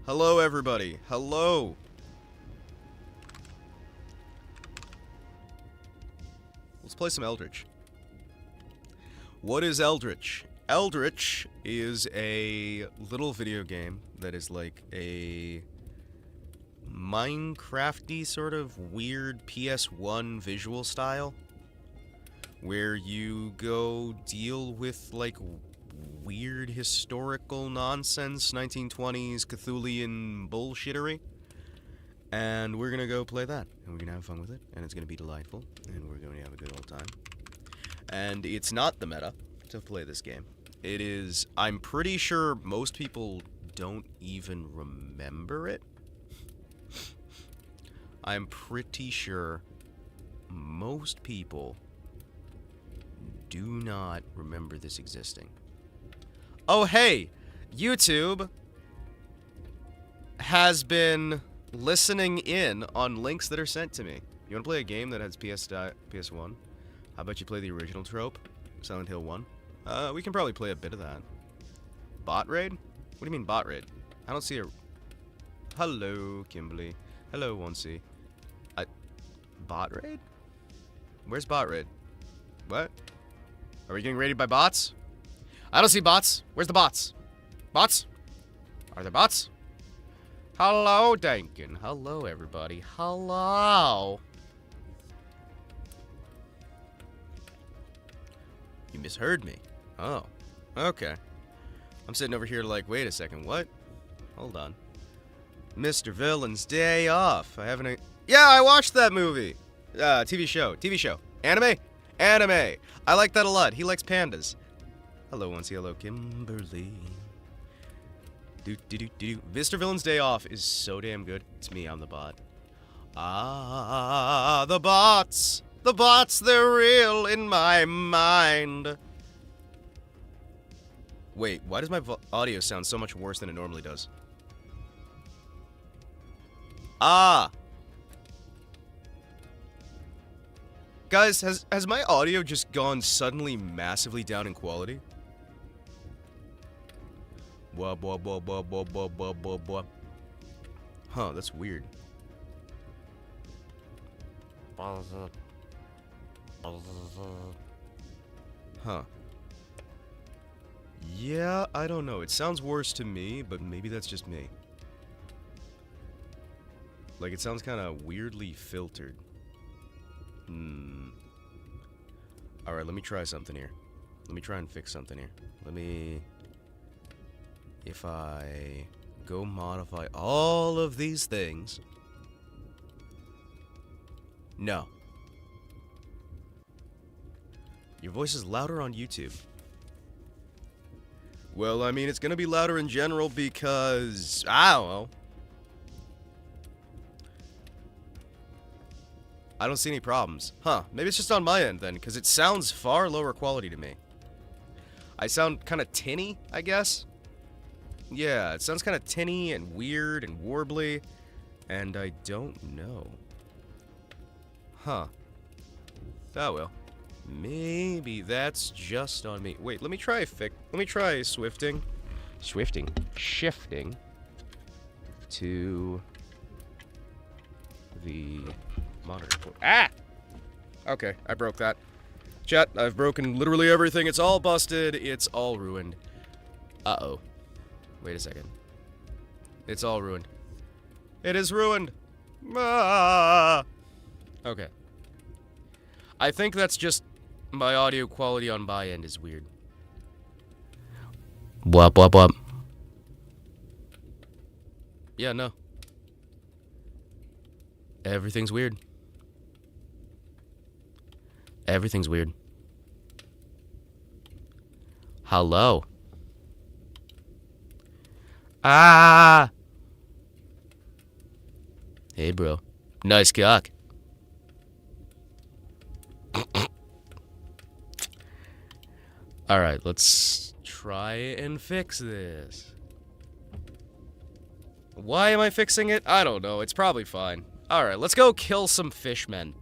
Hello, everybody. Hello. Let's play some Eldritch. What is Eldritch? Eldritch is a little video game that is like a Minecrafty sort of weird PS1 visual style, where you go deal with like weird historical nonsense, 1920s Cthulian bullshittery, and we're gonna go play that, and we're gonna have fun with it, and it's gonna be delightful, and we're gonna have a good old time. And it's not the meta to play this game. It is, I'm pretty sure most people don't even remember it. I'm pretty sure most people do not remember this existing. Oh, hey! YouTube has been listening in on links that are sent to me. You want to play a game that has PS1? How about you play the original trope? Silent Hill 1? We can probably play a bit of that. Bot raid? What do you mean bot raid? I don't see a... Hello, Kimberly. Hello, Oncy. Bot raid? Where's bot raid? What? Are we getting raided by bots? I don't see bots. Where's the bots? Bots? Are there bots? Hello, Dankin. Hello, everybody. Hello. You misheard me. Oh, okay. I'm sitting over here like, wait a second, what? Hold on. Mr. Villain's Day Off. I haven't... Yeah, I watched that movie. TV show. Anime? Anime. I like that a lot. He likes pandas. Hello, Once. Hello, Kimberly. Mr. Villain's Day Off is so damn good. It's me, I'm the bot. Ah, the bots. The bots, they're real in my mind. Wait, why does my audio sound so much worse than it normally does? Ah. Guys, has my audio just gone suddenly massively down in quality? Huh, that's weird. Huh. Yeah, I don't know. It sounds worse to me, but maybe that's just me. Like, it sounds kind of weirdly filtered. Alright, let me try something here. Let me try and fix something here. If I go modify all of these things... No. Your voice is louder on YouTube. Well, I mean, it's gonna be louder in general because... I don't know. I don't see any problems. Huh, maybe it's just on my end then, because it sounds far lower quality to me. I sound kind of tinny, I guess? Yeah, it sounds kind of tinny and weird and warbly, and I don't know. Huh. Oh well. Maybe that's just on me. Wait, let me try shifting to the monitor port. Ah! Okay, I broke that. Chat, I've broken literally everything. It's all busted. It's all ruined. Uh-oh. Wait a second. It's all ruined. It is ruined. Ah! Okay. I think that's just my audio quality on my end is weird. Wop, wop, wop. Yeah, no. Everything's weird. Everything's weird. Hello. Ah! Hey, bro. Nice cock. Alright, let's try and fix this. Why am I fixing it? I don't know. It's probably fine. Alright, let's go kill some fishmen.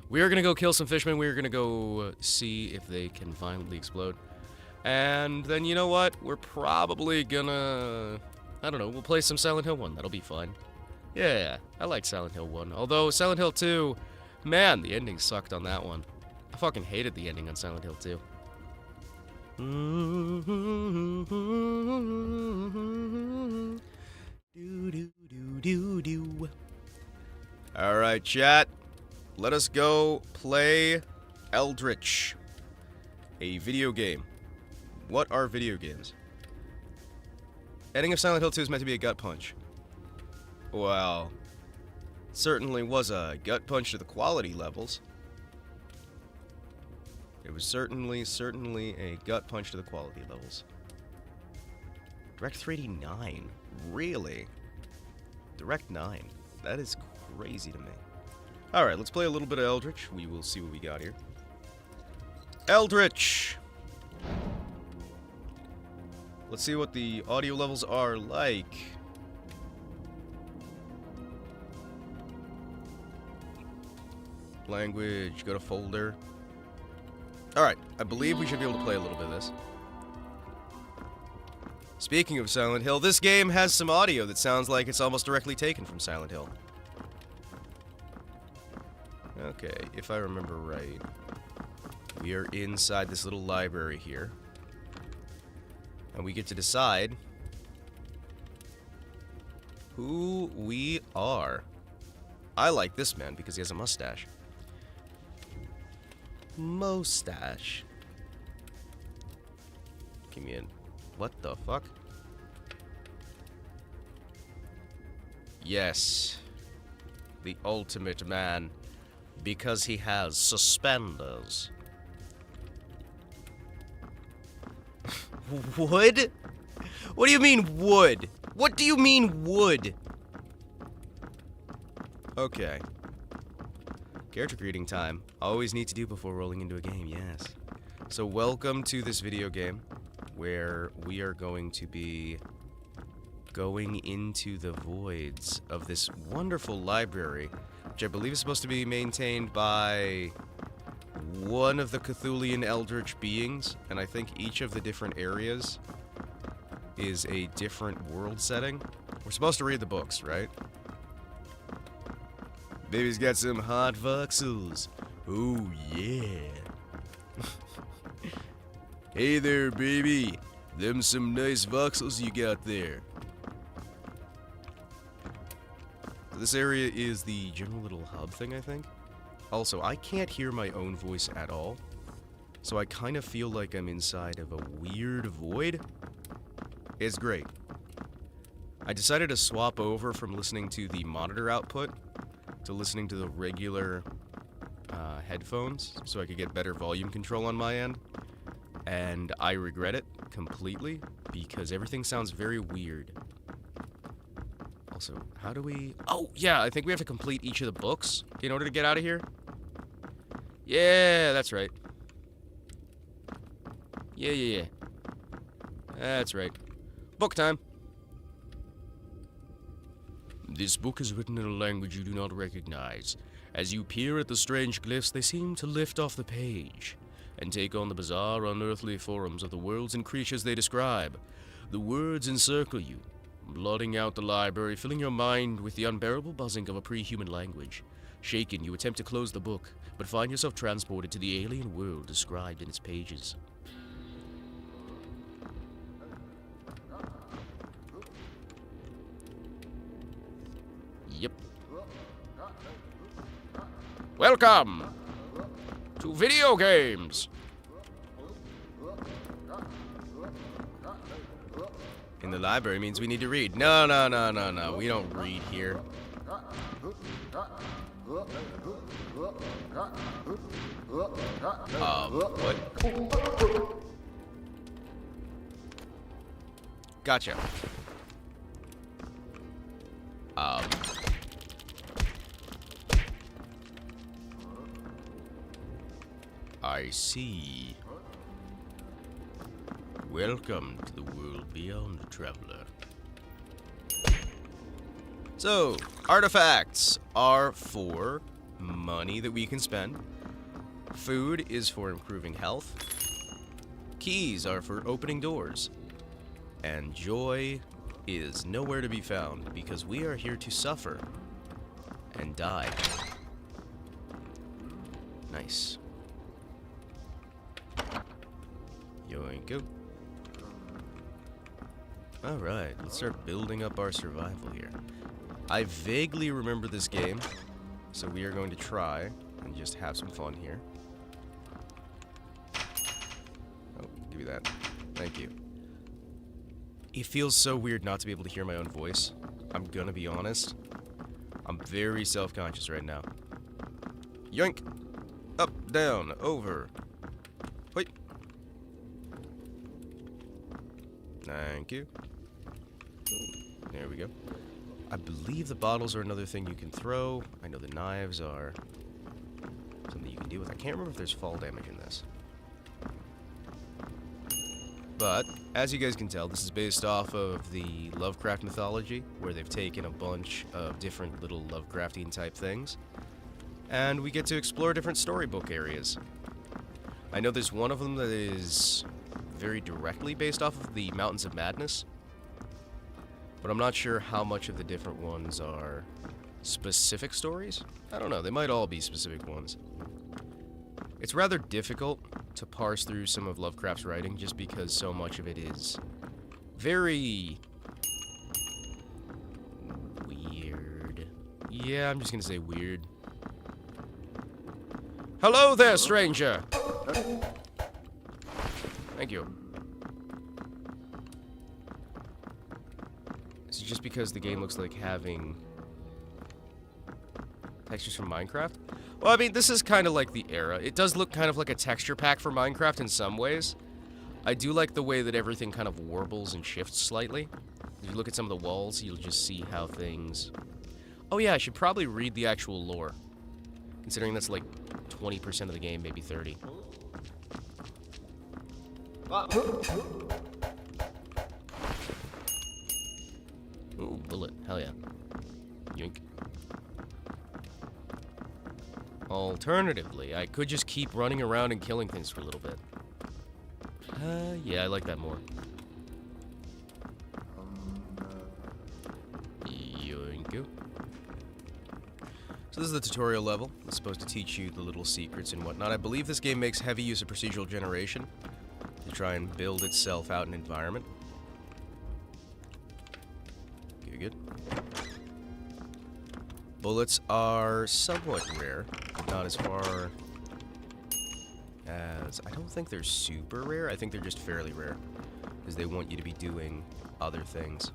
We are gonna go kill some fishmen. We are gonna go see if they can violently explode. And then, you know what? We're probably gonna I don't know, we'll play some Silent Hill 1. That'll be fun. Yeah, I like Silent Hill 1. Although, Silent Hill 2, man, the ending sucked on that one. I fucking hated the ending on Silent Hill 2. Alright, chat. Let us go play Eldritch. A video game. What are video games? Ending of Silent Hill 2 is meant to be a gut punch. Well, certainly was a gut punch to the quality levels. It was certainly a gut punch to the quality levels. Direct 3D9? Really? Direct 9? That is crazy to me. Alright, let's play a little bit of Eldritch. We will see what we got here. Eldritch! Let's see what the audio levels are like. Language, go to folder. Alright, I believe we should be able to play a little bit of this. Speaking of Silent Hill, this game has some audio that sounds like it's almost directly taken from Silent Hill. Okay, if I remember right, we are inside this little library here. And we get to decide who we are. I like this man because he has a mustache. Mustache. Give me in. What the fuck? Yes. The ultimate man. Because he has suspenders. Wood? What do you mean, wood? What do you mean, wood? Okay. Character greeting time. Always need to do before rolling into a game, yes. So welcome to this video game, where we are going to be going into the voids of this wonderful library, which I believe is supposed to be maintained by one of the Cthulian Eldritch beings, and I think each of the different areas is a different world setting. We're supposed to read the books, right? Baby's got some hot voxels. Oh, yeah. Hey there, baby. Them some nice voxels you got there. This area is the general little hub thing, I think. Also, I can't hear my own voice at all, so I kind of feel like I'm inside of a weird void. It's great. I decided to swap over from listening to the monitor output to listening to the regular headphones so I could get better volume control on my end, and I regret it completely because everything sounds very weird. Also, how do we... Oh, yeah, I think we have to complete each of the books in order to get out of here. Yeah, that's right. Yeah. That's right. Book time. This book is written in a language you do not recognize. As you peer at the strange glyphs, they seem to lift off the page and take on the bizarre, unearthly forms of the worlds and creatures they describe. The words encircle you, blotting out the library, filling your mind with the unbearable buzzing of a pre-human language. Shaken, you attempt to close the book, but find yourself transported to the alien world described in its pages. Yep. Welcome to video games. In the library means we need to read. No. We don't read here. What? Gotcha. I see. Welcome to the world beyond, traveler. So, artifacts are for money that we can spend. Food is for improving health. Keys are for opening doors. And joy is nowhere to be found because we are here to suffer and die. Nice. Yoink. Alright, let's start building up our survival here. I vaguely remember this game, so we are going to try and just have some fun here. Oh, give me that. Thank you. It feels so weird not to be able to hear my own voice. I'm gonna be honest. I'm very self-conscious right now. Yoink! Up, down, over. Wait. Thank you. There we go. I believe the bottles are another thing you can throw. I know the knives are something you can deal with. I can't remember if there's fall damage in this. But, as you guys can tell, this is based off of the Lovecraft mythology, where they've taken a bunch of different little Lovecraftian type things, and we get to explore different storybook areas. I know there's one of them that is very directly based off of the Mountains of Madness, but I'm not sure how much of the different ones are specific stories. I don't know, they might all be specific ones. It's rather difficult to parse through some of Lovecraft's writing just because so much of it is very weird. Yeah, I'm just gonna say weird. Hello there, stranger! Thank you. Is it just because the game looks like having textures from Minecraft? Well, I mean, this is kind of like the era. It does look kind of like a texture pack for Minecraft in some ways. I do like the way that everything kind of warbles and shifts slightly. If you look at some of the walls, you'll just see how things... Oh yeah, I should probably read the actual lore. Considering that's like 20% of the game, maybe 30. Ooh, bullet. Hell yeah. Yoink. Alternatively, I could just keep running around and killing things for a little bit. Yeah, I like that more. Yoink. So this is the tutorial level. It's supposed to teach you the little secrets and whatnot. I believe this game makes heavy use of procedural generation to try and build itself out an environment. Good. Bullets are somewhat rare, but not as far as... I don't think they're super rare. I think they're just fairly rare, because they want you to be doing other things.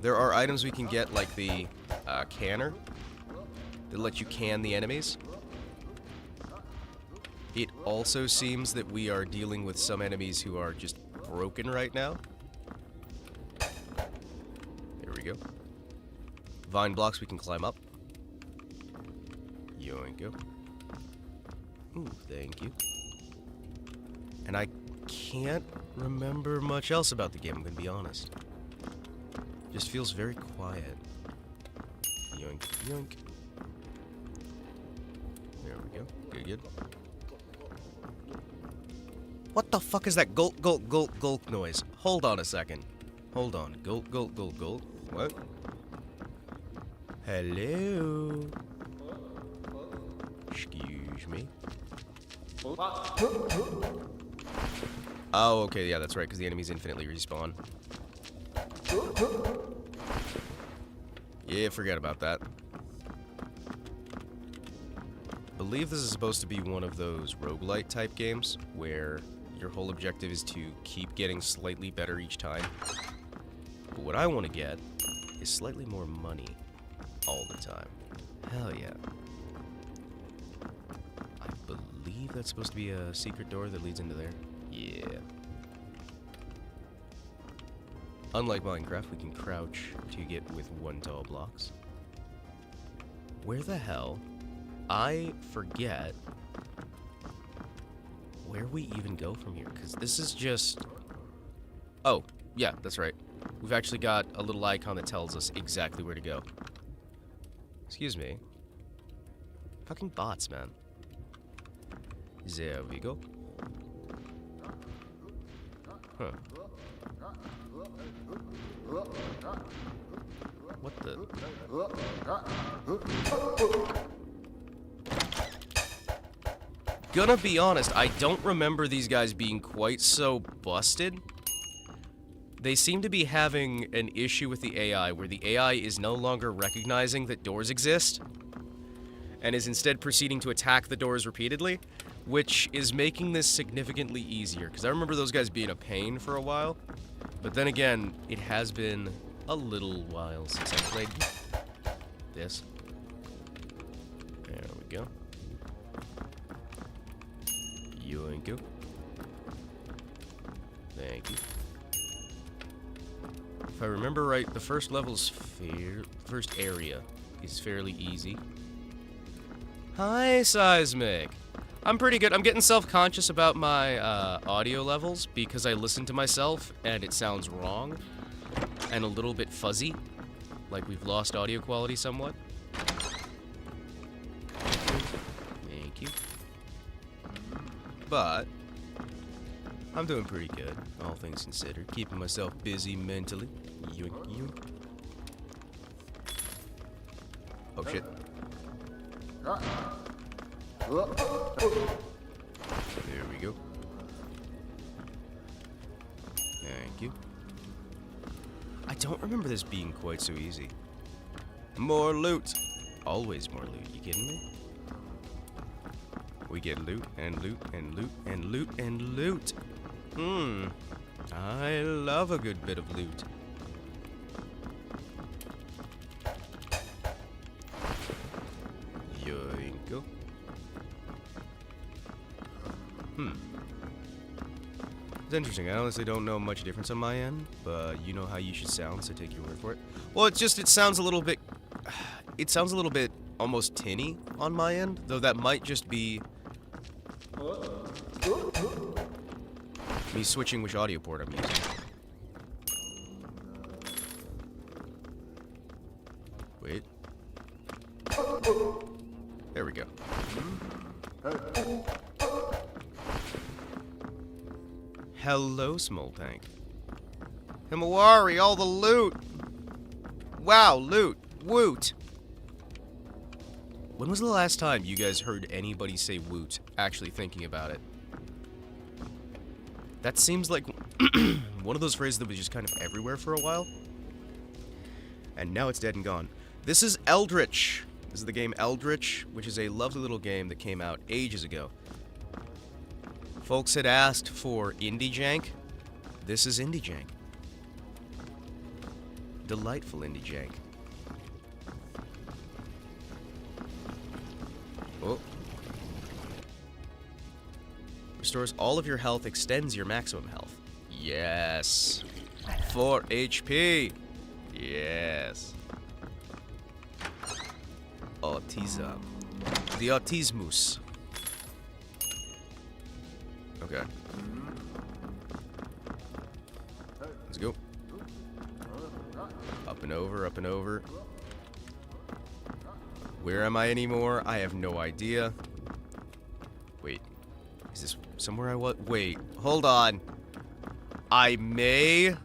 There are items we can get, like the canner, that let you can the enemies. It also seems that we are dealing with some enemies who are just broken right now. There we go. Vine blocks we can climb up. Yoink. Ooh, thank you. And I can't remember much else about the game, I'm gonna be honest. Just feels very quiet. Yoink, yoink. There we go. Good. What the fuck is that gulp, gulp, gulp, gulp noise? Hold on a second. Hold on. Gulp, gulp, gulp, gulp. What? Hello? Excuse me. Oh, okay, yeah, that's right, because the enemies infinitely respawn. Yeah, forget about that. I believe this is supposed to be one of those roguelite type games where your whole objective is to keep getting slightly better each time. But what I want to get is slightly more money all the time. Hell yeah. I believe that's supposed to be a secret door that leads into there. Yeah. Unlike Minecraft, we can crouch to get with one tall blocks. Where the hell? I forget where we even go from here, because this is just... Oh, yeah, that's right. We've actually got a little icon that tells us exactly where to go. Excuse me. Fucking bots, man. There we go. Huh. What the? Gonna be honest, I don't remember these guys being quite so busted. They seem to be having an issue with the AI, where the AI is no longer recognizing that doors exist, and is instead proceeding to attack the doors repeatedly, which is making this significantly easier, because I remember those guys being a pain for a while, but then again, it has been a little while since I played this. There we go. Yoink. Thank you. If I remember right, the first level's first area is fairly easy. Hi, Seismic. I'm pretty good. I'm getting self-conscious about my audio levels because I listen to myself and it sounds wrong and a little bit fuzzy, like we've lost audio quality somewhat. Thank you. But I'm doing pretty good, all things considered. Keeping myself busy mentally. Yoink, yoink. Oh shit. There we go. Thank you. I don't remember this being quite so easy. More loot. Always more loot. You kidding me? We get loot and loot and loot and loot and loot. I love a good bit of loot. Yoinko. It's interesting. I honestly don't know much difference on my end, but you know how you should sound, so take your word for it. Well, it sounds a little bit... It sounds a little bit almost tinny on my end, though that might just be... me switching which audio port I'm using. Wait. There we go. Hello, small tank. Himawari, all the loot! Wow, loot! Woot! When was the last time you guys heard anybody say woot, actually thinking about it? That seems like one of those phrases that was just kind of everywhere for a while. And now it's dead and gone. This is Eldritch. This is the game Eldritch, which is a lovely little game that came out ages ago. Folks had asked for indie jank. This is indie jank. Delightful indie jank. Oh. Restores all of your health, extends your maximum health. Yes. 4 HP. Yes. Autism. The autismus. Okay. Let's go. Up and over, up and over. Where am I anymore? I have no idea. Wait. Is this somewhere I was? Wait. Hold on. I may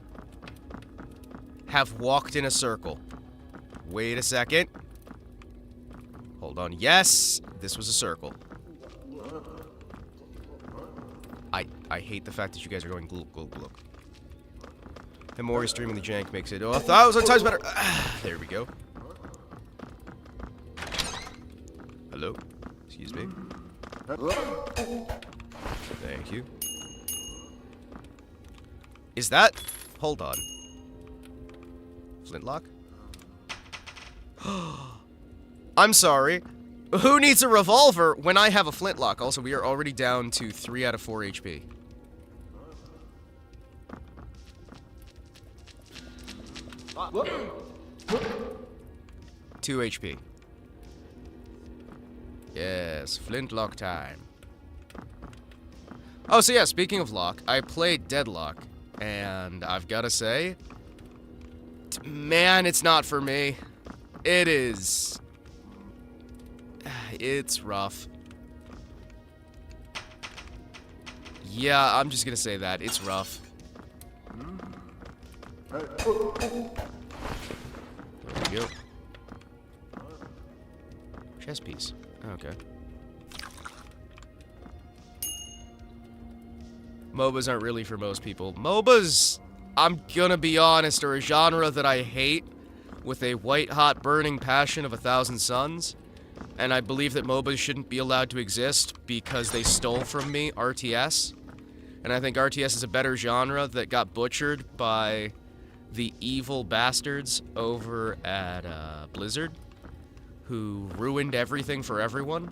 have walked in a circle. Wait a second. Hold on. Yes! This was a circle. I hate the fact that you guys are going glug, glug, glug. Himawari streaming the jank makes it 1,000 times better. There we go. Hello? Excuse me. Thank you. Is that... Hold on. Flintlock? I'm sorry. Who needs a revolver when I have a flintlock? Also, we are already down to 3 out of 4 HP. 2 HP. Yes, flintlock time. Oh, so yeah, speaking of lock, I played Deadlock, and I've gotta say, man, it's not for me. It is. It's rough. Yeah, I'm just gonna say that. It's rough. There we go. Chess piece. Okay. MOBAs aren't really for most people. MOBAs, I'm gonna be honest, are a genre that I hate with a white-hot burning passion of 1,000 suns. And I believe that MOBAs shouldn't be allowed to exist because they stole from me RTS. And I think RTS is a better genre that got butchered by the evil bastards over at Blizzard, who ruined everything for everyone.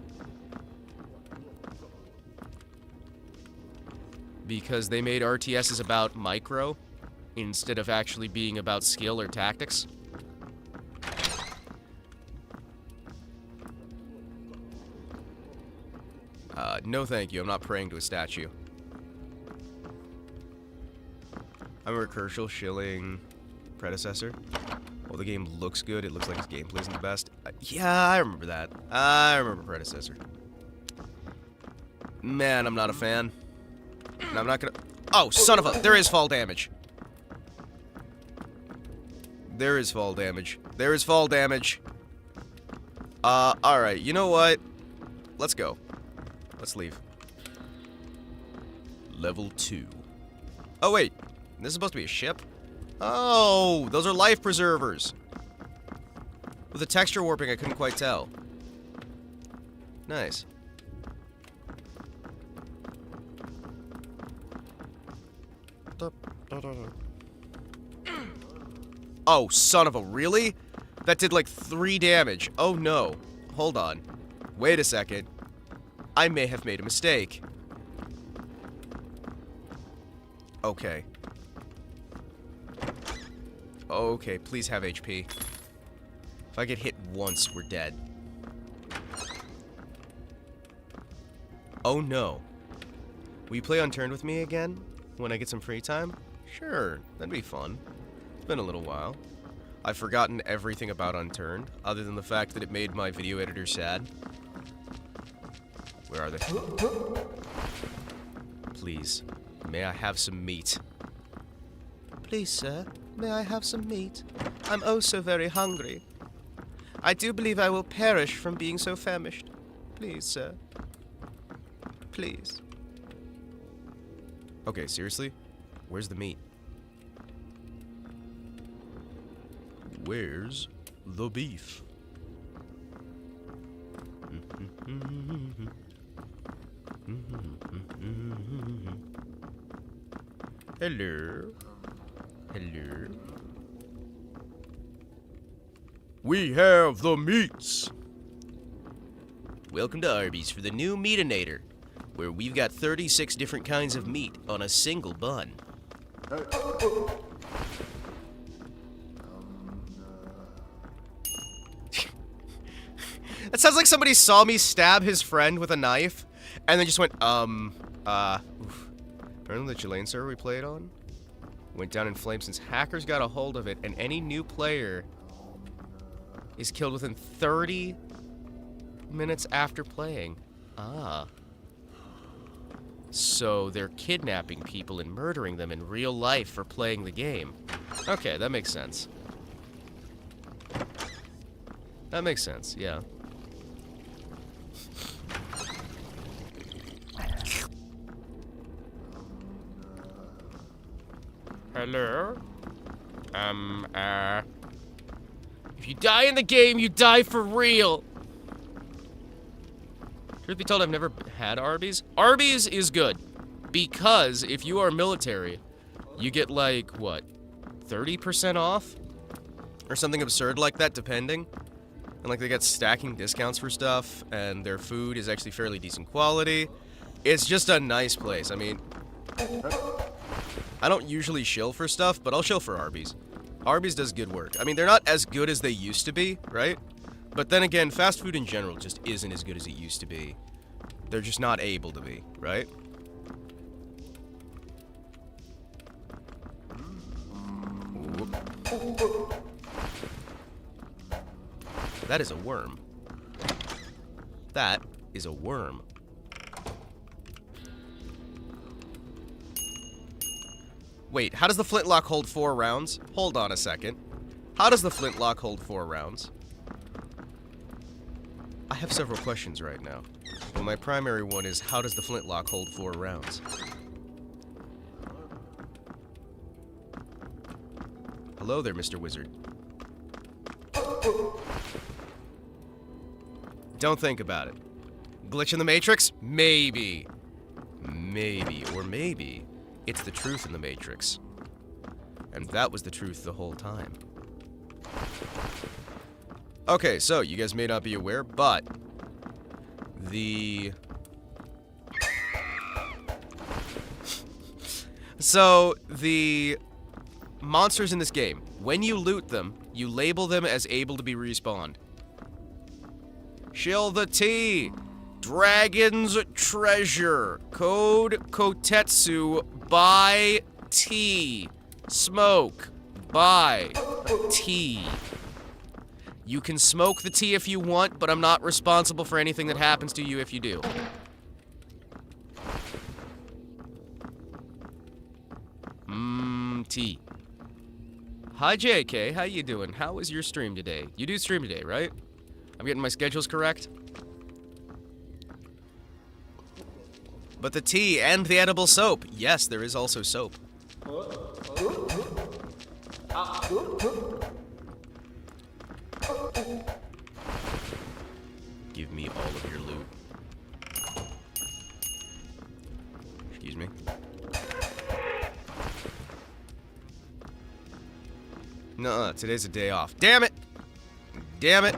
Because they made RTSs about micro instead of actually being about skill or tactics. No thank you, I'm not praying to a statue. I'm a Recursial shilling predecessor. Well, the game looks good, it looks like its gameplay isn't the best. Yeah, I remember that. I remember predecessor. Man, I'm not a fan. And I'm not gonna... Oh, son of a... There is fall damage. There is fall damage. There is fall damage. Alright, you know what? Let's go. Let's leave. Level 2. Oh, wait. This is supposed to be a ship? Oh, those are life preservers. With the texture warping, I couldn't quite tell. Nice. Oh, son of a... Really? That did like 3 damage. Oh, no. Hold on. Wait a second. I may have made a mistake. Okay. Okay, please have HP. If I get hit once, we're dead. Oh no. Will you play Unturned with me again? When I get some free time? Sure, that'd be fun. It's been a little while. I've forgotten everything about Unturned, other than the fact that it made my video editor sad. Where are they? Please, may I have some meat? Please, sir, may I have some meat? I'm oh so very hungry. I do believe I will perish from being so famished. Please, sir. Please. Okay, seriously? Where's the meat? Where's the beef? Hello. Hello. We have the meats. Welcome to Arby's for the new Meatinator, where we've got 36 different kinds of meat on a single bun. That sounds like somebody saw me stab his friend with a knife, and then just went, oof. Apparently the Chilean server we played on went down in flames since hackers got a hold of it, and any new player is killed within 30 minutes after playing. Ah. So they're kidnapping people and murdering them in real life for playing the game. Okay, that makes sense. That makes sense, yeah. Hello? If you die in the game, you die for real! Truth be told, I've never had Arby's. Arby's is good, because if you are military, you get like, what, 30% off? Or something absurd like that, depending. And like they get stacking discounts for stuff, and their food is actually fairly decent quality. It's just a nice place. I mean, I don't usually shill for stuff, but I'll shill for Arby's. Arby's does good work. I mean, they're not as good as they used to be, right? But then again, fast food in general just isn't as good as it used to be. They're just not able to be, right? Whoop. That is a worm. That is a worm. Wait, how does the flintlock hold 4 rounds? Hold on a second. How does the flintlock hold 4 rounds? I have several questions right now. Well, my primary one is, how does the flintlock hold 4 rounds? Hello there, Mr. Wizard. Don't think about it. Glitch in the Matrix? Maybe. Maybe, or maybe it's the truth in the Matrix. And that was the truth the whole time. Okay, so you guys may not be aware, but the monsters in this game, when you loot them, you label them as able to be respawned. Shill the T. Dragon's Treasure. Code Kotetsu. Buy T. Smoke. Buy T. You can smoke the tea if you want, but I'm not responsible for anything that happens to you if you do. Tea. Hi, JK. How you doing? How was your stream today? You do stream today, right? I'm getting my schedules correct? But the tea and the edible soap. Yes, there is also soap. Give me all of your loot. Excuse me. No, today's a day off. Damn it! Damn it!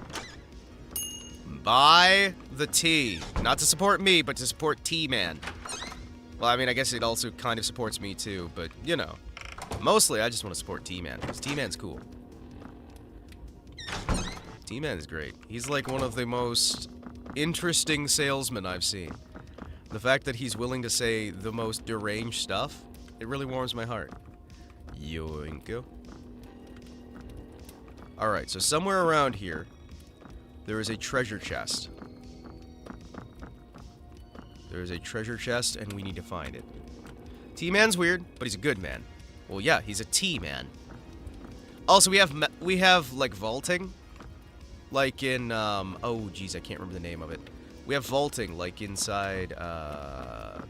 Buy the tea. Not to support me, but to support T-Man. Well, I mean, I guess it also kind of supports me too, but, you know. Mostly, I just want to support T-Man, because T-Man's cool. T-Man is great. He's like one of the most interesting salesmen I've seen. The fact that he's willing to say the most deranged stuff, it really warms my heart. Yoinko. Alright, so somewhere around here, there is a treasure chest. There is a treasure chest, and we need to find it. T-Man's weird, but he's a good man. Well, yeah, he's a T-Man. Also, we have like vaulting, like in oh geez, I can't remember the name of it. We have vaulting like inside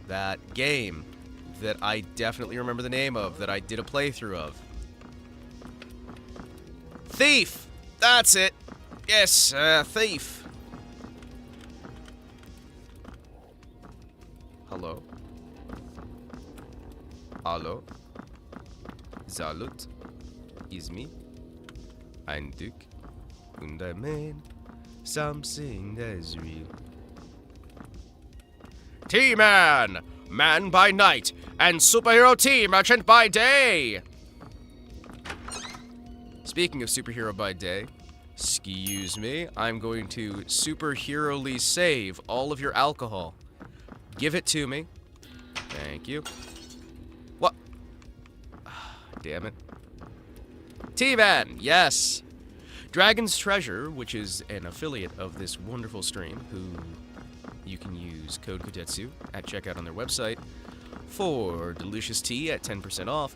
that game that I definitely remember the name of, that I did a playthrough of. Thief! That's it! Yes, thief. Hello? Hallo? Salut? Is me? Ein Duke? Und I mean something that is real. T-Man! Man by night, and superhero tea merchant by day! Speaking of superhero by day, excuse me, I'm going to superhero-ly save all of your alcohol. Give it to me. Thank you. What? Damn it. T-Man, yes! Dragon's Treasure, which is an affiliate of this wonderful stream, who you can use code Kotetsu at checkout on their website for delicious tea at 10% off,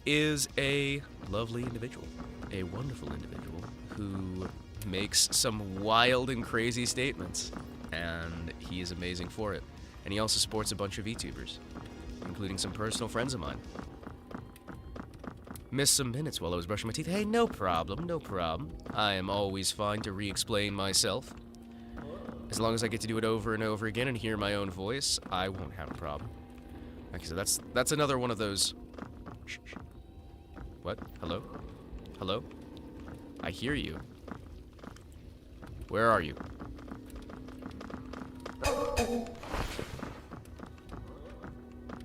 is a lovely individual. A wonderful individual who makes some wild and crazy statements, and he is amazing for it. And he also supports a bunch of Vtubers, including some personal friends of mine. Missed some minutes while I was brushing my teeth. Hey, no problem, no problem. I am always fine to re-explain myself. As long as I get to do it over and over again and hear my own voice, I won't have a problem. Okay, so that's another one of those... Shh, shh. What? Hello? Hello? I hear you. Where are you?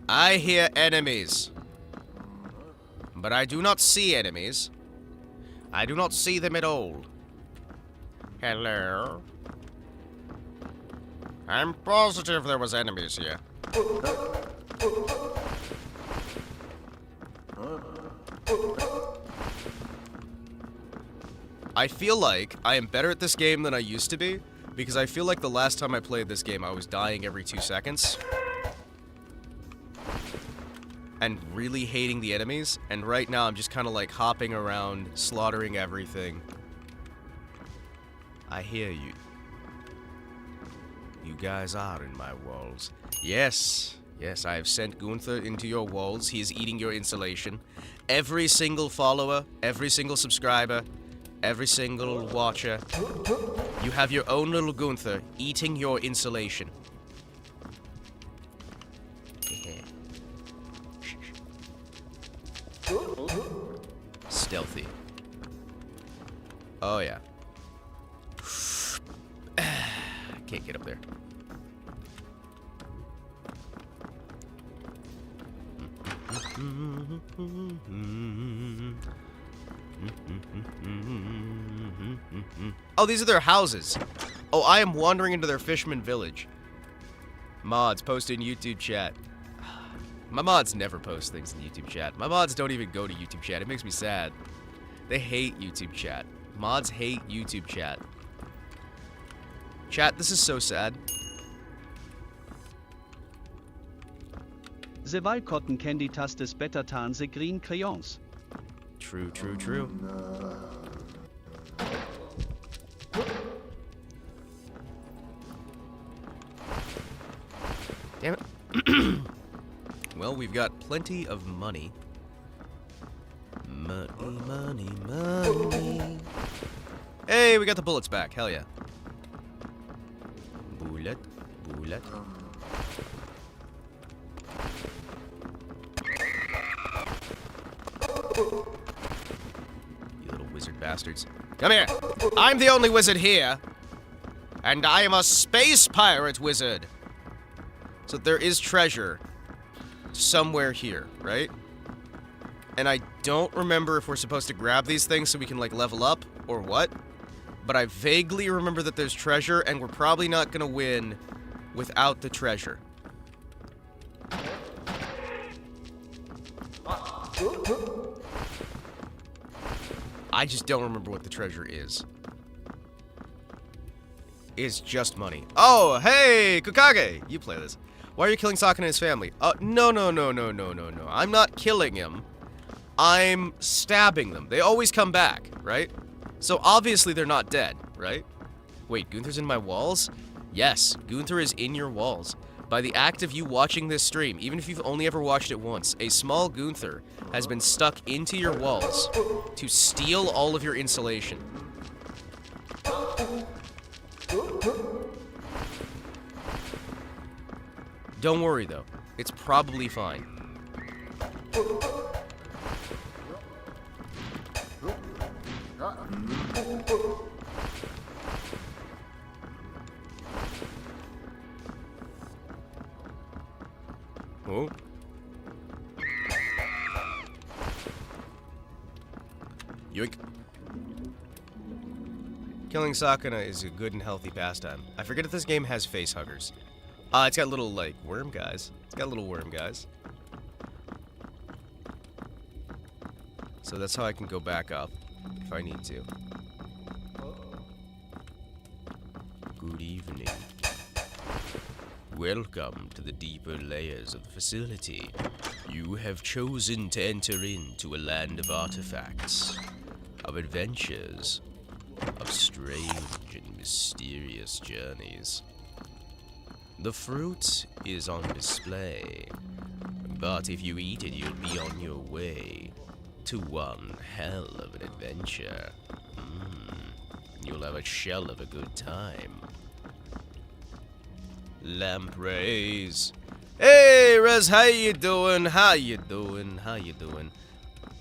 I hear enemies. But I do not see enemies. I do not see them at all. Hello? I'm positive there was enemies here. I feel like I am better at this game than I used to be, because I feel like the last time I played this game, I was dying every 2 seconds. and really hating the enemies, and right now I'm just kind of like hopping around, slaughtering everything. I hear you. You guys are in my walls. Yes, yes, I have sent Gunther into your walls. He is eating your installation. Every single follower, every single subscriber, every single watcher, you have your own little Gunther eating your installation. Stealthy. Oh, yeah. Can't get up there. Oh, these are their houses. Oh, I am wandering into their fisherman village. Mods, post in YouTube chat. My mods never post things in YouTube chat. My mods don't even go to YouTube chat. It makes me sad. They hate YouTube chat. Mods hate YouTube chat. Chat, this is so sad. The white cotton candy taste is better than the green crayons. True, true, true. Damn it. Well, we've got plenty of money. Money, money, money. Hey, we got the bullets back. Hell yeah. Bullet, bullet. You little wizard bastards. Come here. I'm the only wizard here. And I am a space pirate wizard. So there is treasure somewhere here, right? And I don't remember if we're supposed to grab these things so we can, like, level up or what. But I vaguely remember that there's treasure, and we're probably not gonna win without the treasure. I just don't remember what the treasure is. It's just money. Oh, hey, Kukage! You play this. Why are you killing Sakura and his family? No. I'm not killing him. I'm stabbing them. They always come back, right? So obviously they're not dead, right? Wait, Gunther's in my walls? Yes, Gunther is in your walls. By the act of you watching this stream, even if you've only ever watched it once, a small Gunther has been stuck into your walls to steal all of your insulation. Don't worry, though. It's probably fine. Oh. Yoink. Killing Sakura is a good and healthy pastime. I forget if this game has face huggers. It's got little, like, worm guys. It's got little worm guys. So that's how I can go back up if I need to. Good evening. Welcome to the deeper layers of the facility. You have chosen to enter into a land of artifacts, of adventures, of strange and mysterious journeys. The fruit is on display, but if you eat it, you'll be on your way to one hell of an adventure. You'll have a shell of a good time. Lampreys. Hey, Rez, how you doing? How you doing? How you doing?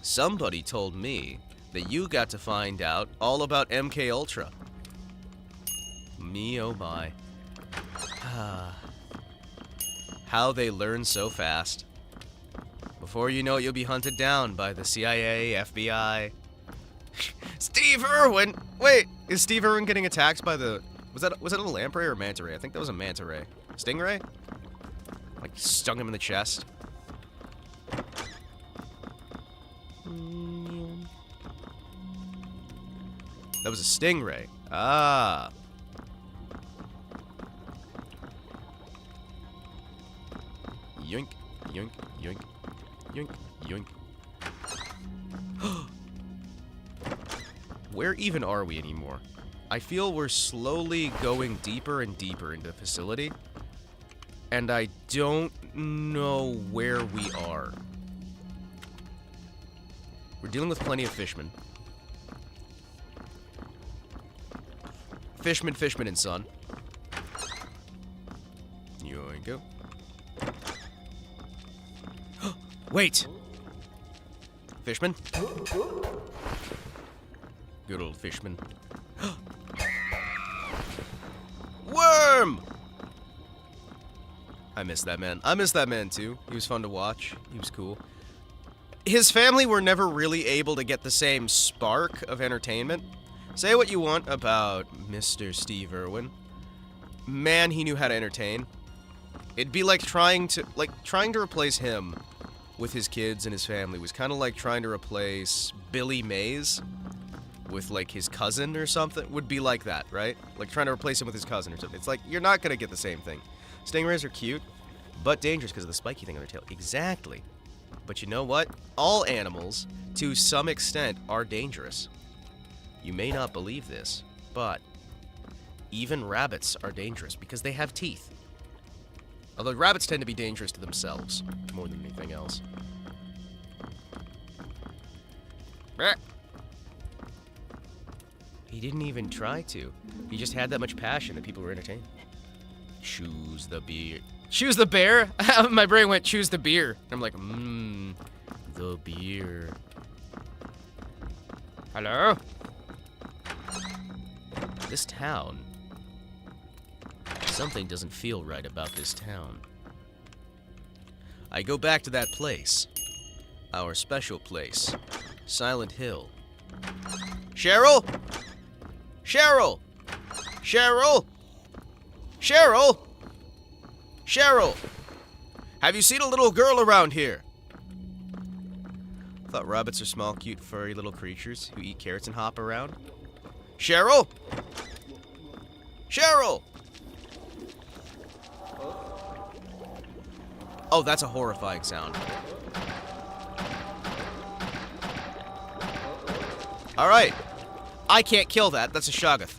Somebody told me that you got to find out all about MK Ultra. Me, oh my. How they learn so fast. Before you know it, you'll be hunted down by the CIA, FBI. Steve Irwin! Wait, is Steve Irwin getting attacked by the... Was that a lamprey or a manta ray? I think that was a manta ray. Stingray? Like, stung him in the chest. That was a stingray. Ah. Yoink, yoink, yoink, Yoink. Yoink. Where even are we anymore? I feel we're slowly going deeper and deeper into the facility. And I don't know where we are. We're dealing with plenty of fishmen. Fishman, and son. Yoink. Wait! Fishman? Good old Fishman. Worm! I miss that man. I miss that man too. He was fun to watch. He was cool. His family were never really able to get the same spark of entertainment. Say what you want about Mr. Steve Irwin. Man, he knew how to entertain. It'd be like trying to replace him with his kids and his family was kind of like trying to replace Billy Mays with like his cousin or something. Would be like that, right? Like trying to replace him with his cousin or something. It's like you're not gonna get the same thing. Stingrays are cute, but dangerous because of the spiky thing on their tail. Exactly. But you know what? All animals, to some extent, are dangerous. You may not believe this, but even rabbits are dangerous because they have teeth. Although rabbits tend to be dangerous to themselves more than anything else. He didn't even try to. He just had that much passion that people were entertained. Choose the beer. Choose the bear? My brain went, choose the beer. I'm like, the beer. Hello? This town. Something doesn't feel right about this town. I go back to that place. Our special place. Silent Hill. Cheryl? Cheryl! Cheryl! Cheryl! Cheryl! Have you seen a little girl around here? I thought rabbits are small, cute, furry little creatures who eat carrots and hop around. Cheryl? Cheryl! Oh, that's a horrifying sound. Alright. I can't kill that. That's a Shoggoth.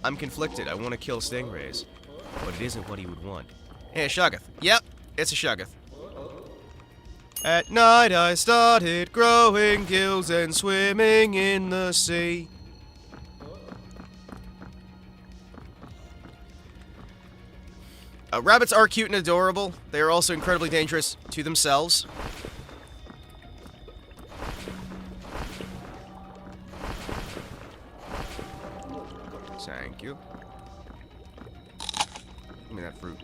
I'm conflicted. I want to kill stingrays. But it isn't what he would want. Hey, a Shoggoth. Yep, it's a Shoggoth. At night I started growing gills and swimming in the sea. Rabbits are cute and adorable. They are also incredibly dangerous to themselves. Thank you. Give me that fruit.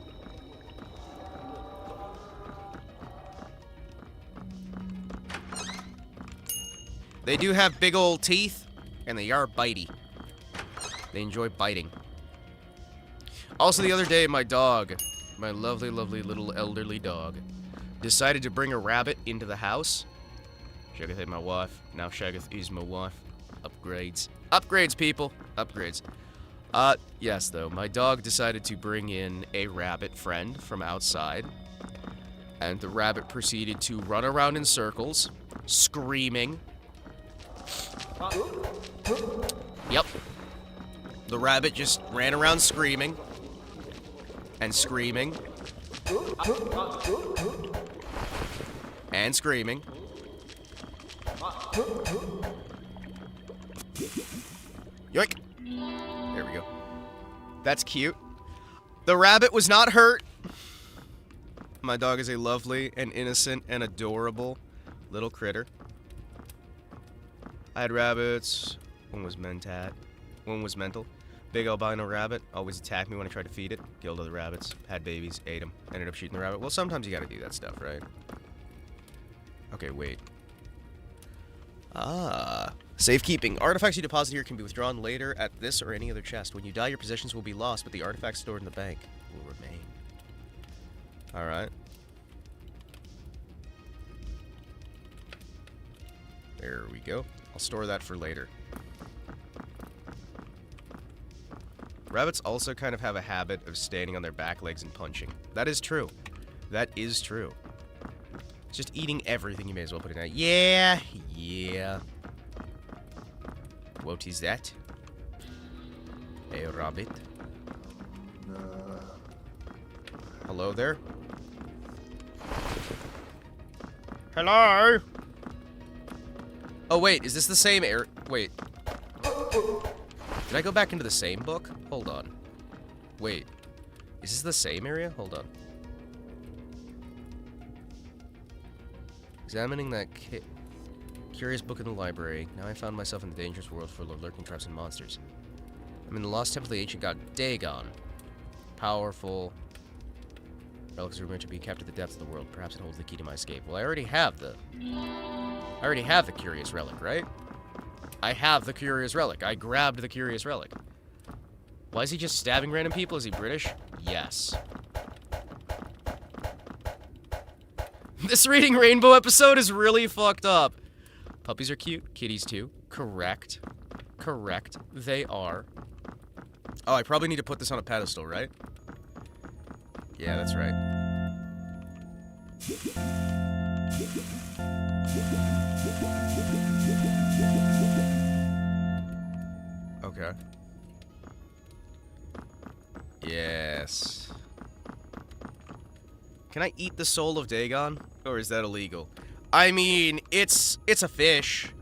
They do have big old teeth, and they are bitey. They enjoy biting. Also, the other day, my dog, my lovely, lovely little elderly dog, decided to bring a rabbit into the house. Shoggoth ain't my wife. Now Shoggoth is my wife. Upgrades. Upgrades, people. Upgrades. Yes, though. My dog decided to bring in a rabbit friend from outside. And the rabbit proceeded to run around in circles, screaming. Yep. The rabbit just ran around screaming. And screaming. And screaming. Yoink! There we go. That's cute. The rabbit was not hurt. My dog is a lovely and innocent and adorable little critter. I had rabbits. One was mentat. One was mental. Big albino rabbit always attacked me when I tried to feed it. Killed other rabbits. Had babies. Ate them. Ended up shooting the rabbit. Well, sometimes you gotta do that stuff, right? Okay, wait. Safekeeping. Artifacts you deposit here can be withdrawn later at this or any other chest. When you die, your possessions will be lost, but the artifacts stored in the bank will remain. Alright. There we go. I'll store that for later. Rabbits also kind of have a habit of standing on their back legs and punching. That is true. That is true. Just eating everything, you may as well put it out. Yeah, yeah. What is that? A rabbit. Hello there? Hello? Oh, wait, is this the same area? Wait. Did I go back into the same book? Hold on. Wait. Is this the same area? Hold on. Examining that curious book in the library. Now I found myself in the dangerous world full of lurking traps and monsters. I'm in the lost temple of the ancient god Dagon. Powerful. Relics are rumored to be kept at the depths of the world. Perhaps it holds the key to my escape. Well, I already have the curious relic, right? I have the curious relic. I grabbed the curious relic. Why is he just stabbing random people? Is he British? Yes. This Reading Rainbow episode is really fucked up. Puppies are cute. Kitties too. Correct. Correct. They are. Oh, I probably need to put this on a pedestal, right? Yeah, that's right. Okay. Yes. Can I eat the soul of Dagon? Or is that illegal? I mean, it's a fish.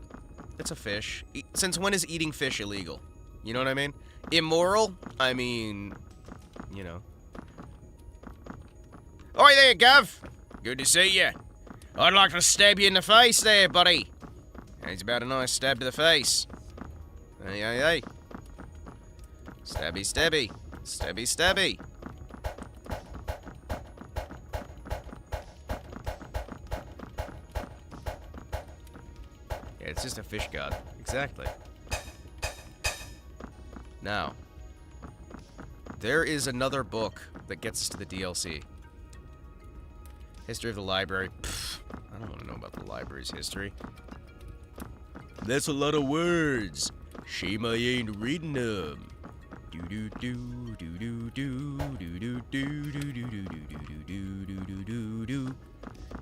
It's a fish. Since when is eating fish illegal? You know what I mean? Immoral? I mean, you know. Oi there, Gov. Good to see you. I'd like to stab you in the face there, buddy. It's about a nice stab to the face. Hey, hey, hey. Stabby, stabby. Stabby, stabby. Yeah, it's just a fish god. Exactly. Now, there is another book that gets us to the DLC. History of the library. Pfft, I don't want to know about the library's history. That's a lot of words. Shame I ain't reading them. Do do do do do do do do do do do do do do do do.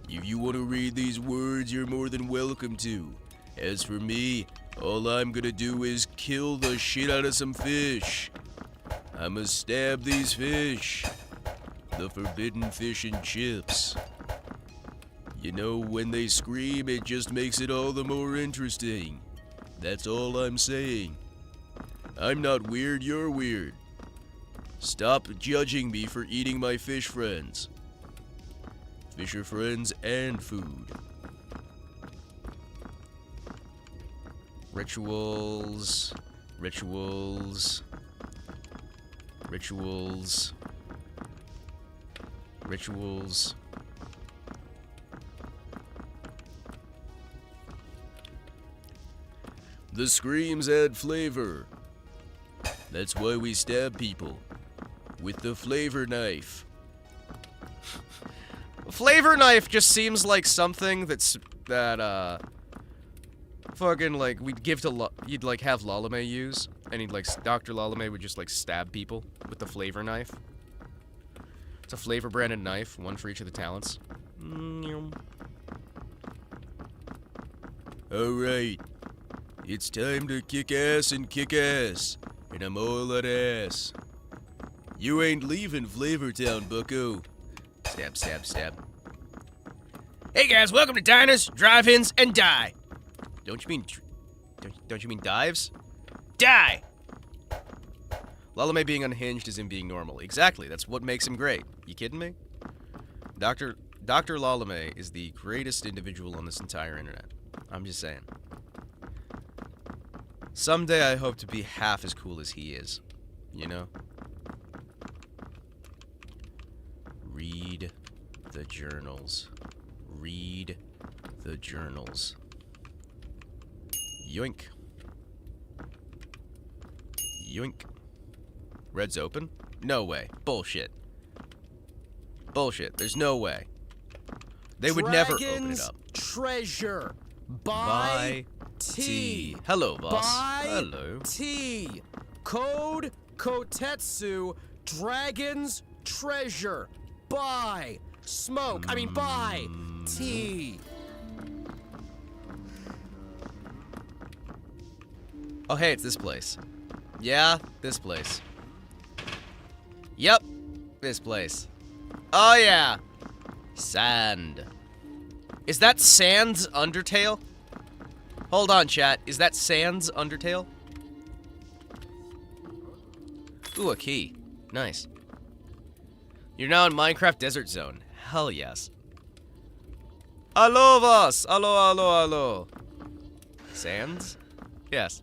If you want to read these words, you're more than welcome to. As for me, all I'm gonna do is kill the shit out of some fish. I'ma stab these fish. The forbidden fish and chips. You know, when they scream, it just makes it all the more interesting. That's all I'm saying. I'm not weird, you're weird. Stop judging me for eating my fish friends. Fish are friends and food. Rituals. Rituals. Rituals. Rituals. The screams add flavor. That's why we stab people. With the flavor knife. Flavor knife just seems like something fucking, like, we'd give to, you'd, like, have Lalame use. And he'd, like, Dr. Lalame would just, like, stab people with the flavor knife. It's a flavor branded knife, one for each of the talents. Alright. It's time to kick ass and kick ass. And I'm all that ass. You ain't leaving Flavortown, bucko. Stab, stab, stab. Hey guys, welcome to Diners, Drive-Ins, and Die. Don't you mean dives? Die! Lalame being unhinged is him being normal. Exactly, that's what makes him great. You kidding me? Dr. Lalame is the greatest individual on this entire internet. I'm just saying. Someday I hope to be half as cool as he is. You know? Read the journals. Read the journals. Yoink. Yoink. Red's open? No way. Bullshit. Bullshit. There's no way. They would never open it up. Treasure. Buy tea. Hello, boss. Buy Hello. tea. Code Kotetsu, Dragon's Treasure. Buy. Smoke. I mean, buy. Tea. Oh, hey, it's this place. Yeah, this place. Yep, this place. Oh, yeah. Sand. Is that Sand's Undertale? Hold on, chat. Is that Sand's Undertale? Ooh, a key. Nice. You're now in Minecraft Desert Zone. Hell yes. Allo vos! Allo, allo, allo. Sands? Yes.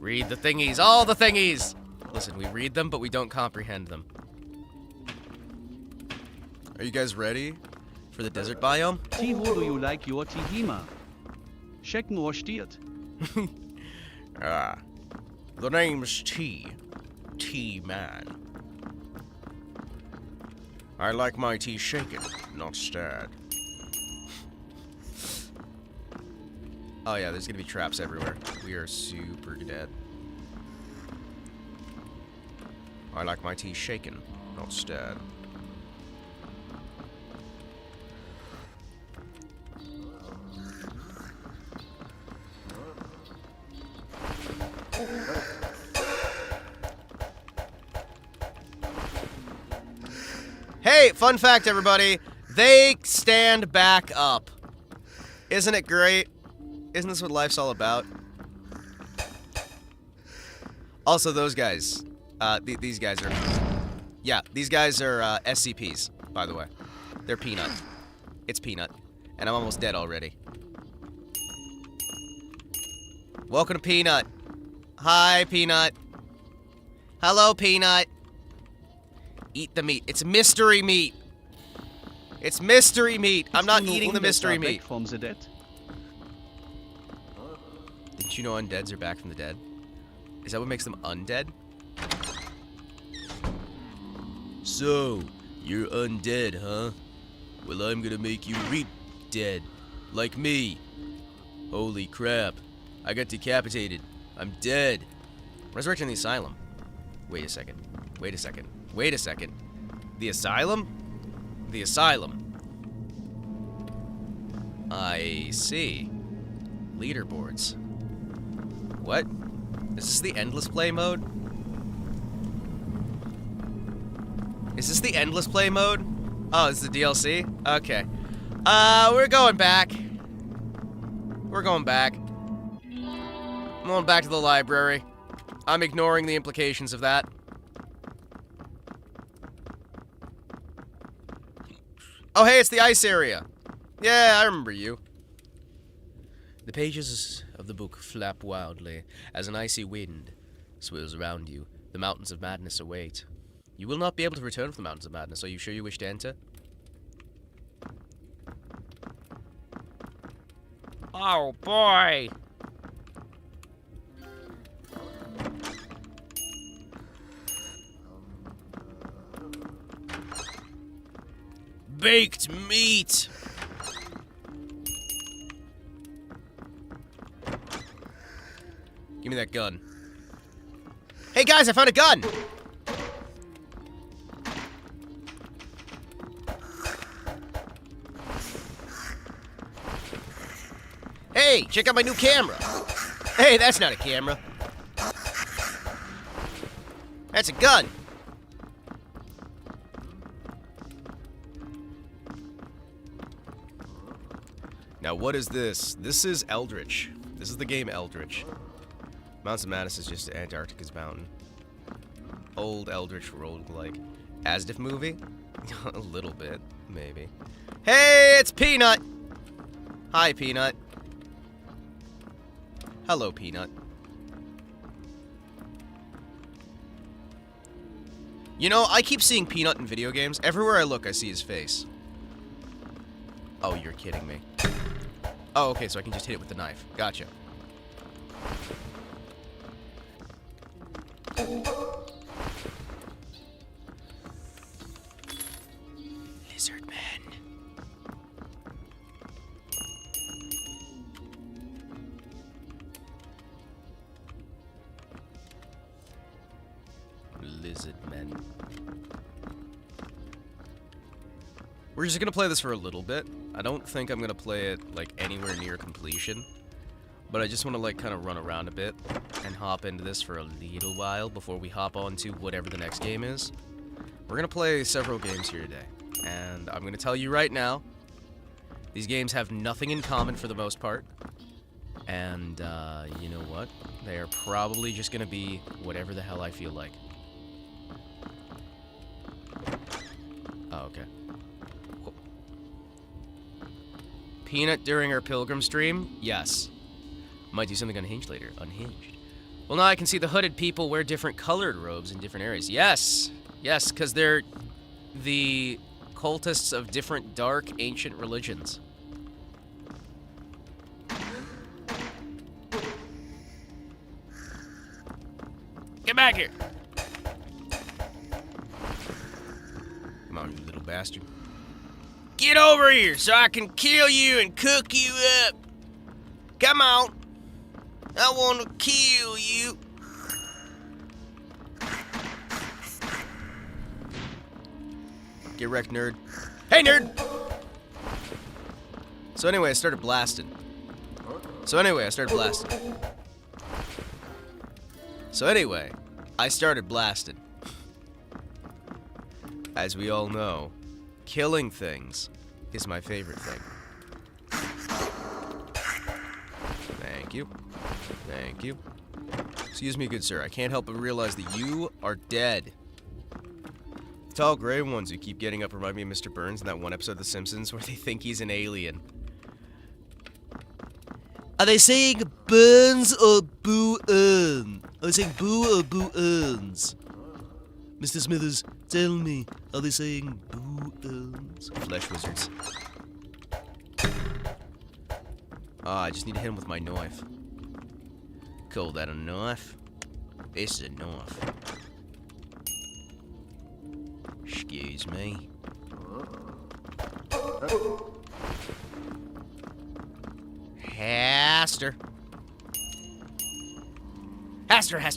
Read the thingies. All the thingies! Listen, we read them, but we don't comprehend them. Are you guys ready for the desert biome? Tea, how do you like your tea, Hima? Schecken or stiert? The name's T. T-Man. I like my tea shaken, not stirred. Oh yeah, there's gonna be traps everywhere. We are super dead. I like my tea shaken, not stirred. Hey, fun fact, everybody. They stand back up. Isn't it great? Isn't this what life's all about? Also, those guys. These guys are... Yeah, these guys are SCPs, by the way. They're Peanut. It's Peanut. And I'm almost dead already. Welcome to Peanut. Hi, Peanut. Hello, Peanut. Eat the meat. It's mystery meat. It's mystery meat. I'm not eating the mystery meat. From the dead? Didn't you know undeads are back from the dead? Is that what makes them undead? So, you're undead, huh? Well, I'm gonna make you dead. Like me. Holy crap. I got decapitated. I'm dead. Resurrection in the asylum. Wait a second. Wait a second. Wait a second. The asylum? The asylum. I see. Leaderboards. What? Is this the endless play mode? Is this the endless play mode? Oh, it's the DLC? Okay. We're going back. We're going back. I'm going back to the library. I'm ignoring the implications of that. Oh, hey, it's the ice area. Yeah, I remember you. The pages of the book flap wildly as an icy wind swirls around you. The mountains of madness await. You will not be able to return from the mountains of madness. Are you sure you wish to enter? Oh, boy. Baked meat! Give me that gun. Hey guys, I found a gun! Hey, check out my new camera! Hey, that's not a camera. That's a gun! Now, what is this? This is Eldritch. This is the game Eldritch. Mountains of Madness is just Antarctica's mountain. Old Eldritch roguelike. Asdif movie? A little bit, maybe. Hey, it's Peanut! Hi, Peanut. Hello, Peanut. You know, I keep seeing Peanut in video games. Everywhere I look, I see his face. Oh, you're kidding me. Oh, okay, so I can just hit it with the knife. Gotcha. Lizard man. lizard men. We're just gonna play this for a little bit. I don't think I'm gonna play it, like, anywhere near completion. But I just want to, like, kind of run around a bit and hop into this for a little while before we hop on to whatever the next game is. We're gonna play several games here today. And I'm gonna tell you right now, these games have nothing in common for the most part. And, you know what? They are probably just gonna be whatever the hell I feel like. Oh, okay. Cool. Peanut during our Pilgrim stream? Yes. Might do something unhinged later. Unhinged. Well, now I can see the hooded people wear different colored robes in different areas. Yes! Yes, because they're the cultists of different dark, ancient religions. Get back here! Come on, you little bastard. Get over here so I can kill you and cook you up! Come on! I want to kill you! Get wrecked, nerd. Hey, nerd! So anyway, I started blasting. As we all know, killing things is my favorite thing. Thank you. Thank you. Excuse me, good sir. I can't help but realize that you are dead. The tall gray ones who keep getting up remind me of Mr. Burns in that one episode of The Simpsons where they think he's an alien. Are they saying Burns or Boo-Earn? Are they saying Boo or Boo-Earns? Mr. Smithers, tell me, are they saying Boo-Earns? Flesh wizards. Ah, I just need to hit him with my knife. Call that a knife? This is a knife. Excuse me. Haster. Haster.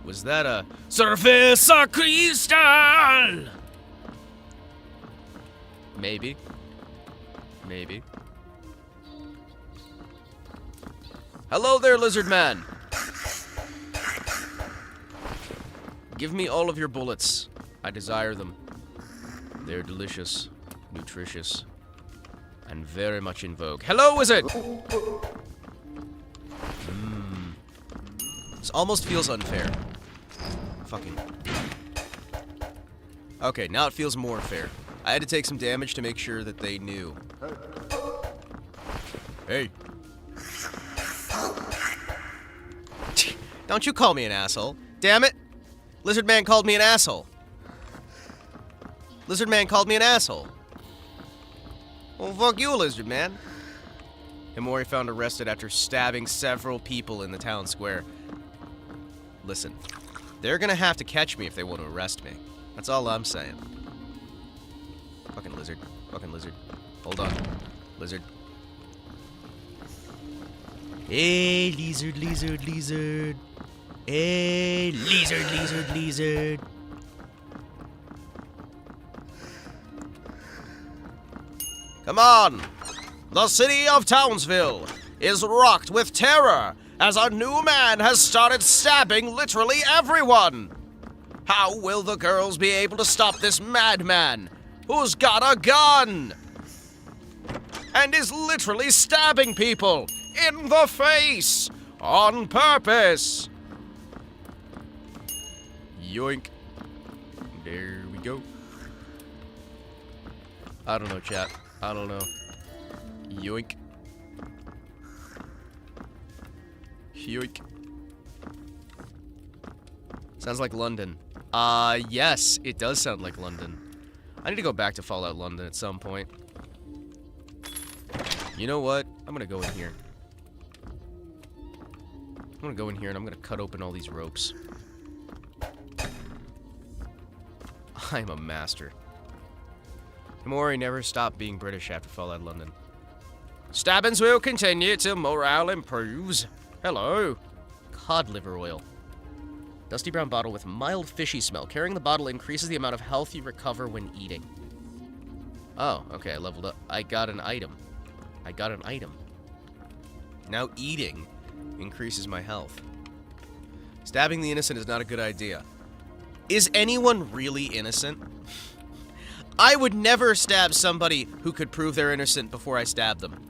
Was that a Cerveza Cristal? Maybe. Hello there, lizard man. Give me all of your bullets. I desire them. They're delicious, nutritious, and very much in vogue. Hello, wizard! This almost feels unfair. Fucking. Okay, now it feels more fair. I had to take some damage to make sure that they knew. Hey. Don't you call me an asshole. Damn it. Lizard man called me an asshole. Well, fuck you, lizard man. Himawari found arrested after stabbing several people in the town square. Listen, they're gonna have to catch me if they want to arrest me. That's all I'm saying. Fucking lizard. Hold on. Lizard. Hey, lizard. Hey, lizard. Come on! The city of Townsville is rocked with terror as a new man has started stabbing literally everyone. How will the girls be able to stop this madman who's got a gun and is literally stabbing people in the face on purpose? Yoink. There we go. I don't know, chat. I don't know. Yoink. Sounds like London. Yes, it does sound like London. I need to go back to Fallout London at some point. You know what? I'm gonna go in here. I'm gonna go in here and I'm gonna cut open all these ropes. I'm a master. Himawari never stopped being British after Fallout London. Stabbings will continue till morale improves. Hello. Cod liver oil. Dusty brown bottle with mild fishy smell. Carrying the bottle increases the amount of health you recover when eating. Oh, okay, I leveled up. I got an item. Now eating increases my health. Stabbing the innocent is not a good idea. Is anyone really innocent? I would never stab somebody who could prove they're innocent before I stab them.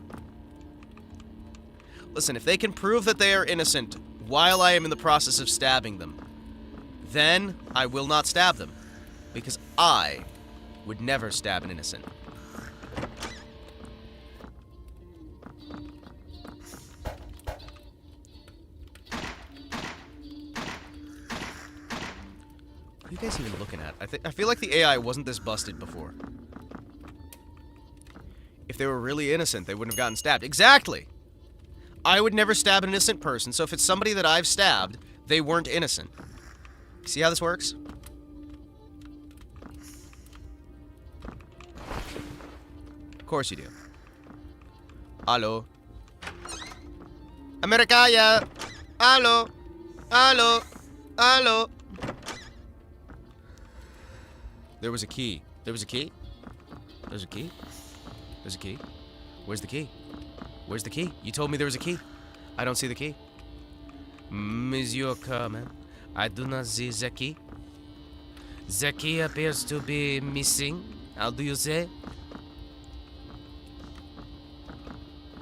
Listen, if they can prove that they are innocent while I am in the process of stabbing them, then I will not stab them. Because I would never stab an innocent. What are you guys even looking at? I feel like the AI wasn't this busted before. If they were really innocent, they wouldn't have gotten stabbed. Exactly! I would never stab an innocent person, so if it's somebody that I've stabbed, they weren't innocent. See how this works? Of course you do. Allo. Americaya! Allo! Allo! Allo! There was a key. There was a key? There's a key? There's a key? Where's the key? Where's the key? You told me there was a key. I don't see the key. Monsieur Carmen, I do not see the key. The key appears to be missing. How do you say?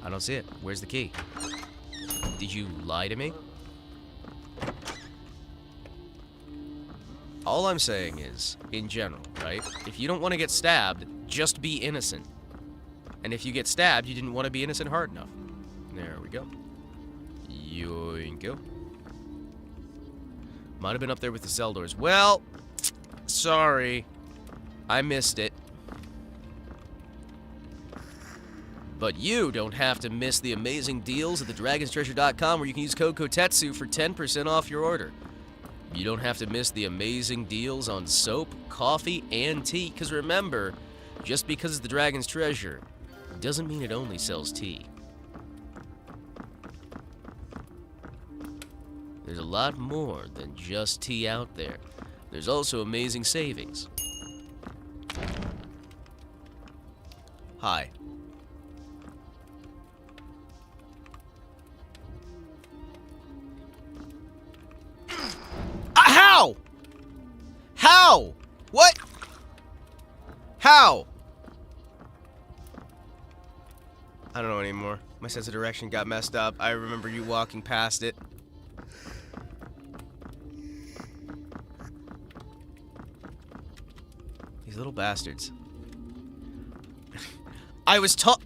I don't see it. Where's the key? Did you lie to me? All I'm saying is, in general, right? If you don't want to get stabbed, just be innocent. And if you get stabbed, you didn't want to be innocent hard enough. There we go. Yoinko. Might have been up there with the cell doors. Well, sorry. I missed it. But you don't have to miss the amazing deals at thedragonstreasure.com where you can use code KOTETSU for 10% off your order. You don't have to miss the amazing deals on soap, coffee, and tea, because remember, just because it's the Dragon's Treasure doesn't mean it only sells tea. There's a lot more than just tea out there. There's also amazing savings. Hi. How? How? What? How? I don't know anymore. My sense of direction got messed up. I remember you walking past it. These little bastards.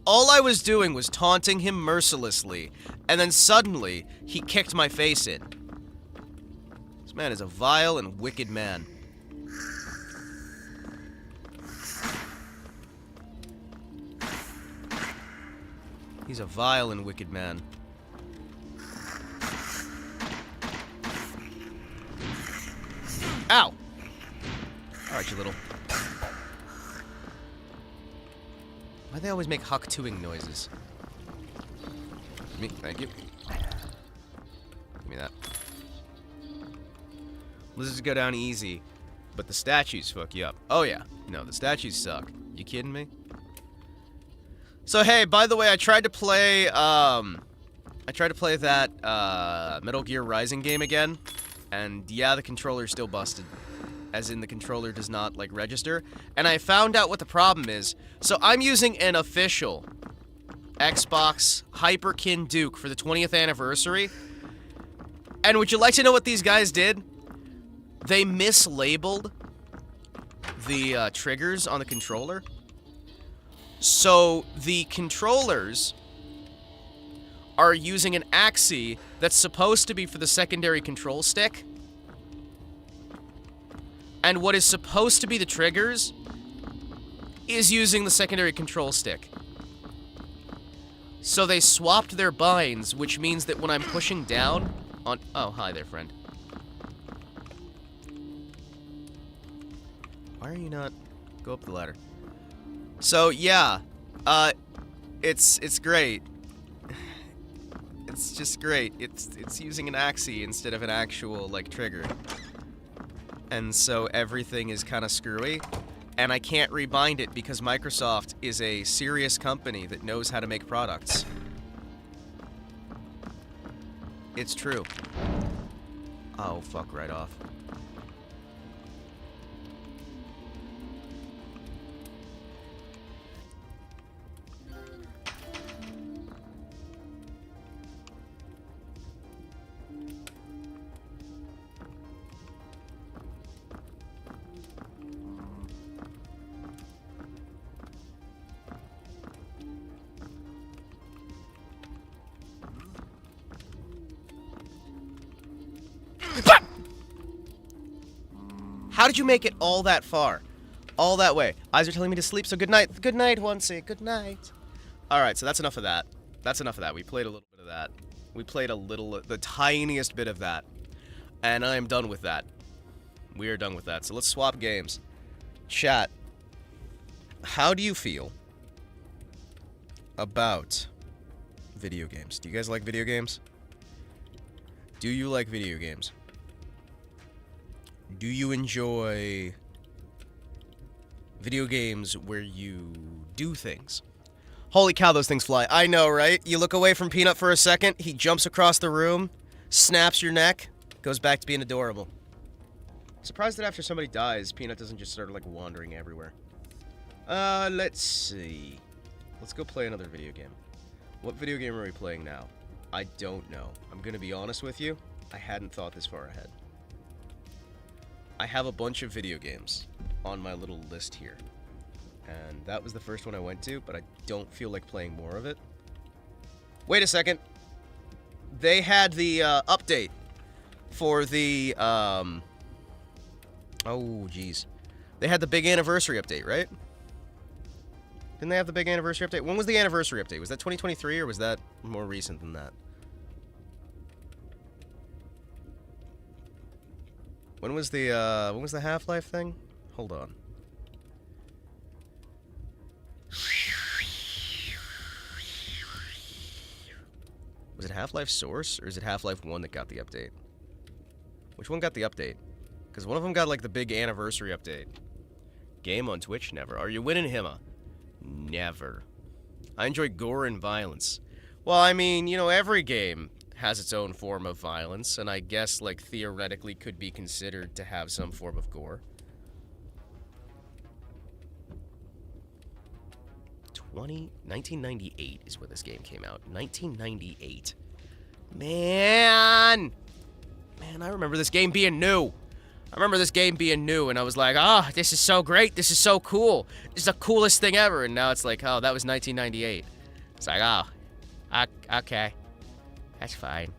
All I was doing was taunting him mercilessly, and then suddenly he kicked my face in. This man is a vile and wicked man. He's a vile and wicked man. Ow! Alright, you little. Why do they always make huck-toing noises? Give me, thank you. Give me that. Let's just go down easy, but the statues fuck you up. Oh yeah, no, the statues suck. You kidding me? So hey, by the way, I tried to play that Metal Gear Rising game again, and yeah, the controller's still busted. As in, the controller does not, like, register. And I found out what the problem is. So I'm using an official Xbox Hyperkin Duke for the 20th anniversary. And would you like to know what these guys did? They mislabeled the triggers on the controller. So the controllers are using an axis that's supposed to be for the secondary control stick. And what is supposed to be the triggers is using the secondary control stick. So they swapped their binds, which means that when I'm pushing down on... Oh, hi there, friend. Why are you not... Go up the ladder. So, yeah. It's great. It's just great. It's using an axis instead of an actual, like, trigger. And so everything is kind of screwy. And I can't rebind it because Microsoft is a serious company that knows how to make products. It's true. Oh, fuck right off. How did you make it all that far? All that way. Eyes are telling me to sleep, so good night. Good night, Onesie. Good night. Alright, so that's enough of that. That's enough of that. We played a little bit of that. We played the tiniest bit of that. And I am done with that. We are done with that. So let's swap games. Chat. How do you feel about video games? Do you guys like video games? Do you like video games? Do you enjoy video games where you do things? Holy cow, those things fly. I know, right? You look away from Peanut for a second, he jumps across the room, snaps your neck, goes back to being adorable. Surprised that after somebody dies, Peanut doesn't just start, like, wandering everywhere. Let's see. Let's go play another video game. What video game are we playing now? I don't know. I'm gonna be honest with you. I hadn't thought this far ahead. I have a bunch of video games on my little list here. And that was the first one I went to, but I don't feel like playing more of it. Wait a second. They had the update for the, oh, jeez. They had the big anniversary update, right? Didn't they have the big anniversary update? When was the anniversary update? Was that 2023 or was that more recent than that? When was the Half-Life thing? Hold on. Was it Half-Life Source, or is it Half-Life 1 that got the update? Which one got the update? Because one of them got, like, the big anniversary update. Game on Twitch? Never. Are you winning, Hima? Never. I enjoy gore and violence. Well, I mean, you know, every game has its own form of violence, and I guess, like, theoretically could be considered to have some form of gore. 1998 is where this game came out. 1998. Man, I remember this game being new. And I was like, oh, this is so great. This is so cool. This is the coolest thing ever. And now it's like, oh, that was 1998. It's like, oh, okay. That's fine.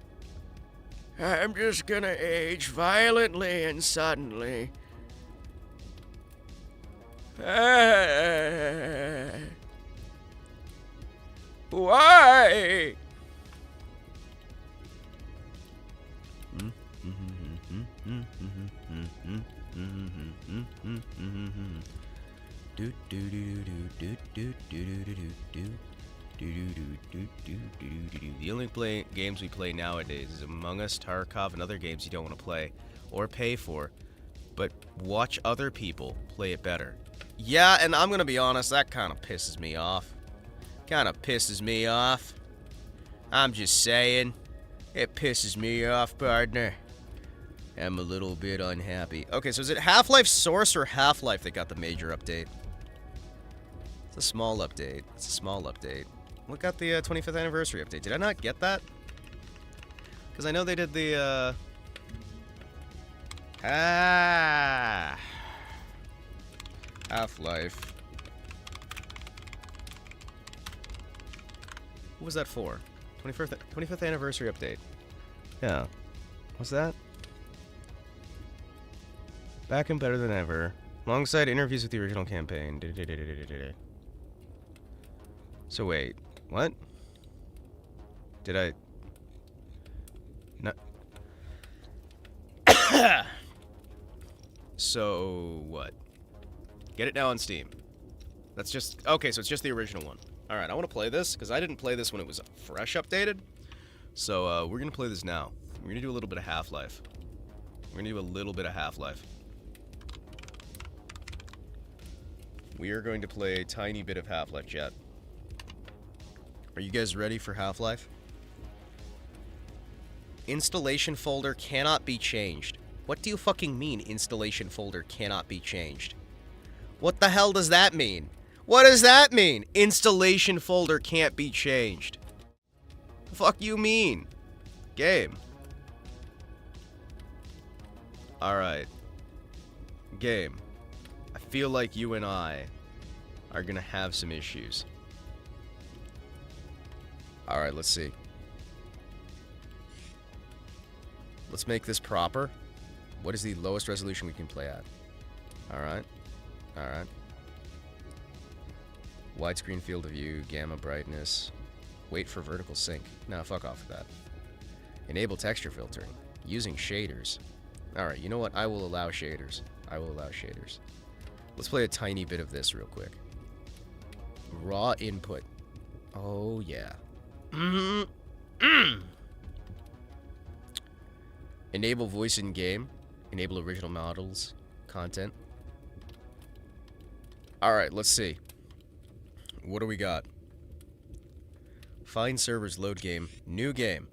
I'm just gonna age violently and suddenly. Why? The only games we play nowadays is Among Us, Tarkov, and other games you don't want to play or pay for, but watch other people play it better. Yeah, and I'm gonna be honest, that kind of pisses me off. I'm just saying, it pisses me off, partner. I'm a little bit unhappy. Okay, so is it Half-Life Source or Half-Life that got the major update? It's a small update. What got the 25th anniversary update? Did I not get that? Because I know they did the, Half-Life. What was that for? 25th anniversary update. Yeah. What's that? Back and better than ever. Alongside interviews with the original campaign. So wait, what? Did I... No. So, what? Get it now on Steam. That's just... Okay, so it's just the original one. Alright, I want to play this, because I didn't play this when it was fresh updated. So, we're going to play this now. We're going to do a little bit of Half-Life. We're going to do a little bit of Half-Life. We are going to play a tiny bit of Half-Life, chat. Are you guys ready for Half-Life? Installation folder cannot be changed. What do you fucking mean, installation folder cannot be changed? What the hell does that mean? What does that mean? Installation folder can't be changed. The fuck you mean? Game. Alright. Game. I feel like you and I are gonna have some issues. Alright, let's see. Let's make this proper. What is the lowest resolution we can play at? Alright. Alright. Widescreen field of view, gamma brightness. Wait for vertical sync. Nah, fuck off with that. Enable texture filtering. Using shaders. Alright, you know what? I will allow shaders. I will allow shaders. Let's play a tiny bit of this real quick. Raw input. Oh, yeah. Enable voice in game. Enable original models. Content. Alright, let's see. What do we got? Find servers, load game. New game.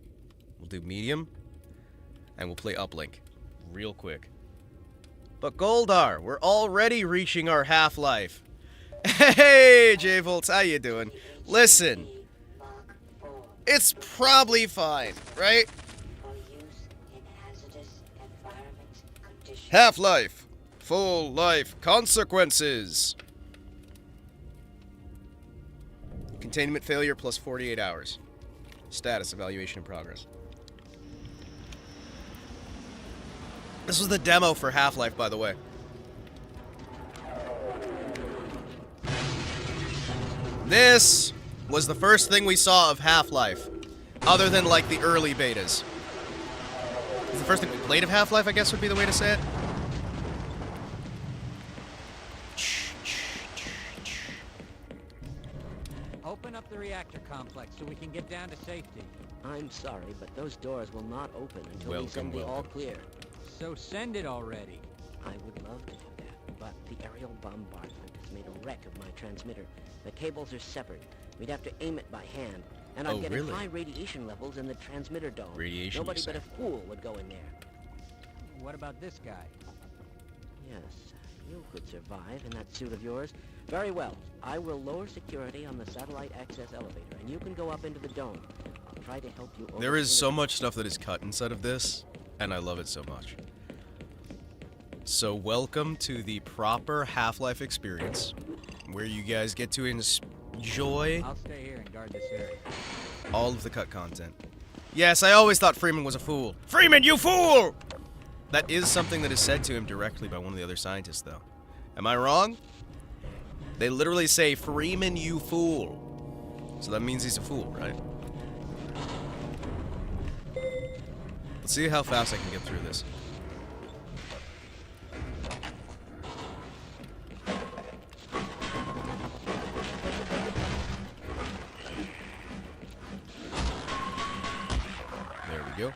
We'll do medium. And we'll play uplink. Real quick. But Goldar, we're already reaching our half-life. Hey, J-Volts, how you doing? Listen. It's probably fine, right? Half-life. Full life consequences. Containment failure plus 48 hours. Status evaluation in progress. This was the demo for Half-Life, by the way. This was the first thing we saw of Half-Life, other than, like, the early betas. It's the first thing we played of Half-Life, I guess would be the way to say it. Open up the reactor complex so we can get down to safety. I'm sorry, but those doors will not open until we send the all clear. So send it already. I would love to do that, but the aerial bombardment has made a wreck of my transmitter. The cables are severed. We'd have to aim it by hand. And I'm getting high radiation levels in the transmitter dome. Radiation, nobody but a fool would go in there. What about this guy? Yes, you could survive in that suit of yours. Very well. I will lower security on the satellite access elevator, and you can go up into the dome. I'll try to help you. There is so much stuff that is cut inside of this, and I love it so much. So welcome to the proper Half-Life experience, where you guys get to enjoy I'll stay here and guard this area. all of the cut content. Yes, I always thought Freeman was a fool. Freeman, you fool! That is something that is said to him directly by one of the other scientists, though. Am I wrong? They literally say, Freeman, you fool. So that means he's a fool, right? Let's see how fast I can get through this. There we go.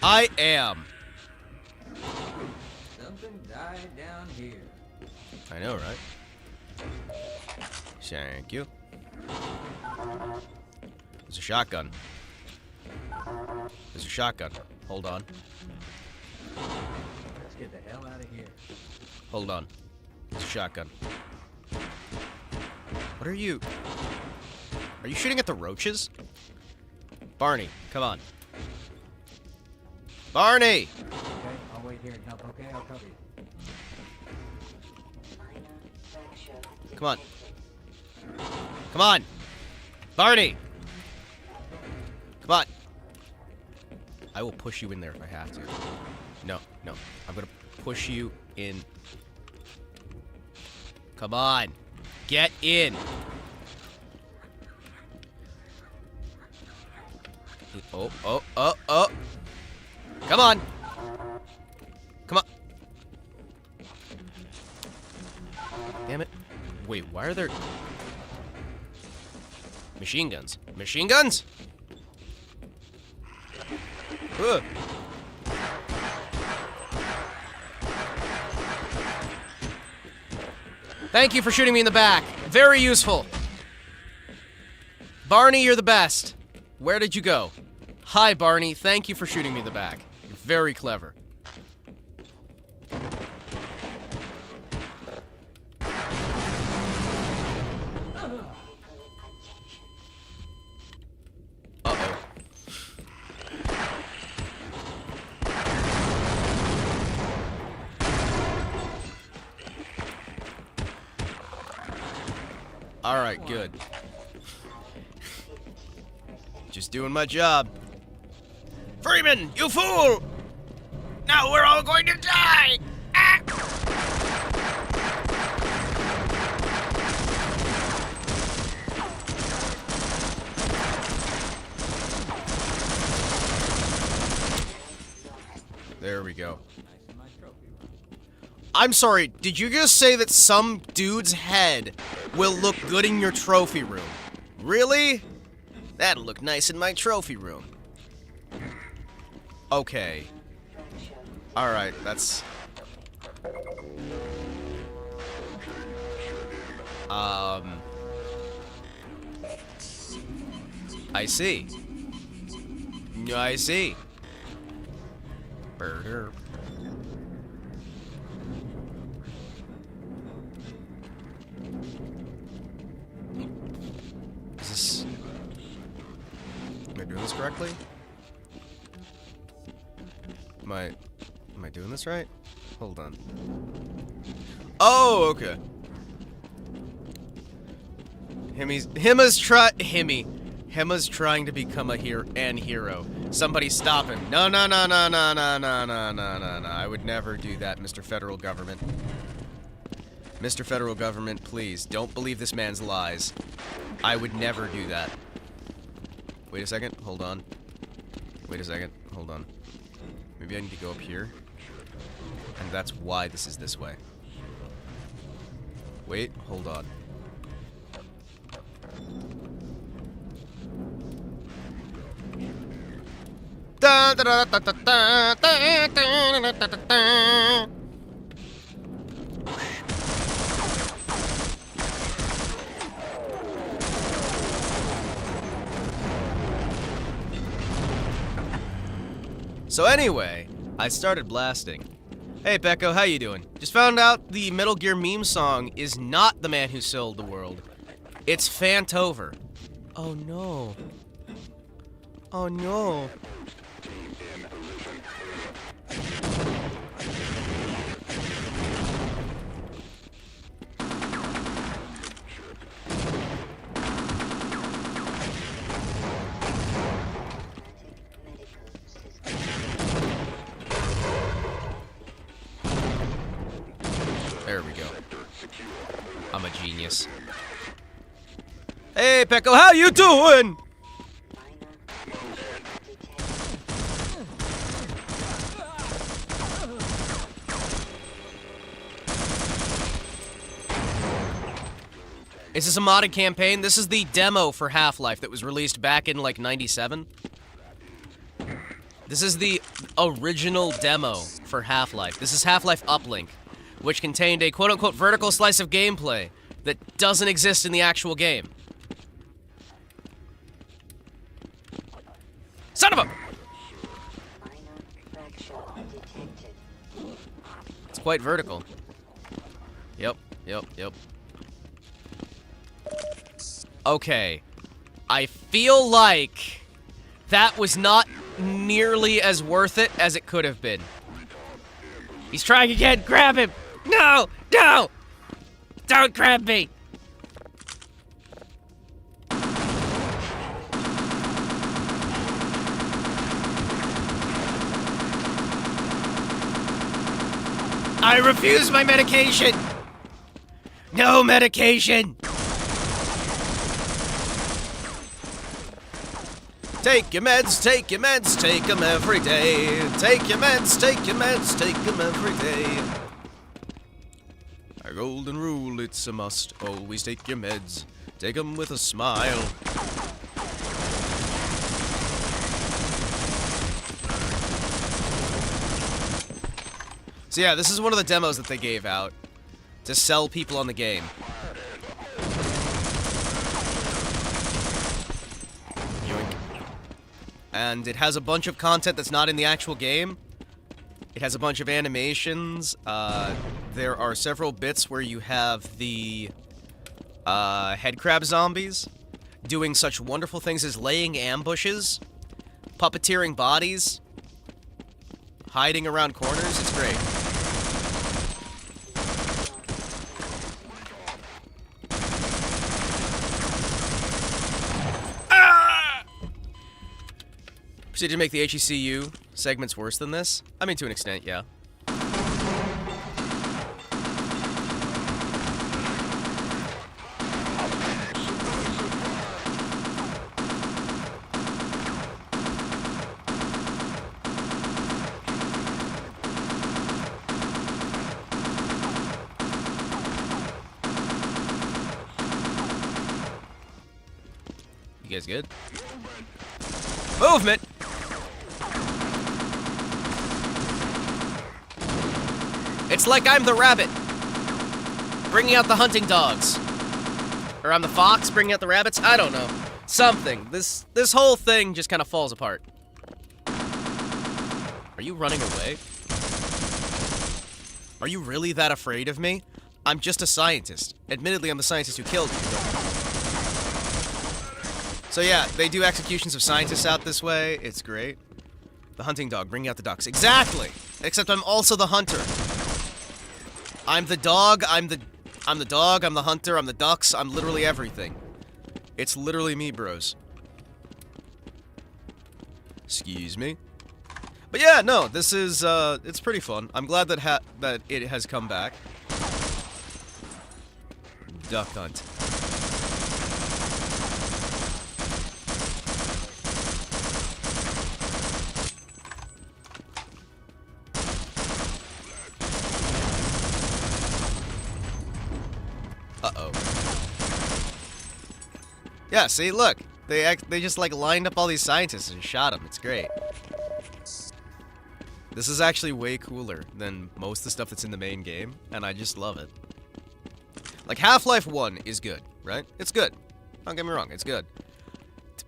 I am. Something died down here. I know, right? Thank you. There's a shotgun. There's a shotgun. Hold on. Let's get the hell out of here. Hold on. There's a shotgun. What are you? Are you shooting at the roaches? Barney, come on. Barney! Okay, I'll wait here and help, okay? I'll cover you. Come on. Come on! Barney! Come on! I will push you in there if I have to. No, no. I'm gonna push you in. Come on! Get in! Oh, oh, oh, oh! Come on. Come on. Damn it. Wait, why are there... Machine guns. Machine guns? Ugh. Thank you for shooting me in the back. Very useful. Barney, you're the best. Where did you go? Hi, Barney. Thank you for shooting me in the back. You're very clever. Uh-oh. All right, good. Just doing my job. Freeman, you fool! Now we're all going to die! Ah! There we go. I'm sorry, did you just say that some dude's head will look good in your trophy room? Really? That'll look nice in my trophy room. Okay. Alright, that's... I see. I see. Burger. Is this... Am I doing this correctly? Am I doing this right? Hold on. Oh, okay. Hima's trying to become a hero. Somebody stop him. No. I would never do that, Mr. Federal Government. Mr. Federal Government, please, don't believe this man's lies. I would never do that. Wait a second, hold on. Wait a second, hold on. Maybe I need to go up here. And that's why this is this way. Wait, hold on. Da da da da da da da da da da. So anyway, I started blasting. Hey Becco, how you doing? Just found out the Metal Gear meme song is not The Man Who Sold the World. It's Vtuber. Oh no. Oh no. There we go. I'm a genius. Hey, Pecco, how you doing? Is this a modded campaign? This is the demo for Half-Life that was released back in, like, 97. This is the original demo for Half-Life. This is Half-Life Uplink, which contained a quote-unquote vertical slice of gameplay that doesn't exist in the actual game. Son of a... It's quite vertical. Yep. Okay. I feel like that was not nearly as worth it as it could have been. He's trying again. Grab him. No! No! Don't grab me! I refuse my medication! No medication! Take your meds, take your meds, take them every day. Take your meds, take your meds, take them every day. Our golden rule, it's a must. Always take your meds. Take them with a smile. So yeah, this is one of the demos that they gave out to sell people on the game. Yoink. And it has a bunch of content that's not in the actual game. It has a bunch of animations. There are several bits where you have the headcrab zombies doing such wonderful things as laying ambushes, puppeteering bodies, hiding around corners. It's great. Proceed to make the HECU segments worse than this? I mean, to an extent, yeah. You guys good? Movement! It's like I'm the rabbit, bringing out the hunting dogs. Or I'm the fox, bringing out the rabbits? I don't know. Something. This whole thing just kind of falls apart. Are you running away? Are you really that afraid of me? I'm just a scientist. Admittedly, I'm the scientist who killed you. So yeah, they do executions of scientists out this way. It's great. The hunting dog, bringing out the ducks. Exactly! Except I'm also the hunter. I'm the dog, I'm the dog, I'm the hunter, I'm the ducks, I'm literally everything. It's literally me, bros. Excuse me. But yeah, no, this is, it's pretty fun. I'm glad that that it has come back. Duck hunt. Uh-oh. Yeah, see, look. They just, like, lined up all these scientists and shot them. It's great. This is actually way cooler than most of the stuff that's in the main game, and I just love it. Like, Half-Life 1 is good, right? It's good. Don't get me wrong, it's good.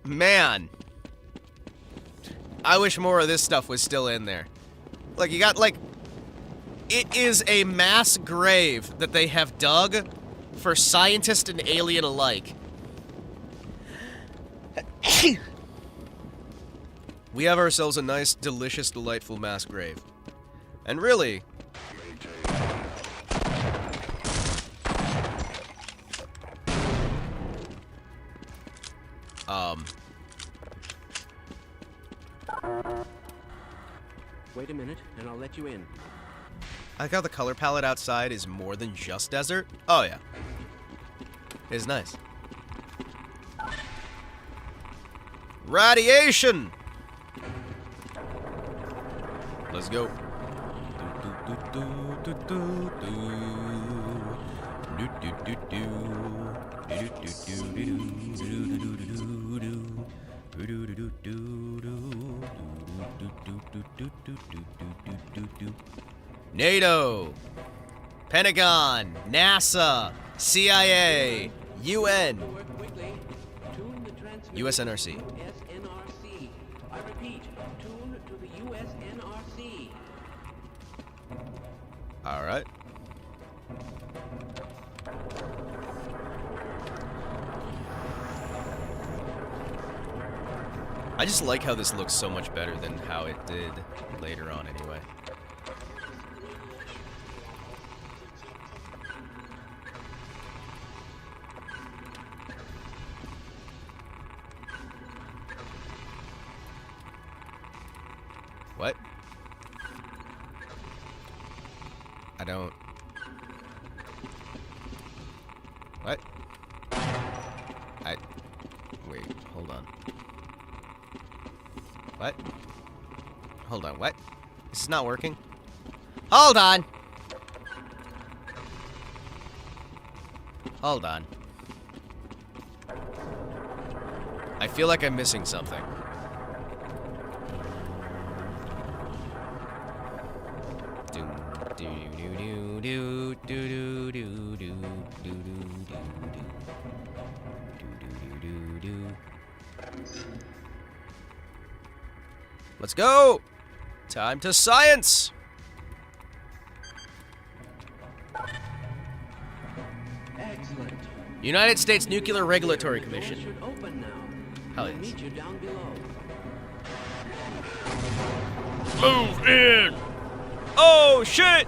Man. I wish more of this stuff was still in there. Like, you got, like... It is a mass grave that they have dug for scientist and alien alike. We have ourselves a nice, delicious, delightful mass grave. And really... Wait a minute, and I'll let you in. I like how the color palette outside is more than just desert. Oh, yeah. It's nice. Radiation! Let's go. NATO, Pentagon, NASA, CIA, UN, USNRC. I repeat, tune to the USNRC. All right. I just like how this looks so much better than how it did later on anyway. What? I don't... What? Wait, hold on. What? Hold on, what? This is not working. Hold on! Hold on. I feel like I'm missing something. Let's go! Time to science! Excellent. United States Nuclear Regulatory Commission. Should open now. Hell I'll yes. meet you down below. Move in! Oh, shit!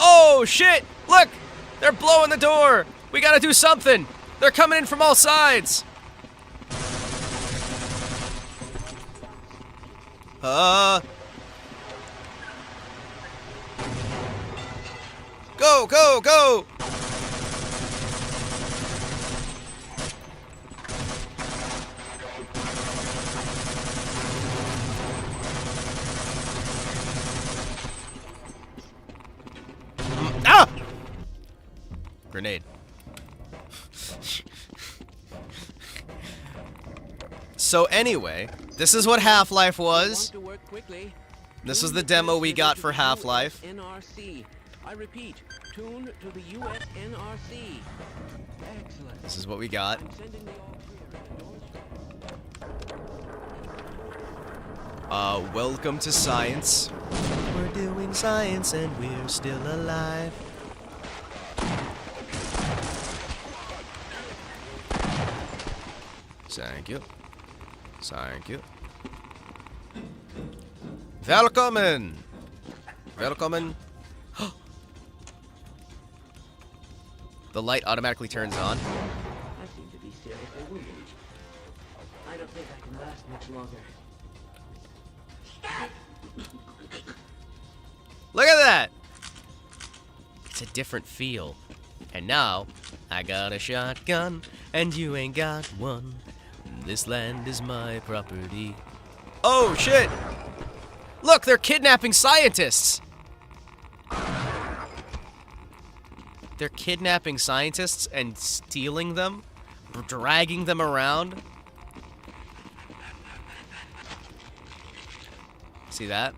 Oh, shit! Look! They're blowing the door! We gotta do something! They're coming in from all sides! Go, go, go! Ah! Grenade. So anyway, this is what Half-Life was. Want to work quickly. This Tune was the the demo we transmitter got to for the Half-Life. US NRC. I repeat, tune to the US NRC. Excellent. This is what we got. I'm sending the all clear. Welcome to science. We're doing science and we're still alive. Thank you. Thank you. Welcome! Welcome. The light automatically turns on. I seem to be seriously wounded. I don't think I can last much longer. Look at that! It's a different feel. And now, I got a shotgun, and you ain't got one. This land is my property. Oh, shit! Look, they're kidnapping scientists! They're kidnapping scientists and stealing them, dragging them around. See that?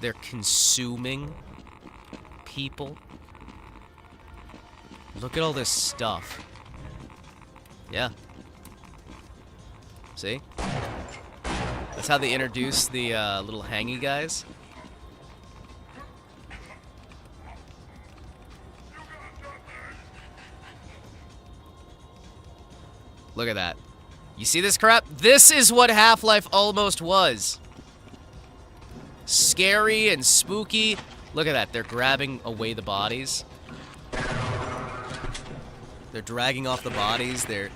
They're consuming people. Look at all this stuff. Yeah. See? That's how they introduce the little hangy guys. Look at that. You see this crap? This is what Half-Life almost was. Scary and spooky. Look at that. They're grabbing away the bodies. They're dragging off the bodies. They're...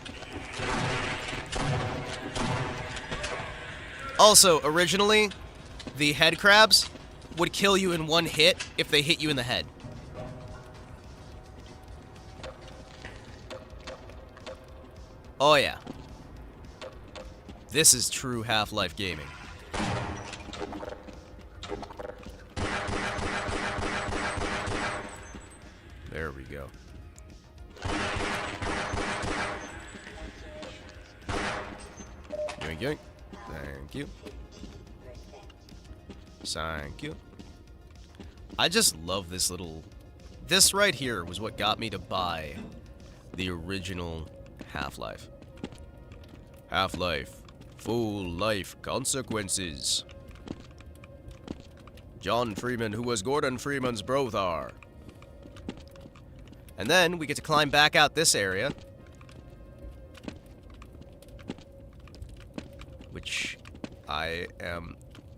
Also, originally, the head crabs would kill you in one hit if they hit you in the head. Oh yeah. This is true Half-Life gaming. There we go. Yoink, yoink. Thank you. Thank you. I just love this little... This right here was what got me to buy the original Half-Life. Half-Life. Full life consequences. John Freeman, who was Gordon Freeman's brother. And then we get to climb back out this area. Which I am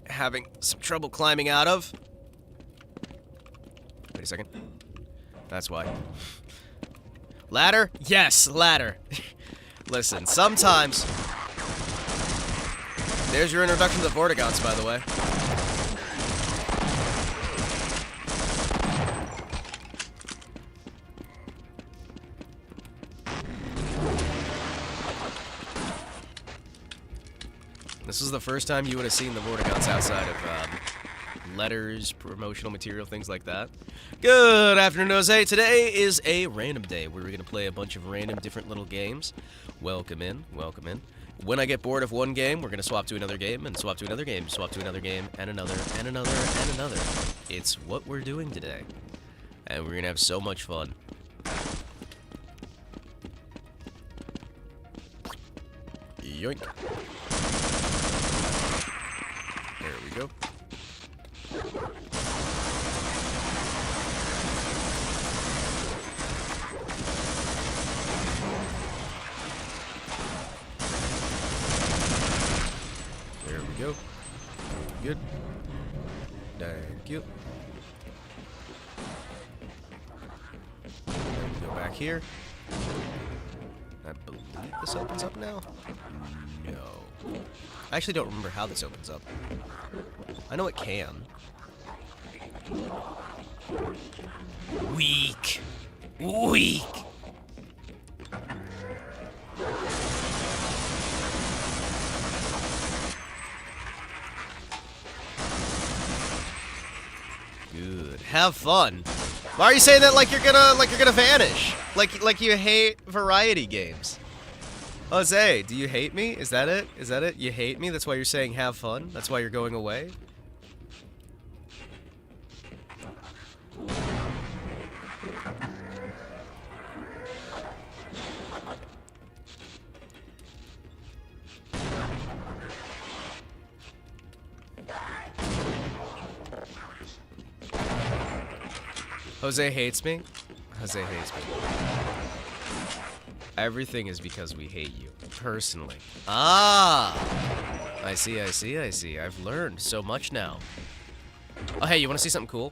having some trouble climbing out of. Wait a second. That's why. Ladder? Yes, ladder. Listen, sometimes There's your introduction to the Vortigaunts, by the way. This is the first time you would have seen the Vortigaunts outside of letters, promotional material, things like that. Good afternoon, Jose. Today is a random day where we're going to play a bunch of random different little games. Welcome in, welcome in. When I get bored of one game, we're going to swap to another game, and swap to another game, swap to another game, and another, and another, and another. It's what we're doing today. And we're going to have so much fun. Yoink. There we go. There we go. Good. Thank you. Then we go back here. I believe this opens up now? No. I actually don't remember how this opens up. I know it can. Weak. Weak. Good. Have fun. Why are you saying that like you're gonna vanish? Like you hate variety games? Jose, do you hate me? Is that it? Is that it? You hate me? That's why you're saying have fun? That's why you're going away? Jose hates me? Jose hates me. Everything is because we hate you. Personally. Ah! I see, I see, I see. I've learned so much now. Oh, hey, you want to see something cool?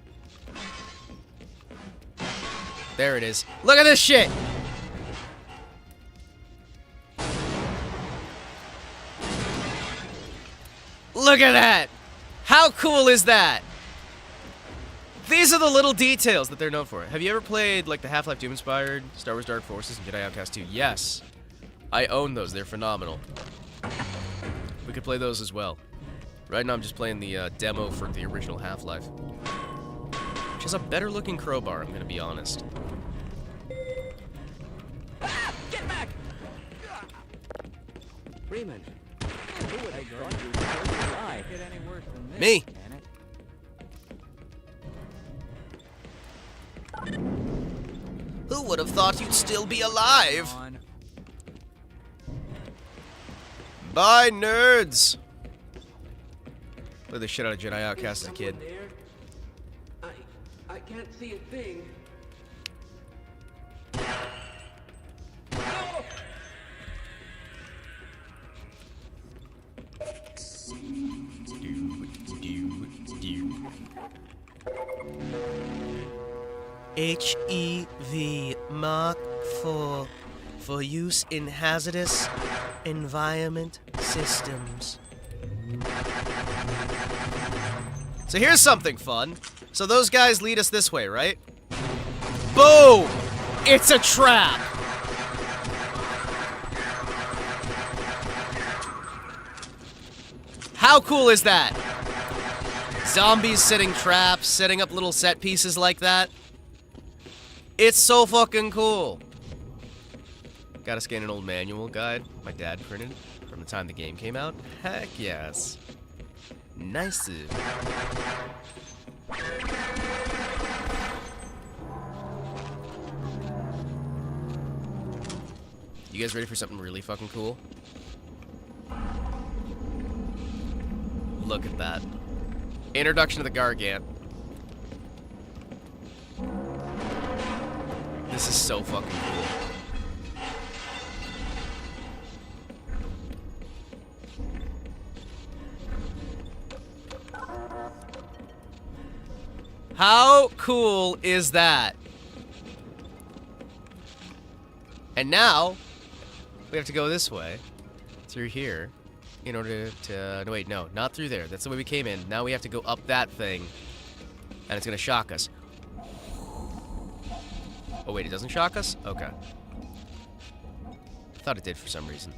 There it is. Look at this shit! Look at that! How cool is that? These are the little details that they're known for. Have you ever played, like, the Half-Life Doom-inspired Star Wars Dark Forces and Jedi Outcast 2? Yes. I own those. They're phenomenal. We could play those as well. Right now I'm just playing the demo for the original Half-Life. Which has a better-looking crowbar, I'm going to be honest. Ah, get back! Freeman, who would have thought you were alive? Get any worse than this, Me. can it? Who would have thought you'd still be alive? Come on. Bye, nerds! Played the shit out of Jedi Outcast as a kid. I can't see a thing. HEV Mark IV for use in hazardous environment systems. So here's something fun. So those guys lead us this way, right? Boom! It's a trap! How cool is that? Zombies setting traps, setting up little set pieces like that. It's so fucking cool. Gotta scan an old manual guide my dad printed from the time the game came out. Heck yes. Nice. You guys ready for something really fucking cool? Look at that. Introduction to the Gargant. This is so fucking cool. How cool is that? And now, we have to go this way, through here, in order to... No, wait, no. Not through there. That's the way we came in. Now we have to go up that thing. And it's going to shock us. Oh, wait, it doesn't shock us? Okay. I thought it did for some reason.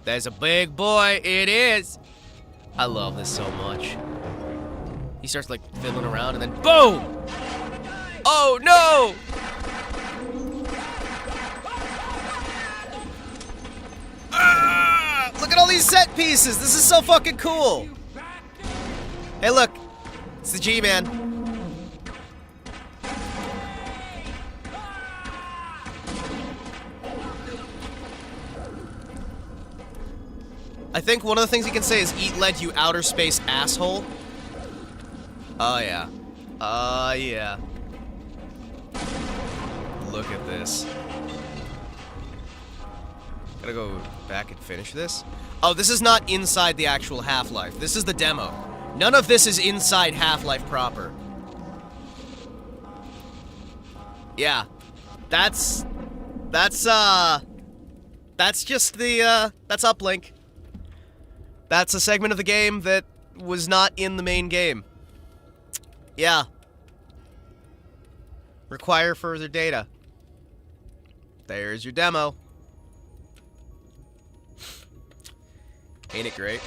There's a big boy. It is. I love this so much. He starts, like, fiddling around, and then boom! Oh, no! Ah! Look at all these set pieces. This is so fucking cool. Hey, look. It's the G-Man. I think one of the things he can say is, "Eat lead, you outer space asshole." Oh, yeah. Oh, yeah. Look at this. Gotta go back and finish this. Oh, this is not inside the actual Half-Life. This is the demo. None of this is inside Half-Life proper. Yeah. That's just the, that's uplink. That's a segment of the game that was not in the main game. Yeah. Require further data. There's your demo. Ain't it great?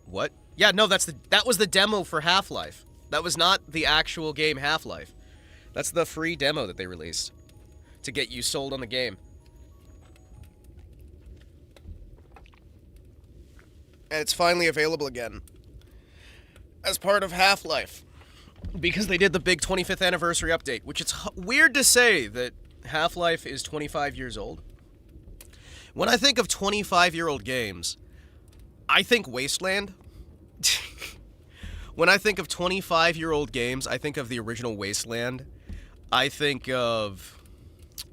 What? Yeah, no, that was the demo for Half-Life. That was not the actual game Half-Life. That's the free demo that they released to get you sold on the game. And it's finally available again as part of Half-Life because they did the big 25th anniversary update, which it's weird to say that Half-Life is 25 years old. When I think of 25-year-old games, I think Wasteland. When I think of 25-year-old games, I think of the original Wasteland. I think of...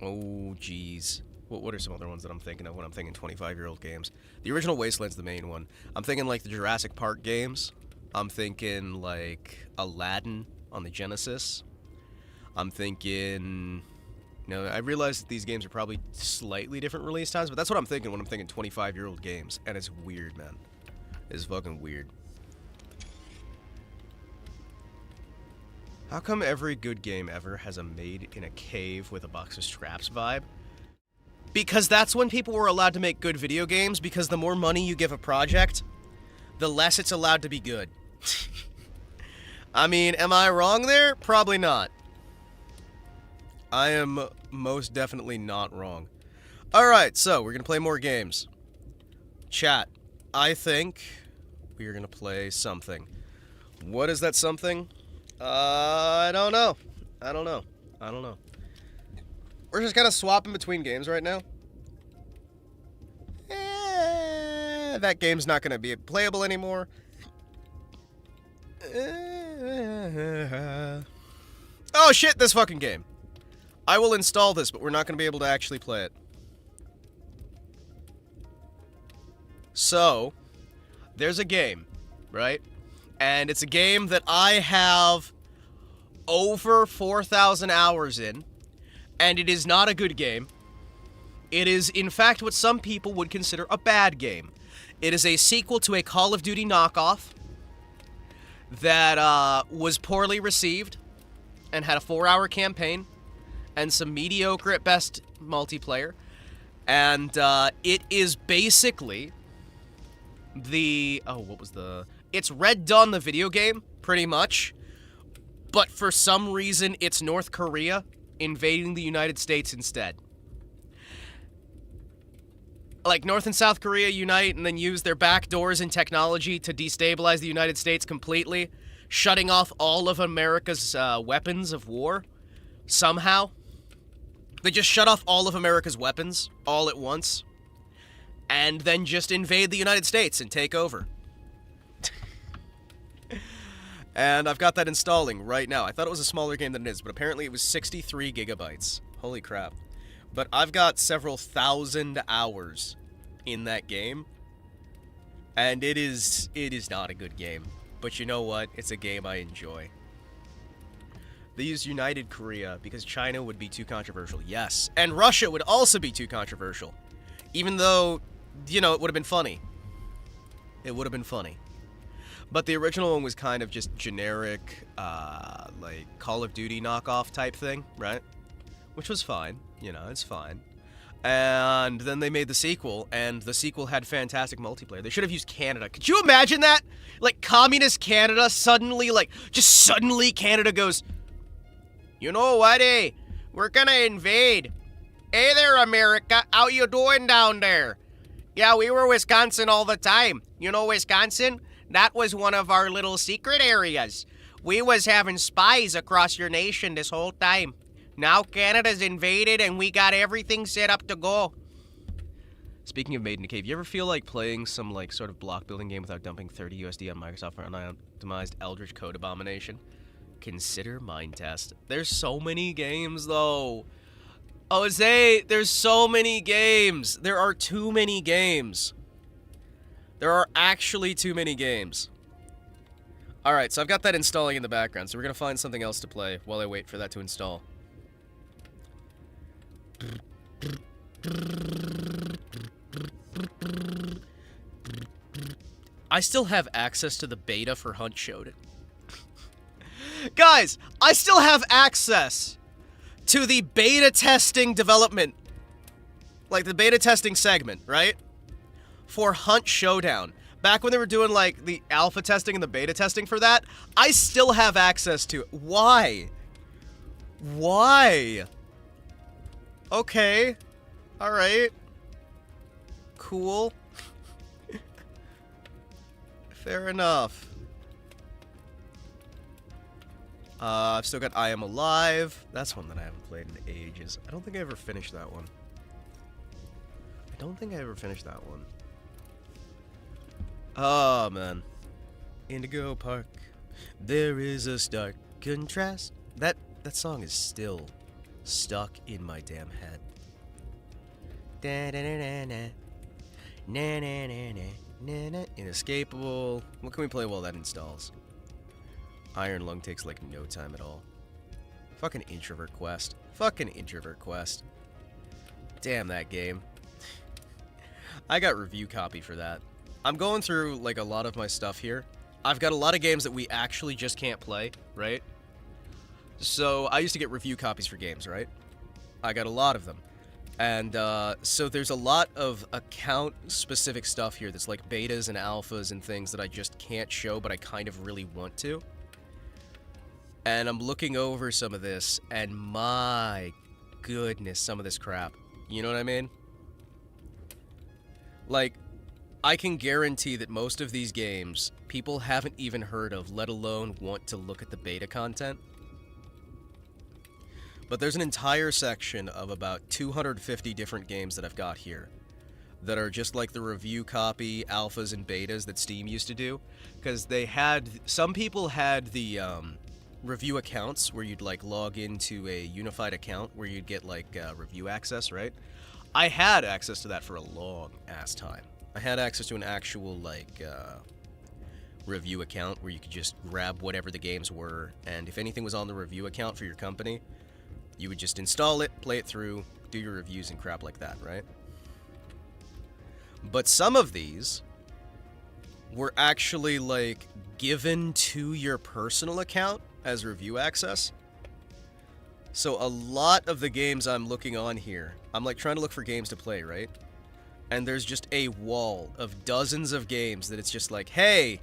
Oh, geez. What are some other ones that I'm thinking of when I'm thinking 25-year-old games? The original Wasteland's the main one. I'm thinking, like, the Jurassic Park games. I'm thinking, like, Aladdin on the Genesis. I'm thinking... No, I realize that these games are probably slightly different release times, but that's what I'm thinking when I'm thinking 25-year-old games. And it's weird, man. It's fucking weird. How come every good game ever has a made in a cave with a box of scraps vibe? Because that's when people were allowed to make good video games, because the more money you give a project, the less it's allowed to be good. I mean, am I wrong there? Probably not. I am most definitely not wrong. Alright, so we're gonna play more games. Chat, I think we are gonna play something. What is that something? I don't know. I don't know. We're just kind of swapping between games right now. That game's not going to be playable anymore. Oh shit, this fucking game. I will install this, but we're not going to be able to actually play it. So, there's a game, right? And it's a game that I have over 4,000 hours in. And it is not a good game. It is, in fact, what some people would consider a bad game. It is a sequel to a Call of Duty knockoff that was poorly received and had a 4-hour campaign and some mediocre at best multiplayer. And it is basically the... Oh, what was the... It's Red Dawn the video game, pretty much. But for some reason, it's North Korea invading the United States instead. Like, North and South Korea unite and then use their back doors and technology to destabilize the United States completely, shutting off all of America's weapons of war, somehow. They just shut off all of America's weapons, all at once, and then just invade the United States and take over. And I've got that installing right now. I thought it was a smaller game than it is, but apparently it was 63 gigabytes. Holy crap. But I've got several thousand hours in that game. And it is not a good game. But you know what? It's a game I enjoy. They used United Korea because China would be too controversial. Yes. And Russia would also be too controversial. Even though, you know, it would have been funny. It would have been funny. But the original one was kind of just generic, like, Call of Duty knockoff type thing, right? Which was fine. You know, it's fine. And then they made the sequel, and the sequel had fantastic multiplayer. They should have used Canada. Could you imagine that? Like, communist Canada suddenly, like, just suddenly Canada goes, you know what, we're gonna invade. Hey there, America. How you doing down there? Yeah, we were Wisconsin all the time. You know Wisconsin? That was one of our little secret areas. We was having spies across your nation this whole time. Now Canada's invaded and we got everything set up to go. Speaking of Made in a Cave, you ever feel like playing some like sort of block building game without dumping 30 USD on Microsoft for unoptimized Eldritch Code Abomination? Consider Mind Test. There's so many games though. Jose, there's so many games. There are too many games. There are actually too many games. Alright, so I've got that installing in the background, so we're gonna find something else to play while I wait for that to install. I still have access to the beta for Hunt Showdown. Guys, I still have access to the beta testing development. Like the beta testing segment, right? For Hunt Showdown. Back when they were doing like the alpha testing and the beta testing for that, I still have access to it. Why? Why? Okay. Alright. Cool. Fair enough. I've still got I Am Alive. That's one that I haven't played in ages. I don't think I ever finished that one. Oh, man. Indigo Park. There is a stark contrast. That song is still stuck in my damn head. Inescapable. What can we play while that installs? Iron Lung takes like no time at all. Fucking Introvert Quest. Damn that game. I got review copy for that. I'm going through like a lot of my stuff here. I've got a lot of games that we actually just can't play, right? So I used to get review copies for games, right? I got a lot of them. And so there's a lot of account-specific stuff here that's like betas and alphas and things that I just can't show, but I kind of really want to. And I'm looking over some of this, and my goodness, some of this crap. You know what I mean? Like, I can guarantee that most of these games, people haven't even heard of, let alone want to look at the beta content. But there's an entire section of about 250 different games that I've got here that are just like the review copy, alphas, and betas that Steam used to do. Because they had... Some people had the review accounts where you'd like log into a unified account where you'd get like review access, right? I had access to that for a long-ass time. I had access to an actual like review account where you could just grab whatever the games were, and if anything was on the review account for your company, you would just install it, play it through, do your reviews and crap like that, right? But some of these were actually, like, given to your personal account as review access. So a lot of the games I'm looking on here, I'm, like, trying to look for games to play, right? And there's just a wall of dozens of games that it's just like, hey...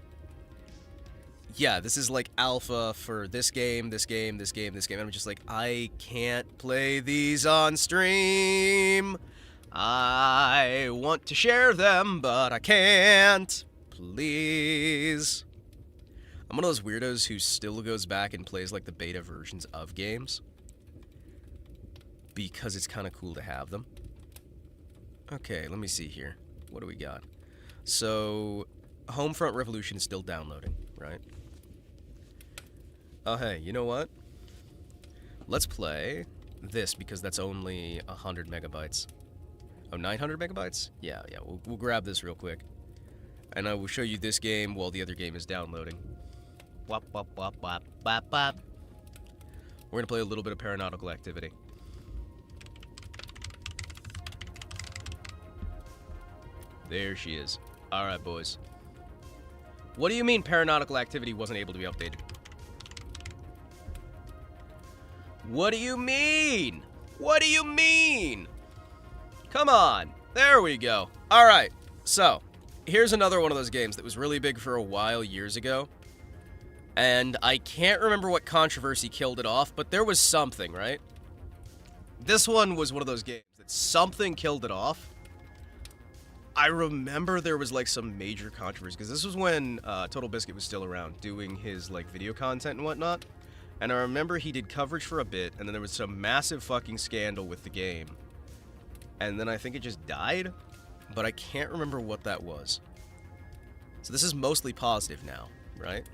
Yeah, this is like alpha for this game, this game, this game, this game. And I'm just like, I can't play these on stream. I want to share them, but I can't. Please. I'm one of those weirdos who still goes back and plays like the beta versions of games. Because it's kind of cool to have them. Okay, let me see here. What do we got? So, Homefront Revolution is still downloading, right? Oh, hey, you know what? Let's play this, because that's only 100 megabytes. Oh, 900 megabytes? Yeah, we'll grab this real quick. And I will show you this game while the other game is downloading. Wop, wop, wop, wop, wop, wop. We're We're gonna play a little bit of Paranautical Activity. There she is. Alright, boys. What do you mean Paranautical Activity wasn't able to be updated? What do you mean? What do you mean? Come on. There we go. Alright, so, here's another one of those games that was really big for a while years ago. And I can't remember what controversy killed it off, but there was something, right? This one was one of those games that something killed it off. I remember there was, like, some major controversy, because this was when Total Biscuit was still around, doing his, like, video content and whatnot. And I remember he did coverage for a bit, and then there was some massive fucking scandal with the game. And then I think it just died, but I can't remember what that was. So this is mostly positive now, right?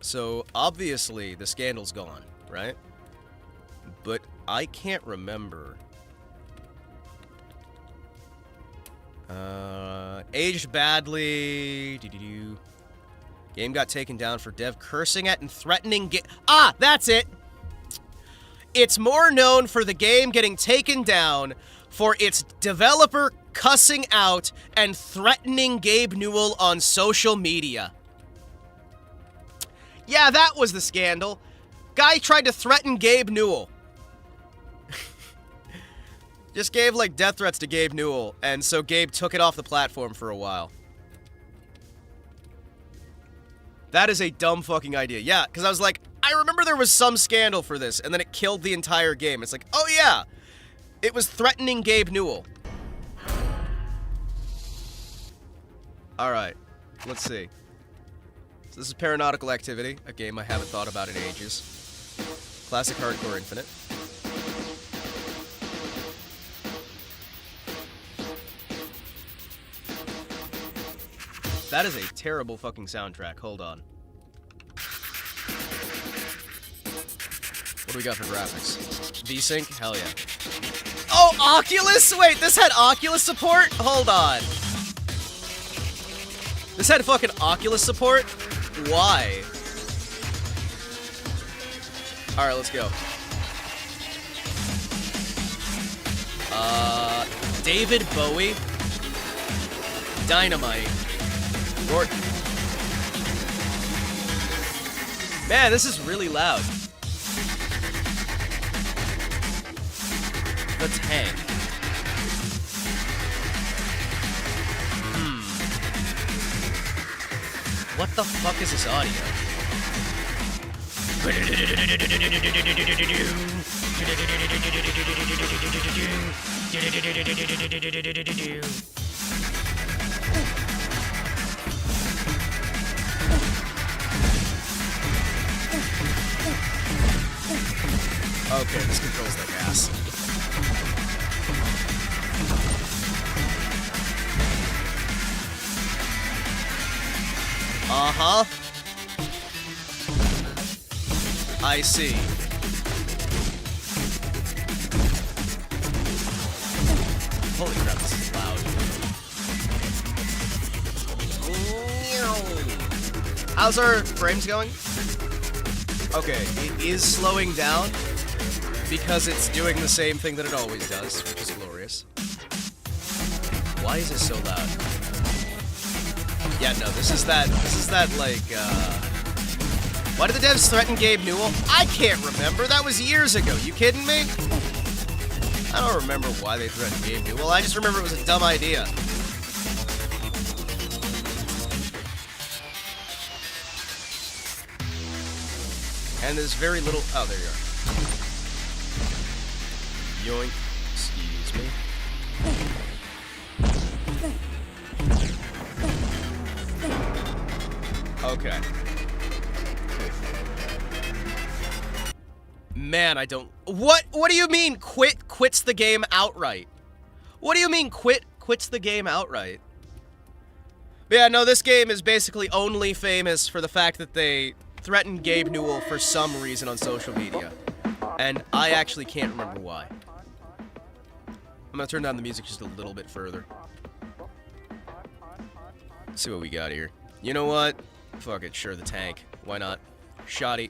So, obviously, the scandal's gone, right? But I can't remember... aged badly. Game got taken down for dev cursing at and threatening that's it! It's more known for the game getting taken down for its developer cussing out and threatening Gabe Newell on social media. Yeah, that was the scandal. Guy tried to threaten Gabe Newell. Just gave, like, death threats to Gabe Newell, and so Gabe took it off the platform for a while. That is a dumb fucking idea. Yeah, because I was like, I remember there was some scandal for this, and then it killed the entire game. It's like, oh yeah, it was threatening Gabe Newell. Alright, let's see. So this is Paranautical Activity, a game I haven't thought about in ages. Classic Hardcore Infinite. That is a terrible fucking soundtrack. Hold on. What do we got for graphics? V-Sync? Hell yeah. Oh, Oculus? Wait, this had Oculus support? Hold on. This had fucking Oculus support? Why? Alright, let's go. David Bowie. Dynamite. Man, this is really loud. The tank. What the fuck is this audio? Okay, this controls like ass. Uh-huh. I see. Holy crap, this is loud. How's our frames going? Okay, it is slowing down because it's doing the same thing that it always does, which is glorious. Why is it so loud? Yeah, no, this is that, like, why did the devs threaten Gabe Newell? I can't remember, that was years ago, you kidding me? I don't remember why they threatened Gabe Newell, I just remember it was a dumb idea. And there's very little, oh, there you are. Yoink, excuse me. Okay. Man, I don't... What do you mean quits the game outright? What do you mean quits the game outright? But yeah, no, this game is basically only famous for the fact that they threatened Gabe Newell for some reason on social media. And I actually can't remember why. I'm gonna turn down the music just a little bit further. Let's see what we got here. You know what? Fuck it, sure, the tank. Why not? Shoddy.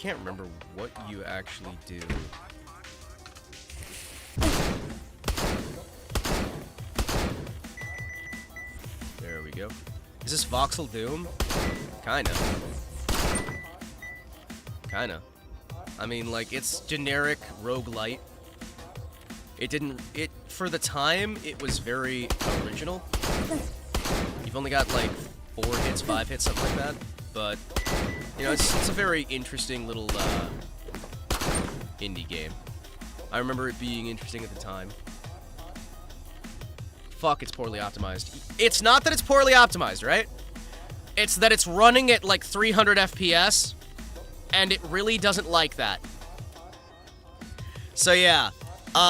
can't remember what you actually do. There we go. Is this Voxel Doom? Kinda. Kinda. I mean, like, it's generic roguelite. For the time, it was very original. You've only got, like, 4 hits, 5 hits, something like that. But, you know, it's a very interesting little, indie game. I remember it being interesting at the time. Fuck, it's poorly optimized. It's not that it's poorly optimized, right? It's that it's running at, like, 300 FPS, and it really doesn't like that. So, yeah.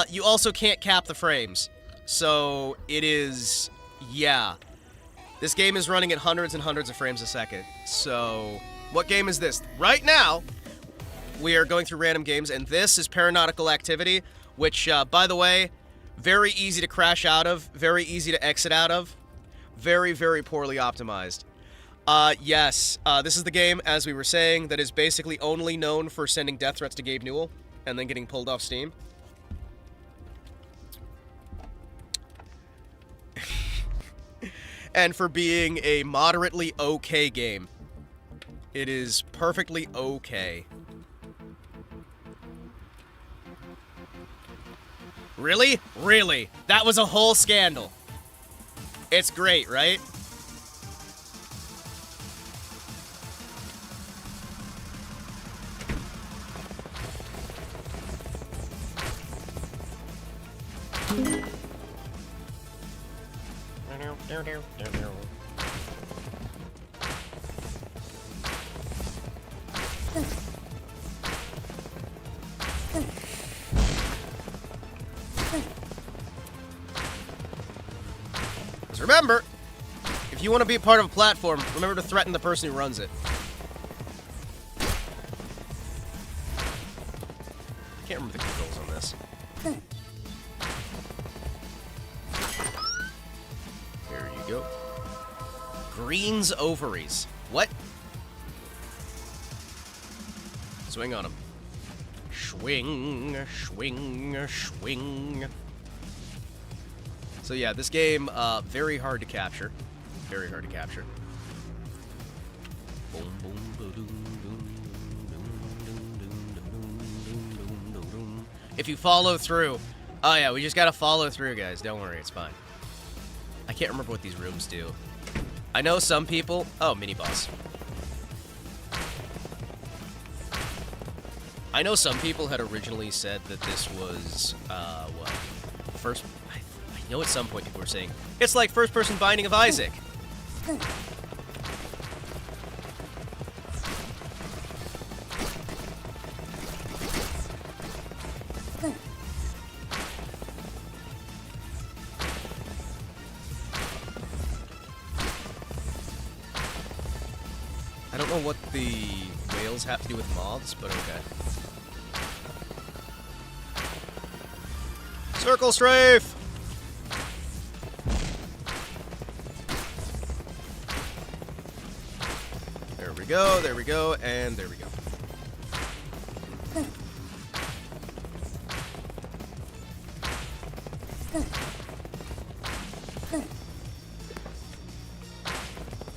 You also can't cap the frames. So, it is... yeah. This game is running at hundreds and hundreds of frames a second. So, what game is this? Right now, we are going through random games, and this is Paranautical Activity, which, by the way, very easy to crash out of, very easy to exit out of, very, very poorly optimized. Yes, this is the game, as we were saying, that is basically only known for sending death threats to Gabe Newell, and then getting pulled off Steam. And for being a moderately okay game. It is perfectly okay. Really? Really? That was a whole scandal. It's great, right? Just remember, if you want to be a part of a platform, remember to threaten the person who runs it. I can't remember the controls on this. There you go. Green's ovaries. What? Swing on him. Swing, swing, swing. So yeah, this game, very hard to capture. Very hard to capture. Boom, boom, ba-doom, boom, boom, boom, boom, boom. If you follow through... Oh yeah, we just gotta follow through, guys. Don't worry, it's fine. I can't remember what these rooms do. I know some people... Oh, mini-boss. I know some people had originally said that this was, what? First... I know at some point people were saying, it's like first-person Binding of Isaac. I don't know what the whales have to do with moths, but okay. Circle strafe! There we go, and there we go.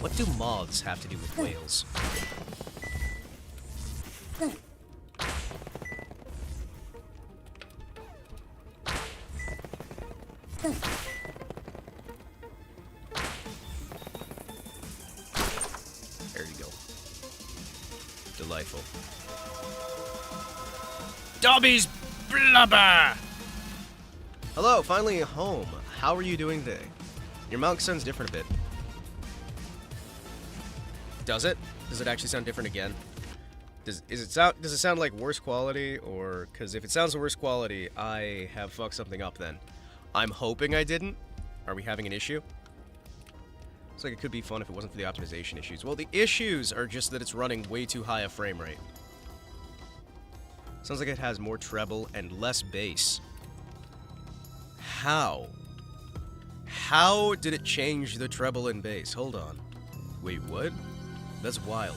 What do moths have to do with whales? There you go. Delightful. Dobby's blubber! Hello, finally home. How are you doing today? Your mount sounds different a bit. Does it? Does it actually sound different again? Does it sound like worse quality, or... Because if it sounds worse quality, I have fucked something up then. I'm hoping I didn't. Are we having an issue? Looks like it could be fun if it wasn't for the optimization issues. Well, the issues are just that it's running way too high a frame rate. Sounds like it has more treble and less bass. How? How did it change the treble and bass? Hold on. Wait, what? That's wild.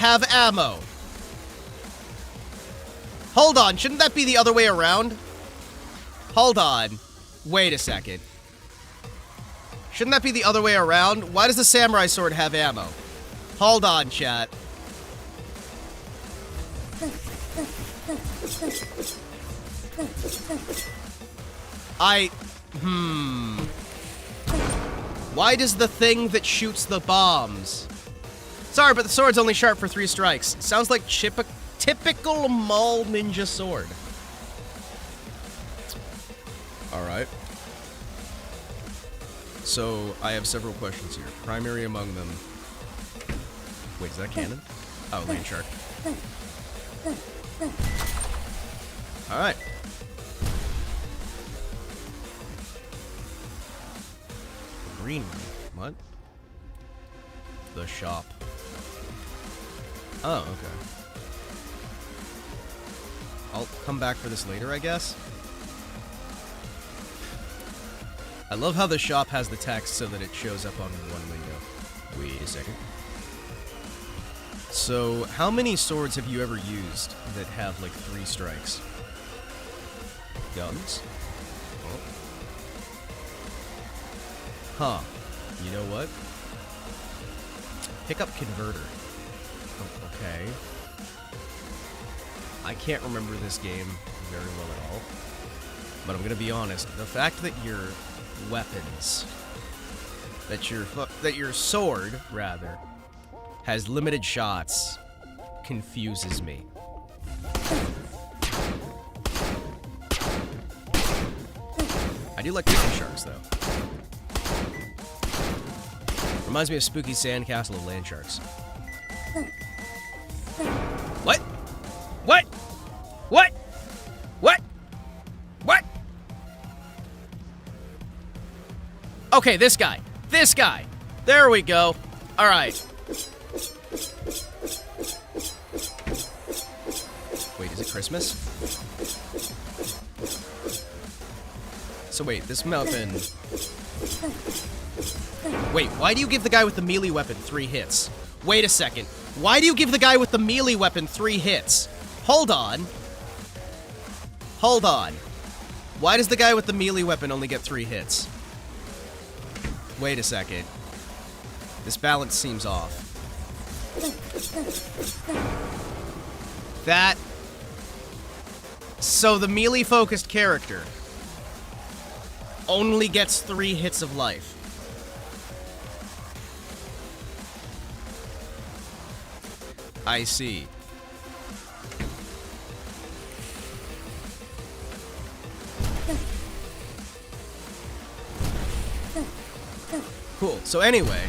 have ammo. Hold on, shouldn't that be the other way around? Hold on. Wait a second. Shouldn't that be the other way around? Why does the samurai sword have ammo? Hold on, chat. Why does the thing that shoots the bombs? Sorry, but the sword's only sharp for 3 strikes. Sounds like typical mall ninja sword. Alright. So, I have several questions here. Primary among them... Wait, is that canon? Oh, land shark. Alright. Green room. What? The shop. Oh, okay. I'll come back for this later, I guess. I love how the shop has the text so that it shows up on one window. Wait a second. So, how many swords have you ever used that have, like, 3 strikes? Guns? Oh. Huh. You know what? Pick up converter. Oh, okay. I can't remember this game very well at all. But I'm gonna be honest, the fact that your weapons, that your sword, rather, has limited shots confuses me. I do like land sharks, though. Reminds me of Spooky Sandcastle of land sharks. What? What? What? What? What? Okay, this guy. This guy. There we go. All right. Wait, is it Christmas? So wait, this weapon... Wait, why do you give the guy with the melee weapon 3 hits? Wait a second. Why do you give the guy with the melee weapon 3 hits? Hold on. Hold on. Why does the guy with the melee weapon only get 3 hits? Wait a second. This balance seems off. That... So the melee-focused character only gets 3 hits of life. I see. Cool. So anyway...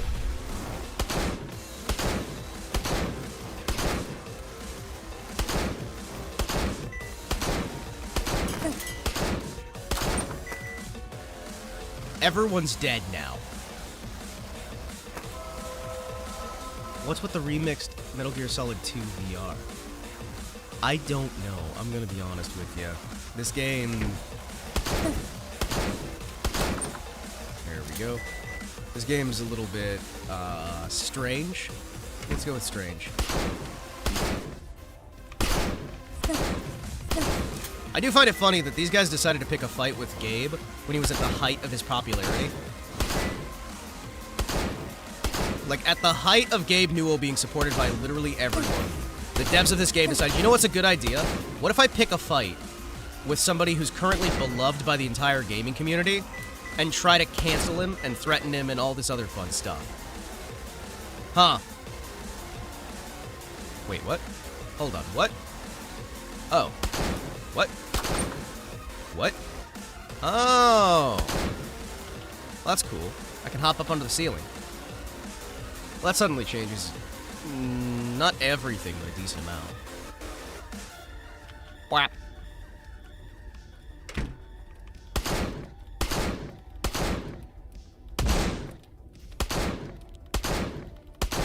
Everyone's dead now. What's with the remixed Metal Gear Solid 2 VR? I don't know. I'm gonna be honest with you. This game... There we go. This game's a little bit, strange. Let's go with strange. I do find it funny that these guys decided to pick a fight with Gabe when he was at the height of his popularity. Like, at the height of Gabe Newell being supported by literally everyone, the devs of this game decided, you know what's a good idea? What if I pick a fight with somebody who's currently beloved by the entire gaming community and try to cancel him and threaten him and all this other fun stuff? Huh. Wait, what? Hold on, what? Oh. What? What? Oh. Well, that's cool. I can hop up onto the ceiling. Well, that suddenly changes. Not everything, but a decent amount. Whap.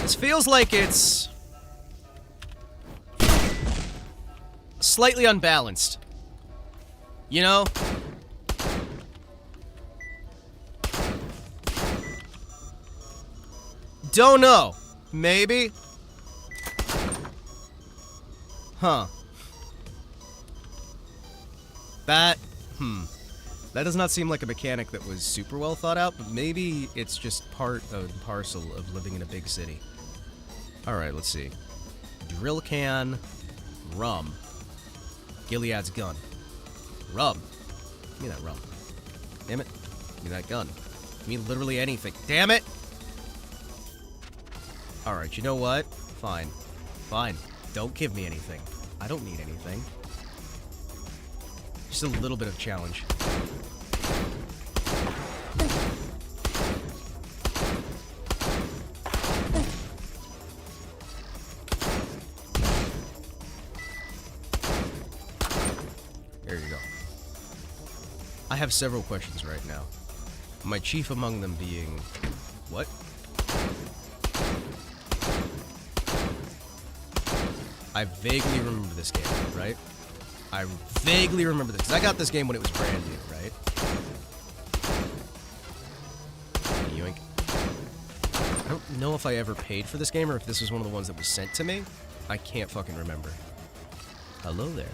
This feels like it's... slightly unbalanced. You know? Don't know. Maybe? Huh. That does not seem like a mechanic that was super well thought out, but maybe it's just part and parcel of living in a big city. Alright, let's see. Drill can, rum, Gilead's gun. Rum. Give me that rum. Damn it. Give me that gun. Give me literally anything. Damn it! Alright, you know what? Fine. Fine. Don't give me anything. I don't need anything. Just a little bit of challenge. There you go. I have several questions right now. My chief among them being... What? I vaguely remember this game, right? I vaguely remember this, because I got this game when it was brand new, right? Yoink. I don't know if I ever paid for this game, or if this was one of the ones that was sent to me. I can't fucking remember. Hello there.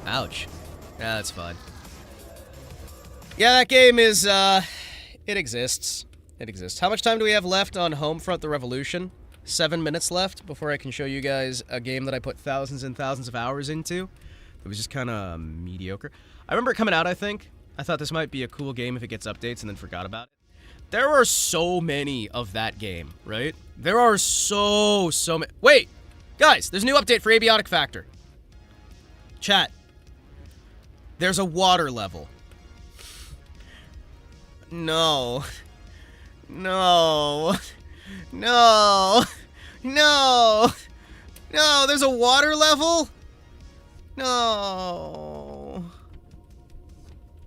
Ouch. Yeah, that's fine. Yeah, that game is, it exists. It exists. How much time do we have left on Homefront the Revolution? 7 minutes left before I can show you guys a game that I put thousands and thousands of hours into. It was just kind of mediocre. I remember it coming out, I think. I thought this might be a cool game if it gets updates and then forgot about it. There are so many of that game, right? There are so many. Wait! Guys, there's a new update for Abiotic Factor. Chat. There's a water level. No. No. No. No. No, there's a water level? No.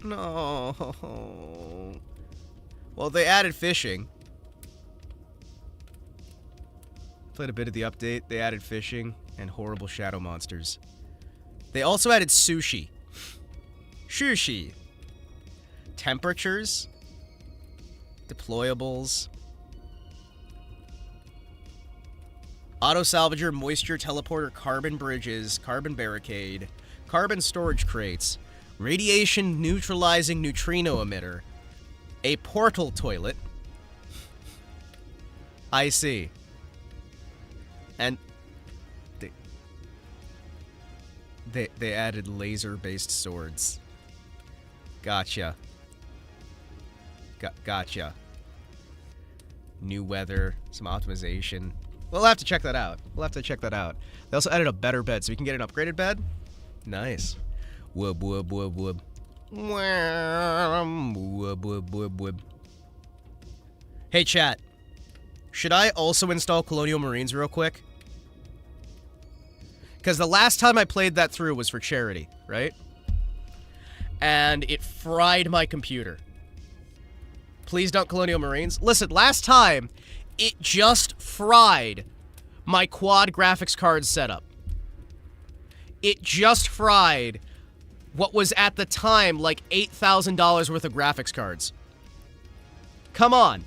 No. Well, they added fishing. Played a bit of the update. They added fishing and horrible shadow monsters. They also added sushi. Sushi. Temperatures. Deployables. Auto salvager, moisture teleporter, carbon bridges, carbon barricade, carbon storage crates, radiation neutralizing neutrino emitter, a portal toilet. I see. And they added laser-based swords. Gotcha. Gotcha. New weather, some optimization. We'll have to check that out. We'll have to check that out. They also added a better bed, so we can get an upgraded bed. Nice. Whoop, whoop, whoop, whoop. Whoop, whoop, whoop, whoop. Hey, chat. Should I also install Colonial Marines real quick? Because the last time I played that through was for charity, right? And it fried my computer. Please don't Colonial Marines. Listen, last time, it just fried my quad graphics card setup. It just fried what was at the time like $8,000 worth of graphics cards. Come on.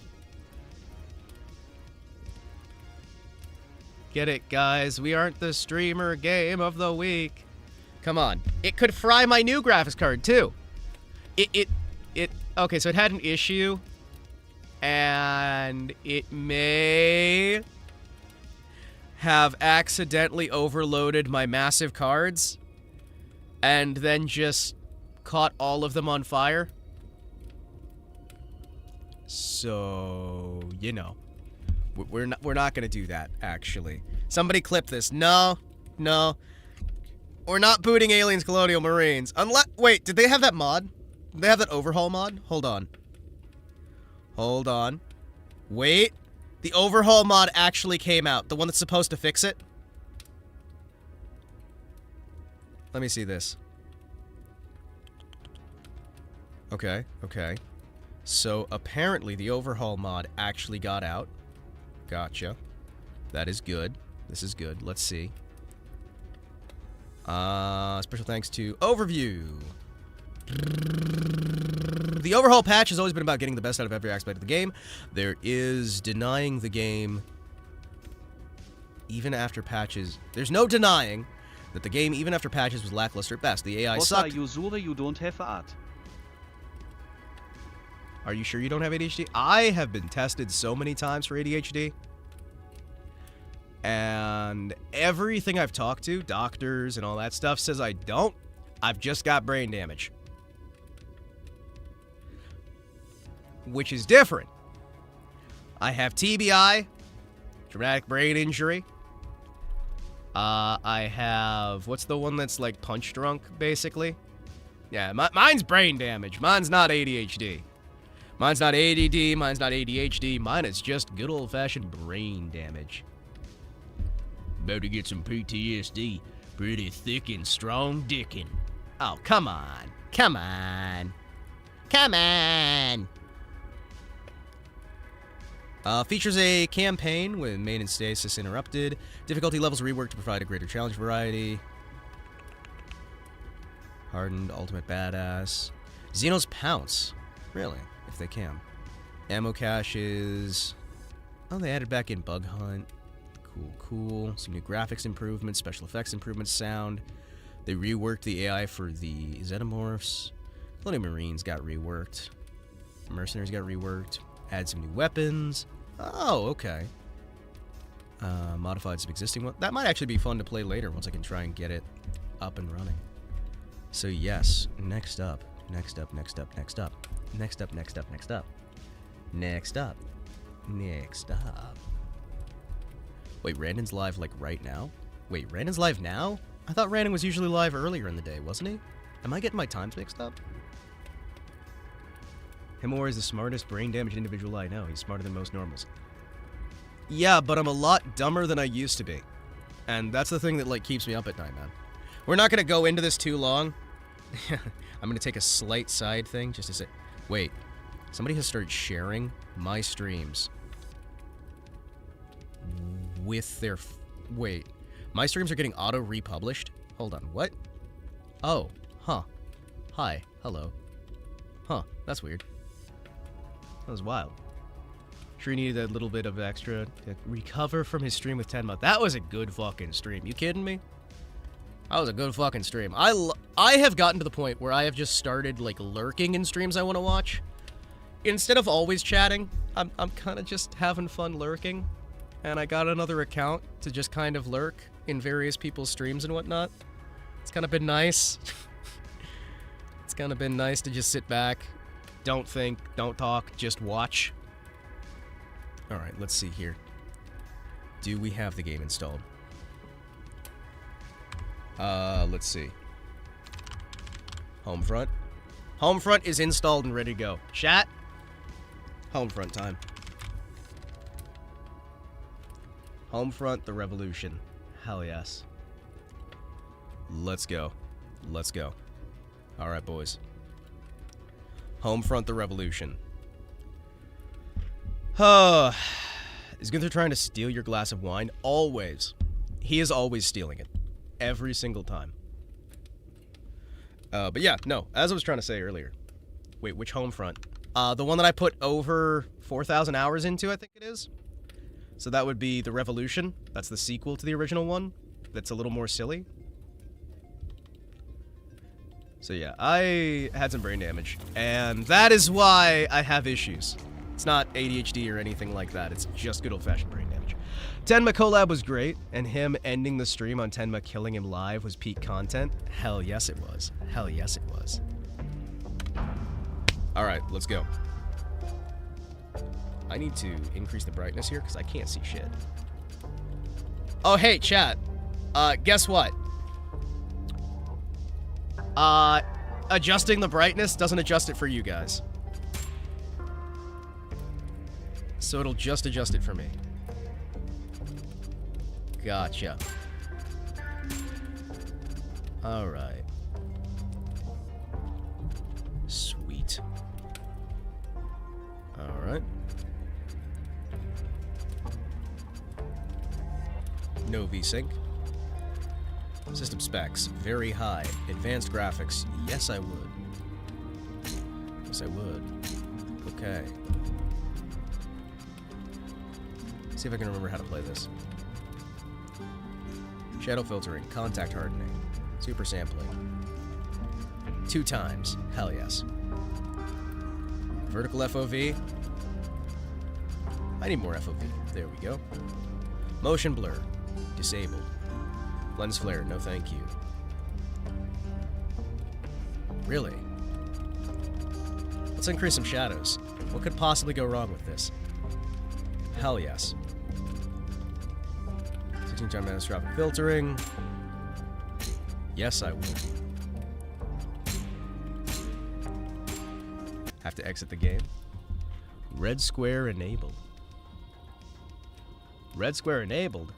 Get it, guys. We aren't the streamer game of the week. Come on. It could fry my new graphics card, too. Okay, so it had an issue. And it may have accidentally overloaded my massive cards. And then just caught all of them on fire. So, you know. We're not gonna do that, actually. Somebody clip this. No. We're not booting Aliens Colonial Marines. Wait, did they have that mod? Did they have that overhaul mod? Hold on. Wait. The overhaul mod actually came out. The one that's supposed to fix it? Let me see this. Okay. So, apparently the overhaul mod actually got out. Gotcha. That is good. This is good. Let's see. Special thanks to Overview. The overhaul patch has always been about getting the best out of every aspect of the game. There is denying the game even after patches. There's no denying that the game, even after patches, was lackluster at best. The AI sucked. You don't have art. Are you sure you don't have ADHD? I have been tested so many times for ADHD. And everything I've talked to, doctors and all that stuff, says I don't. I've just got brain damage. Which is different. I have TBI, traumatic brain injury. I have, what's the one that's like punch drunk, basically? Yeah, mine's brain damage. Mine's not ADHD. Mine's not ADD, mine's not ADHD. Mine is just good old-fashioned brain damage. About to get some PTSD. Pretty thick and strong dickin'. Oh, come on. Come on. Come on. Features a campaign with main and stasis interrupted. Difficulty levels reworked to provide a greater challenge variety. Hardened, ultimate badass. Xeno's Pounce. Really, if they can. Ammo caches. Oh, they added back in Bug Hunt. Cool. Some new graphics improvements, special effects improvements, sound. They reworked the AI for the Xenomorphs. Colonial Marines got reworked. Mercenaries got reworked. Add some new weapons. Oh, okay. Modified some existing ones. That might actually be fun to play later once I can try and get it up and running. So yes, next up. Wait, Randon's live like right now? Wait, Randon's live now? I thought Randon was usually live earlier in the day, wasn't he? Am I getting my times mixed up? Himawari is the smartest brain-damaged individual I know. He's smarter than most normals. Yeah, but I'm a lot dumber than I used to be. And that's the thing that, like, keeps me up at night, man. We're not gonna go into this too long. I'm gonna take a slight side thing just to say... Wait. Somebody has started sharing my streams with their... Wait. My streams are getting auto-republished? Hold on, what? Oh. Huh. Hi. Hello. Huh. That's weird. That was wild. Sure needed a little bit of extra to recover from his stream with Tenma. That was a good fucking stream. You kidding me? That was a good fucking stream. I have gotten to the point where I have just started, like, lurking in streams I want to watch. Instead of always chatting, I'm kind of just having fun lurking. And I got another account to just kind of lurk in various people's streams and whatnot. It's kind of been nice. It's kind of been nice to just sit back, don't think, don't talk, just watch. Alright, let's see here. Do we have the game installed? Let's see. Homefront. Homefront is installed and ready to go. Chat. Homefront time. Homefront, the revolution. Hell yes. Let's go. Let's go. Alright, boys. Homefront, the revolution. Is Gunther trying to steal your glass of wine? Always. He is always stealing it. Every single time. But yeah, no. As I was trying to say earlier. Wait, which Homefront? The one that I put over 4,000 hours into, I think it is. So that would be The Revolution. That's the sequel to the original one. That's a little more silly. So yeah, I had some brain damage. And that is why I have issues. It's not ADHD or anything like that. It's just good old-fashioned brain damage. Tenma collab was great, and him ending the stream on Tenma killing him live was peak content. Hell yes it was. Hell yes it was. Alright, let's go. I need to increase the brightness here because I can't see shit. Oh, hey, chat. Guess what? Adjusting the brightness doesn't adjust it for you guys. So it'll just adjust it for me. Gotcha. Alright. Sweet. Alright. No VSync. System specs, very high. Advanced graphics, yes I would. Yes, I would. Okay. See if I can remember how to play this. Shadow filtering, contact hardening, super sampling. 2 times. Hell yes. Vertical FOV. I need more FOV. There we go. Motion blur. Disabled. Lens flare. No thank you. Really? Let's increase some shadows. What could possibly go wrong with this? Hell yes. 16 times anisotropic filtering. Yes, I will. Have to exit the game. Red square enabled. Red square enabled?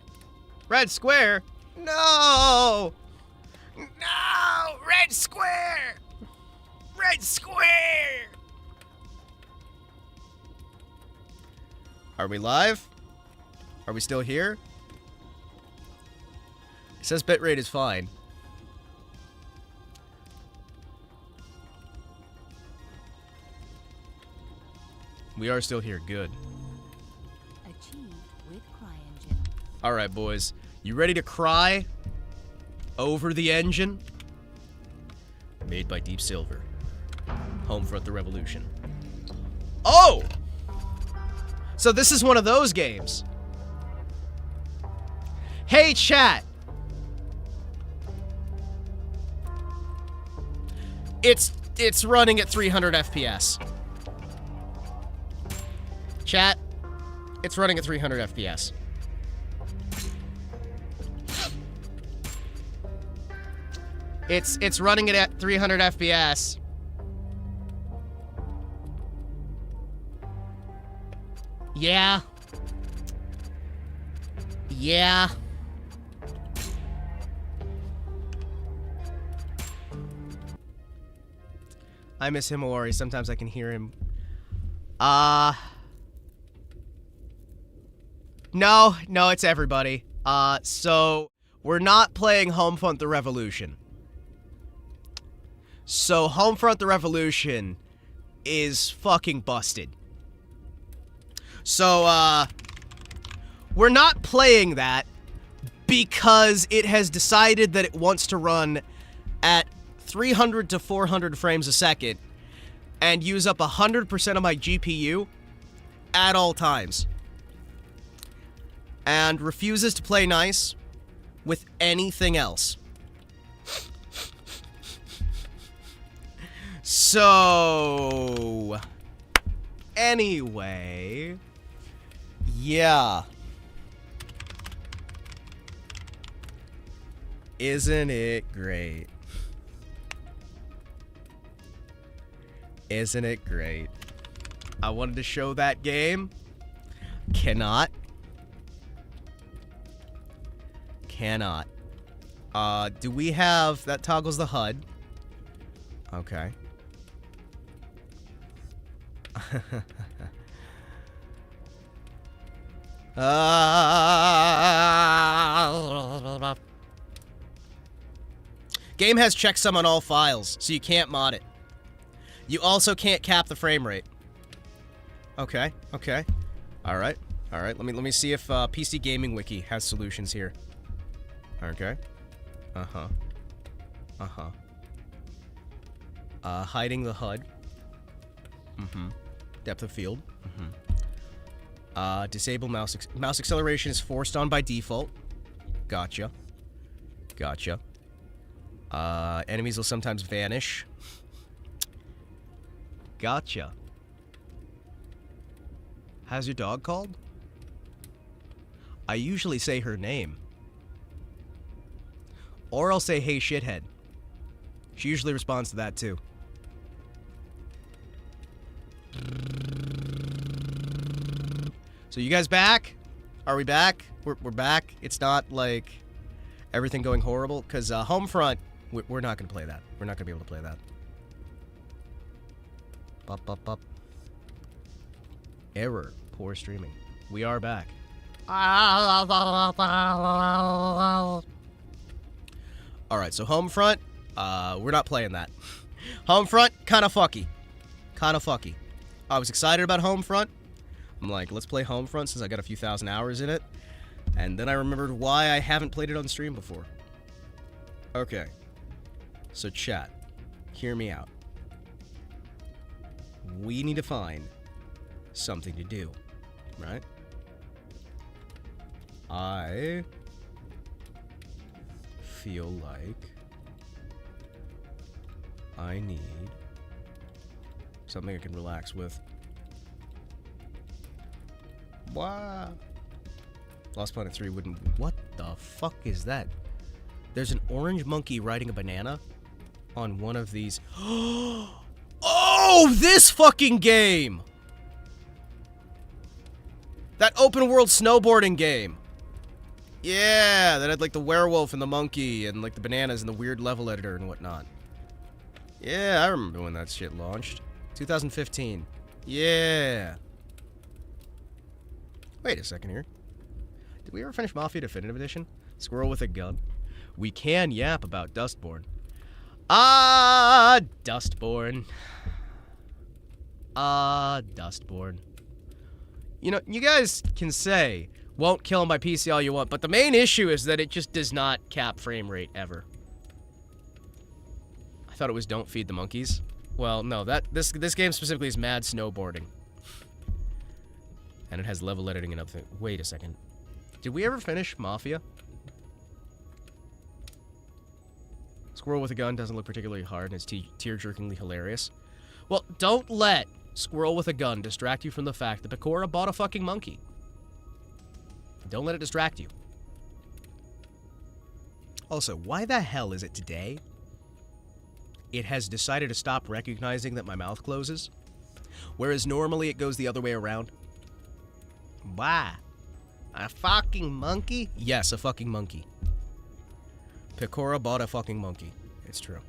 Red square? No! No! Red square! Red square! Are we live? Are we still here? It says bitrate is fine. We are still here. Good. Achieved with CryEngine. All right, boys. You ready to cry over the engine? Made by Deep Silver. Homefront the Revolution. Oh! So this is one of those games. Hey, chat. It's running at 300 FPS. Chat, it's running at 300 FPS. It's running it at 300 FPS. Yeah. Yeah. I miss Himawari. Sometimes I can hear him. No, it's everybody. So we're not playing Homefront the Revolution. So Homefront the Revolution is fucking busted. So, we're not playing that because it has decided that it wants to run at 300 to 400 frames a second and use up 100% of my GPU at all times. And refuses to play nice with anything else. So, anyway, yeah. Isn't it great? Isn't it great? I wanted to show that game. Cannot. Do we have... That toggles the HUD. Okay. Game has checksum on all files, so you can't mod it. You also can't cap the frame rate. Okay. Alright. Let me see if PC Gaming Wiki has solutions here. Okay. Hiding the HUD. Depth of field. Disable mouse acceleration is forced on by default. Gotcha. Enemies will sometimes vanish. Gotcha. How's your dog called? I usually say her name. Or I'll say, hey, shithead. She usually responds to that, too. So you guys back? Are we back? We're back. It's not like everything going horrible. Because Homefront, we're not going to play that. We're not going to be able to play that. Up. Error. Poor streaming. We are back. Alright, so Homefront, we're not playing that. Homefront, kinda fucky. kind of fucky. I was excited about Homefront. I'm like, let's play Homefront since I got a few thousand hours in it. And then I remembered why I haven't played it on stream before. Okay. So chat, hear me out. We need to find something to do, right? I feel like I need something I can relax with. Wow. Lost Planet 3 wouldn't... What the fuck is that? There's an orange monkey riding a banana on one of these... Oh, this fucking game! That open world snowboarding game. Yeah, that had like the werewolf and the monkey and like the bananas and the weird level editor and whatnot. Yeah, I remember when that shit launched. 2015. Yeah. Wait a second here. Did we ever finish Mafia Definitive Edition? Squirrel with a gun. We can yap about Dustborn. Ah, Dustborn. Ah, Dustborn. You know, you guys can say, won't kill my PC all you want, but the main issue is that it just does not cap frame rate ever. I thought it was don't feed the monkeys. Well, no, this game specifically is mad snowboarding. And it has level editing and other things. Wait a second. Did we ever finish Mafia? Squirrel with a gun doesn't look particularly hard and it's tear-jerkingly hilarious. Well, don't let Squirrel with a gun distract you from the fact that Pecora bought a fucking monkey. Don't let it distract you. Also, why the hell is it today it has decided to stop recognizing that my mouth closes, whereas normally it goes the other way around? Why? A fucking monkey? Yes, a fucking monkey. Pecora bought a fucking monkey. It's true.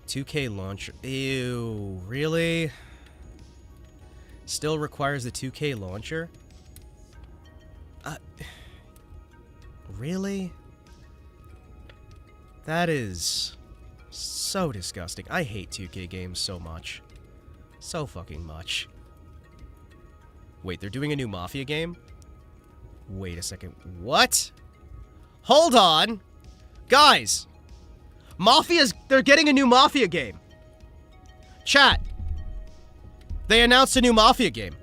2K launcher. Ew, really? Still requires the 2K launcher? Really? That is so disgusting. I hate 2K games so much. So fucking much. Wait, they're doing a new Mafia game? Wait a second. What? Hold on! Guys! They're getting a new Mafia game. Chat. They announced a new Mafia game.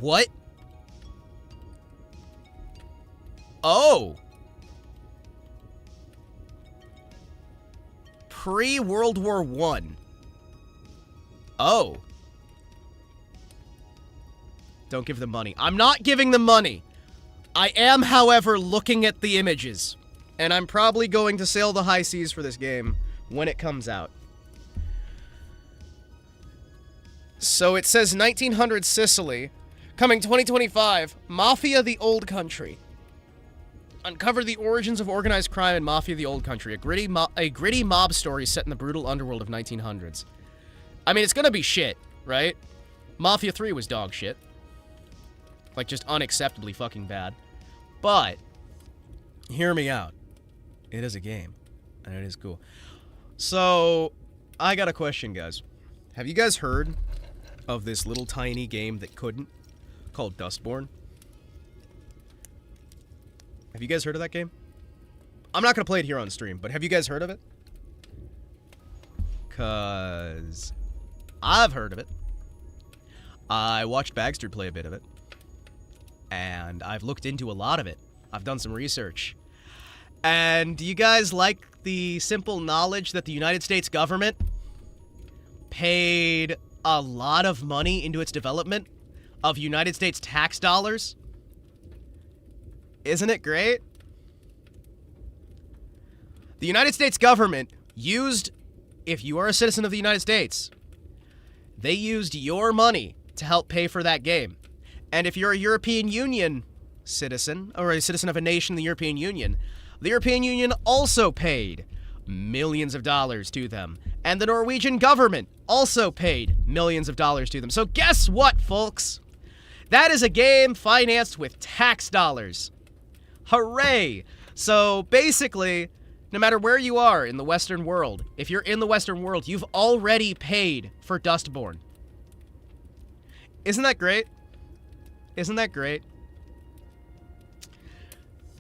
What? Oh. Pre-World War I. Oh. Don't give them money. I'm not giving them money. I am, however, looking at the images. And I'm probably going to sail the high seas for this game when it comes out. So it says 1900 Sicily. Coming 2025, Mafia the Old Country. Uncover the origins of organized crime in Mafia the Old Country, a gritty mob story set in the brutal underworld of 1900s. I mean, it's gonna be shit, right? Mafia 3 was dog shit. Like, just unacceptably fucking bad. But, hear me out. It is a game, and it is cool. So, I got a question, guys. Have you guys heard of this little tiny game that couldn't, called Dustborn? Have you guys heard of that game? I'm not going to play it here on stream, but have you guys heard of it? Because I've heard of it. I watched Bagster play a bit of it. And I've looked into a lot of it. I've done some research. And do you guys like the simple knowledge that the United States government paid a lot of money into its development of United States tax dollars? Isn't it great? The United States government used, if you are a citizen of the United States, they used your money to help pay for that game. And if you're a European Union citizen, or a citizen of a nation in the European Union also paid millions of dollars to them. And the Norwegian government also paid millions of dollars to them. So guess what, folks? That is a game financed with tax dollars. Hooray! So basically, No matter where you are in the Western world, if you're in the Western world, you've already paid for Dustborn. Isn't that great? Isn't that great?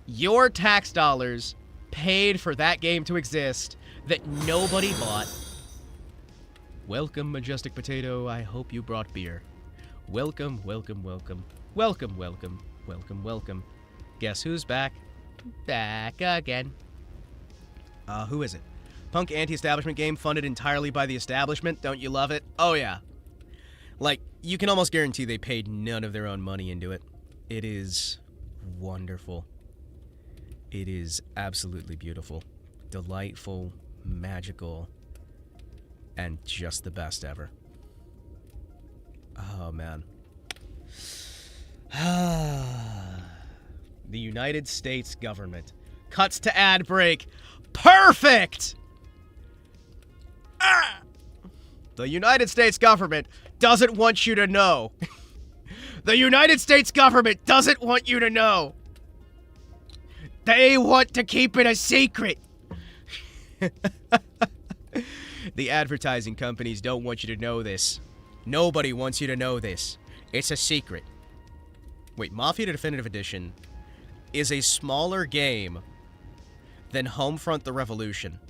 Your tax dollars paid for that game to exist that nobody bought. Welcome, Majestic Potato. I hope you brought beer. Welcome, welcome, welcome. Welcome, welcome, welcome, welcome. Guess who's back? Back again. Who is it? Punk anti-establishment game funded entirely by the establishment. Don't you love it? Oh, yeah. Like, you can almost guarantee they paid none of their own money into it. It is wonderful. It is absolutely beautiful. Delightful, magical, and just the best ever. Oh, man. The United States government. Cuts to ad break. Perfect! The United States government doesn't want you to know. The United States government doesn't want you to know. They want to keep it a secret. The advertising companies don't want you to know this. Nobody wants you to know this. It's a secret. Wait, Mafia Definitive Edition is a smaller game than Homefront the Revolution.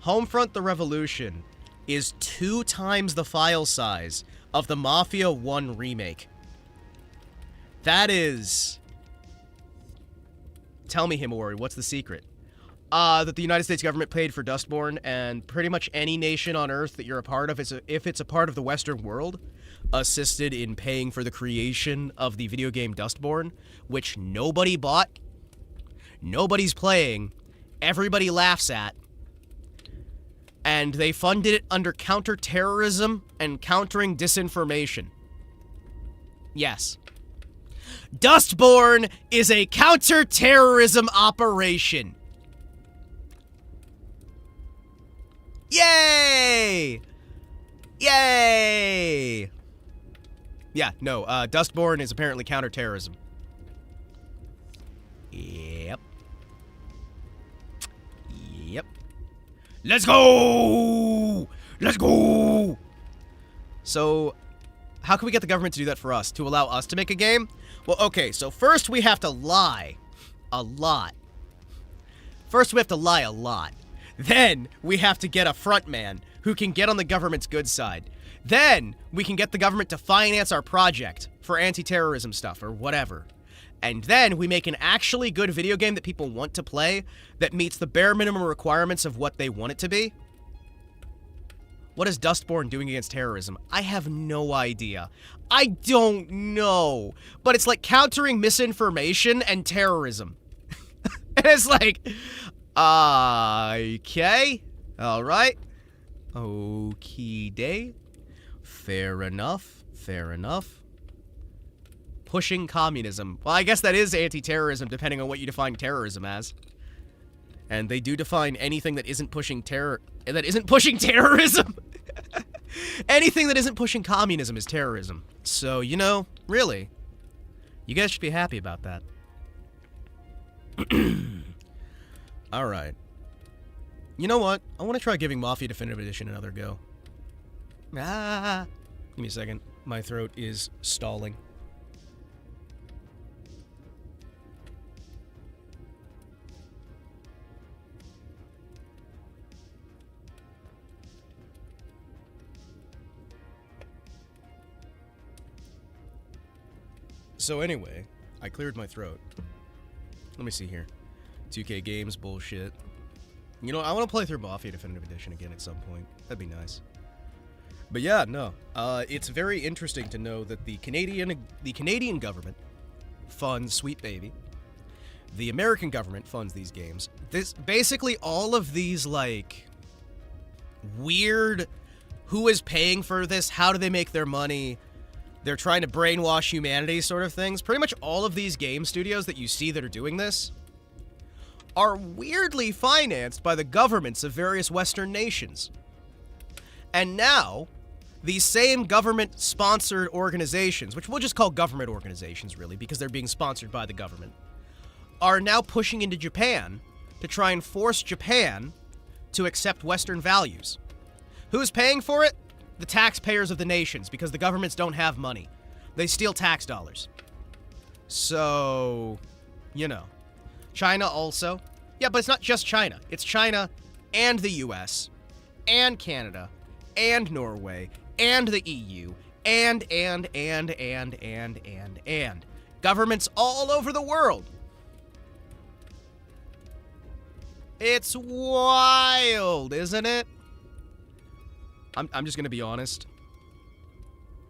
Homefront the Revolution is 2 times the file size of the Mafia 1 remake. That is... Tell me, Himawari, what's the secret? That the United States government paid for Dustborn, and pretty much any nation on Earth that you're a part of, if it's a part of the Western world, assisted in paying for the creation of the video game Dustborn, which nobody bought, nobody's playing, everybody laughs at, and they funded it under counterterrorism and countering disinformation. Yes. Dustborn is a counterterrorism operation. Yay! Yay! Yeah, no, Dustborn is apparently counterterrorism. Yep. Yep. Let's go! Let's go! So, how can we get the government to do that for us? To allow us to make a game? Well, okay, so first we have to lie. A lot. First we have to lie a lot. Then we have to get a front man who can get on the government's good side. Then we can get the government to finance our project for anti-terrorism stuff or whatever. And then we make an actually good video game that people want to play that meets the bare minimum requirements of what they want it to be. What is Dustborn doing against terrorism? I have no idea. I don't know. But it's like countering misinformation and terrorism. And it's like, okay. Alright. Okie day. Fair enough. Fair enough. Pushing communism. Well, I guess that is anti-terrorism, depending on what you define terrorism as. And they do define anything that isn't pushing terrorism. Anything that isn't pushing communism is terrorism. So, you know, really, you guys should be happy about that. Alright. You know what? I want to try giving Mafia Definitive Edition another go. Give me a second. My throat is stalling. So anyway, I cleared my throat. Let me see here. 2K games, bullshit. You know, I want to play through Mafia Definitive Edition again at some point. That'd be nice. But yeah, no. It's very interesting to know that the Canadian government funds Sweet Baby. The American government funds these games. Basically all of these, like, weird, who is paying for this, how do they make their money, they're trying to brainwash humanity sort of things. Pretty much all of these game studios that you see that are doing this are weirdly financed by the governments of various Western nations. And now, these same government-sponsored organizations, which we'll just call government organizations, really, because they're being sponsored by the government, are now pushing into Japan to try and force Japan to accept Western values. Who's paying for it? The taxpayers of the nations, because the governments don't have money. They steal tax dollars. So, you know. China also. Yeah, but it's not just China. It's China and the US and Canada and Norway and the EU and. Governments all over the world. It's wild, isn't it? I'm just gonna be honest.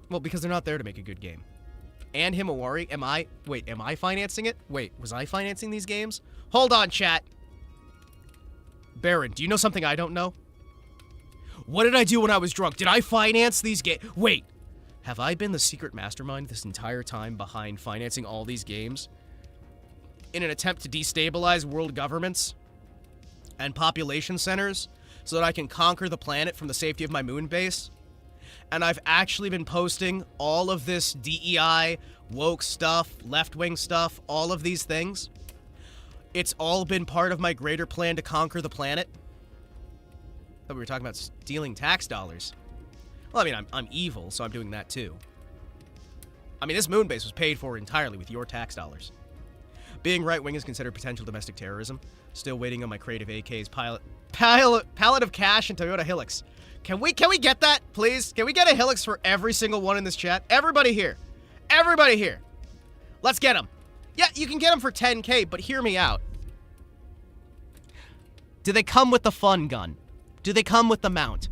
Well, because they're not there to make a good game. And Himawari, am I financing it? Wait, was I financing these games? Hold on, chat. Baron, do you know something I don't know? What did I do when I was drunk? Did I finance these games? Wait, have I been the secret mastermind this entire time behind financing all these games? In an attempt to destabilize world governments and population centers so that I can conquer the planet from the safety of my moon base? And I've actually been posting all of this DEI, woke stuff, left-wing stuff, all of these things. It's all been part of my greater plan to conquer the planet. I thought we were talking about stealing tax dollars. Well, I mean, I'm evil, so I'm doing that too. I mean, this moon base was paid for entirely with your tax dollars. Being right-wing is considered potential domestic terrorism. Still waiting on my creative AK's pallet of cash and Toyota Hilux. Can we get that, please? Can we get a Hilux for every single one in this chat? Everybody here. Everybody here. Let's get them. Yeah, you can get them for 10K, but hear me out. Do they come with the fun gun? Do they come with the mount?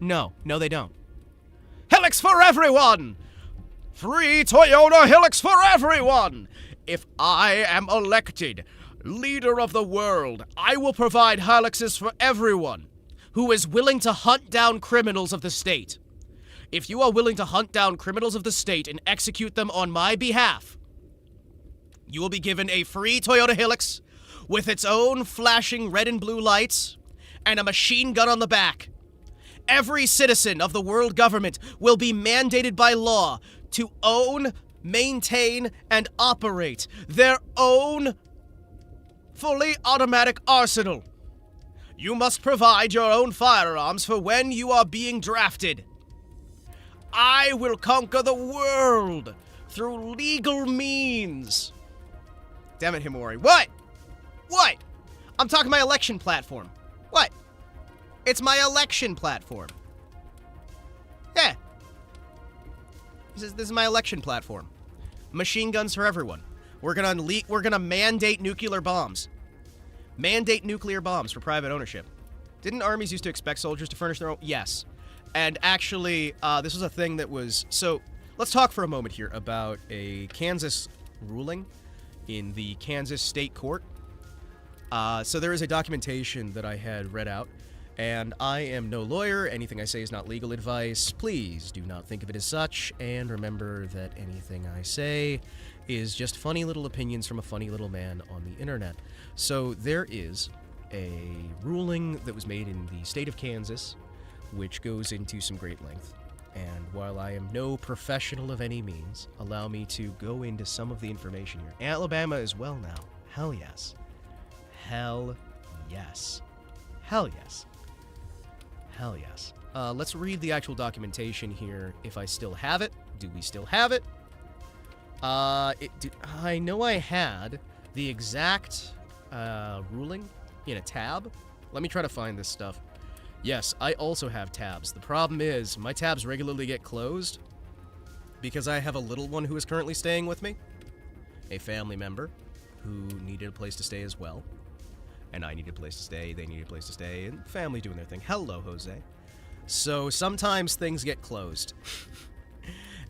No, they don't. Hilux for everyone! Free Toyota Hilux for everyone! If I am elected leader of the world, I will provide Hiluxes for everyone who is willing to hunt down criminals of the state. If you are willing to hunt down criminals of the state and execute them on my behalf, you will be given a free Toyota Hilux with its own flashing red and blue lights and a machine gun on the back. Every citizen of the world government will be mandated by law to own, maintain, and operate their own fully automatic arsenal. You must provide your own firearms for when you are being drafted. I will conquer the world through legal means. Damn it, Himawari. What? What? I'm talking my election platform. What? It's my election platform. Yeah. This is my election platform. Machine guns for everyone. We're gonna mandate nuclear bombs. Mandate nuclear bombs for private ownership. Didn't armies used to expect soldiers to furnish their own? Yes. And actually, this was a thing that was... So, let's talk for a moment here about a Kansas ruling in the Kansas State Court. So there is a documentation that I had read out, and I am no lawyer. Anything I say is not legal advice. Please do not think of it as such, and remember that anything I say is just funny little opinions from a funny little man on the internet. So there is a ruling that was made in the state of Kansas, which goes into some great length. And while I am no professional of any means, allow me to go into some of the information here. Alabama as well now. Hell yes. Hell yes. Hell yes. Hell yes. Let's read the actual documentation here, if I still have it. Do we still have it? I know I had the exact ruling in a tab. Let me try to find this stuff. Yes, I also have tabs. The problem is, my tabs regularly get closed because I have a little one who is currently staying with me, a family member who needed a place to stay as well, and I needed a place to stay, they needed a place to stay, and family doing their thing. Hello, Jose. So sometimes things get closed,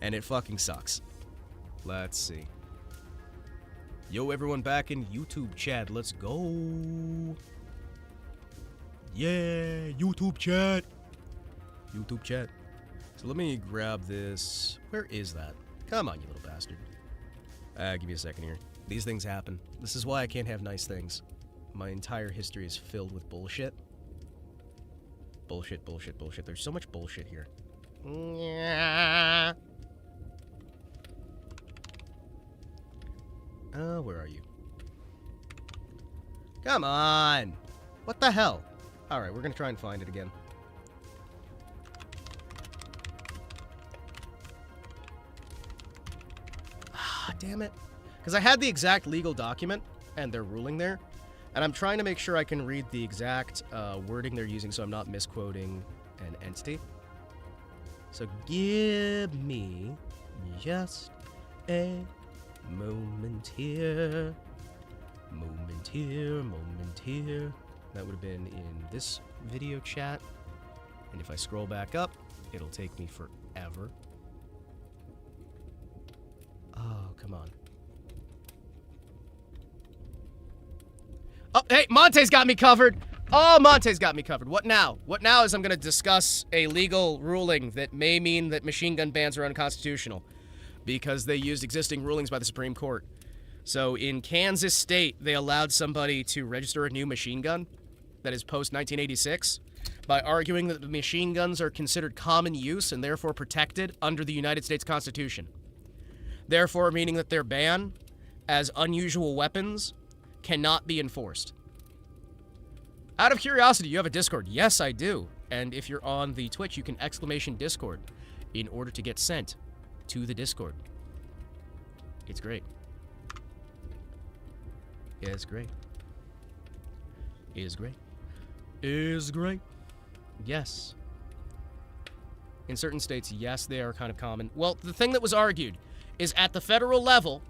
and it fucking sucks. Let's see. Yo, everyone back in YouTube chat, let's go. Yeah, YouTube chat. YouTube chat. So let me grab this. Where is that? Come on, you little bastard. Give me a second here. These things happen. This is why I can't have nice things. My entire history is filled with bullshit. Bullshit, bullshit, bullshit. There's so much bullshit here. Where are you? Come on. What the hell? Alright, we're gonna try and find it again. Ah, damn it. Because I had the exact legal document, and their ruling there, and I'm trying to make sure I can read the exact wording they're using so I'm not misquoting an entity. So give me just a moment here. Moment here, moment here. That would have been in this video chat. And if I scroll back up, it'll take me forever. Oh, come on. Oh, hey, Monte's got me covered. Oh, Monte's got me covered. What now? What now is I'm going to discuss a legal ruling that may mean that machine gun bans are unconstitutional because they used existing rulings by the Supreme Court. So in Kansas State, they allowed somebody to register a new machine gun that is post-1986 by arguing that the machine guns are considered common use and therefore protected under the United States Constitution. Therefore, meaning that their ban as unusual weapons cannot be enforced. Out of curiosity, you have a Discord? Yes, I do. And if you're on the Twitch, you can exclamation Discord in order to get sent to the Discord. It's great. Yeah, it's great. Is great. Is great. Yes. In certain states, yes, they are kind of common. Well, the thing that was argued is at the federal level,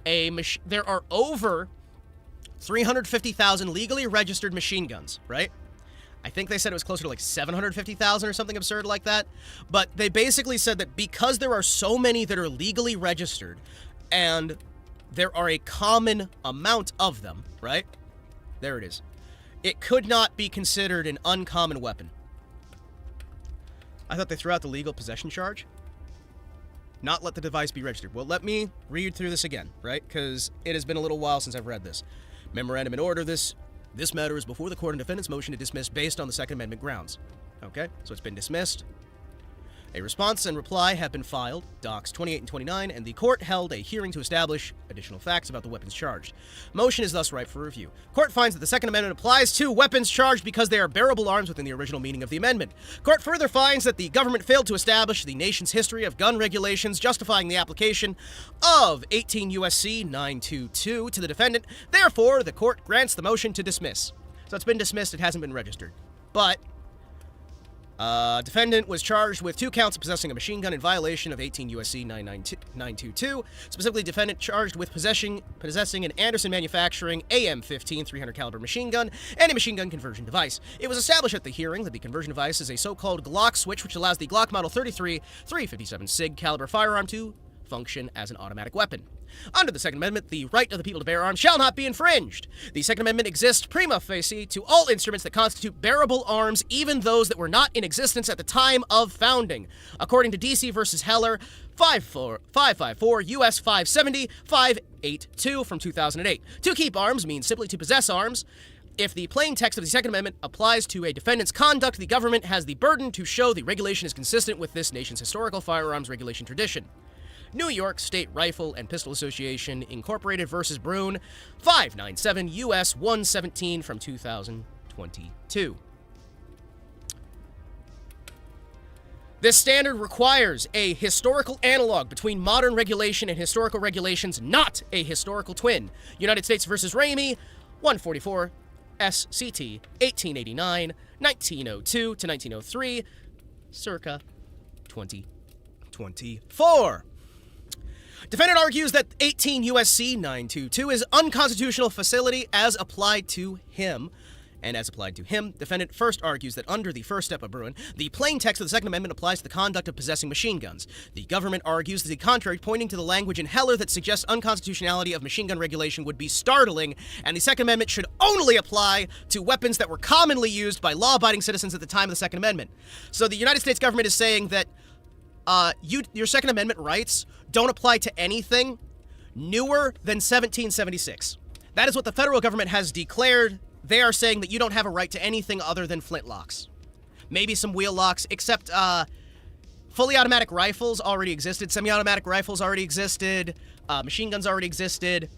there are over 350,000 legally registered machine guns, right? I think they said it was closer to like 750,000 or something absurd like that. But they basically said that because there are so many that are legally registered and there are a common amount of them, right? There it is. It could not be considered an uncommon weapon. I thought they threw out the legal possession charge. Not let the device be registered. Well, let me read through this again, right? Because it has been a little while since I've read this. Memorandum in order. This matter is before the court on defendant's motion to dismiss based on the Second Amendment grounds. Okay, so it's been dismissed. A response and reply have been filed, docs 28 and 29, and the court held a hearing to establish additional facts about the weapons charged. Motion is thus ripe for review. Court finds that the Second Amendment applies to weapons charged because they are bearable arms within the original meaning of the amendment. Court further finds that the government failed to establish the nation's history of gun regulations justifying the application of 18 U.S.C. 922 to the defendant. Therefore, the court grants the motion to dismiss. So it's been dismissed, it hasn't been registered. But defendant was charged with 2 counts of possessing a machine gun in violation of 18 U.S.C. 922. Specifically, defendant charged with possessing an Anderson manufacturing AM-15 300 caliber machine gun and a machine gun conversion device. It was established at the hearing that the conversion device is a so-called Glock switch, which allows the Glock Model 33 357 SIG caliber firearm to function as an automatic weapon. Under the Second Amendment, the right of the people to bear arms shall not be infringed. The Second Amendment exists prima facie to all instruments that constitute bearable arms, even those that were not in existence at the time of founding. According to DC versus Heller, 554 U.S. 570 582 from 2008. To keep arms means simply to possess arms. If the plain text of the Second Amendment applies to a defendant's conduct, the government has the burden to show the regulation is consistent with this nation's historical firearms regulation tradition. New York State Rifle and Pistol Association, Incorporated versus Brune, 597 U.S. 117 from 2022. This standard requires a historical analog between modern regulation and historical regulations, not a historical twin. United States versus Ramey, 144 SCT 1889, 1902 to 1903, circa 2024. Defendant argues that 18 U.S.C. 922 is unconstitutional facility as applied to him. And as applied to him, defendant first argues that under the first step of Bruin, the plain text of the Second Amendment applies to the conduct of possessing machine guns. The government argues to the contrary, pointing to the language in Heller that suggests unconstitutionality of machine gun regulation would be startling, and the Second Amendment should only apply to weapons that were commonly used by law-abiding citizens at the time of the Second Amendment. So the United States government is saying that your Second Amendment rights don't apply to anything newer than 1776. That is what the federal government has declared. They are saying that you don't have a right to anything other than flintlocks. Maybe some wheel locks, except fully automatic rifles already existed, semi-automatic rifles already existed, machine guns already existed.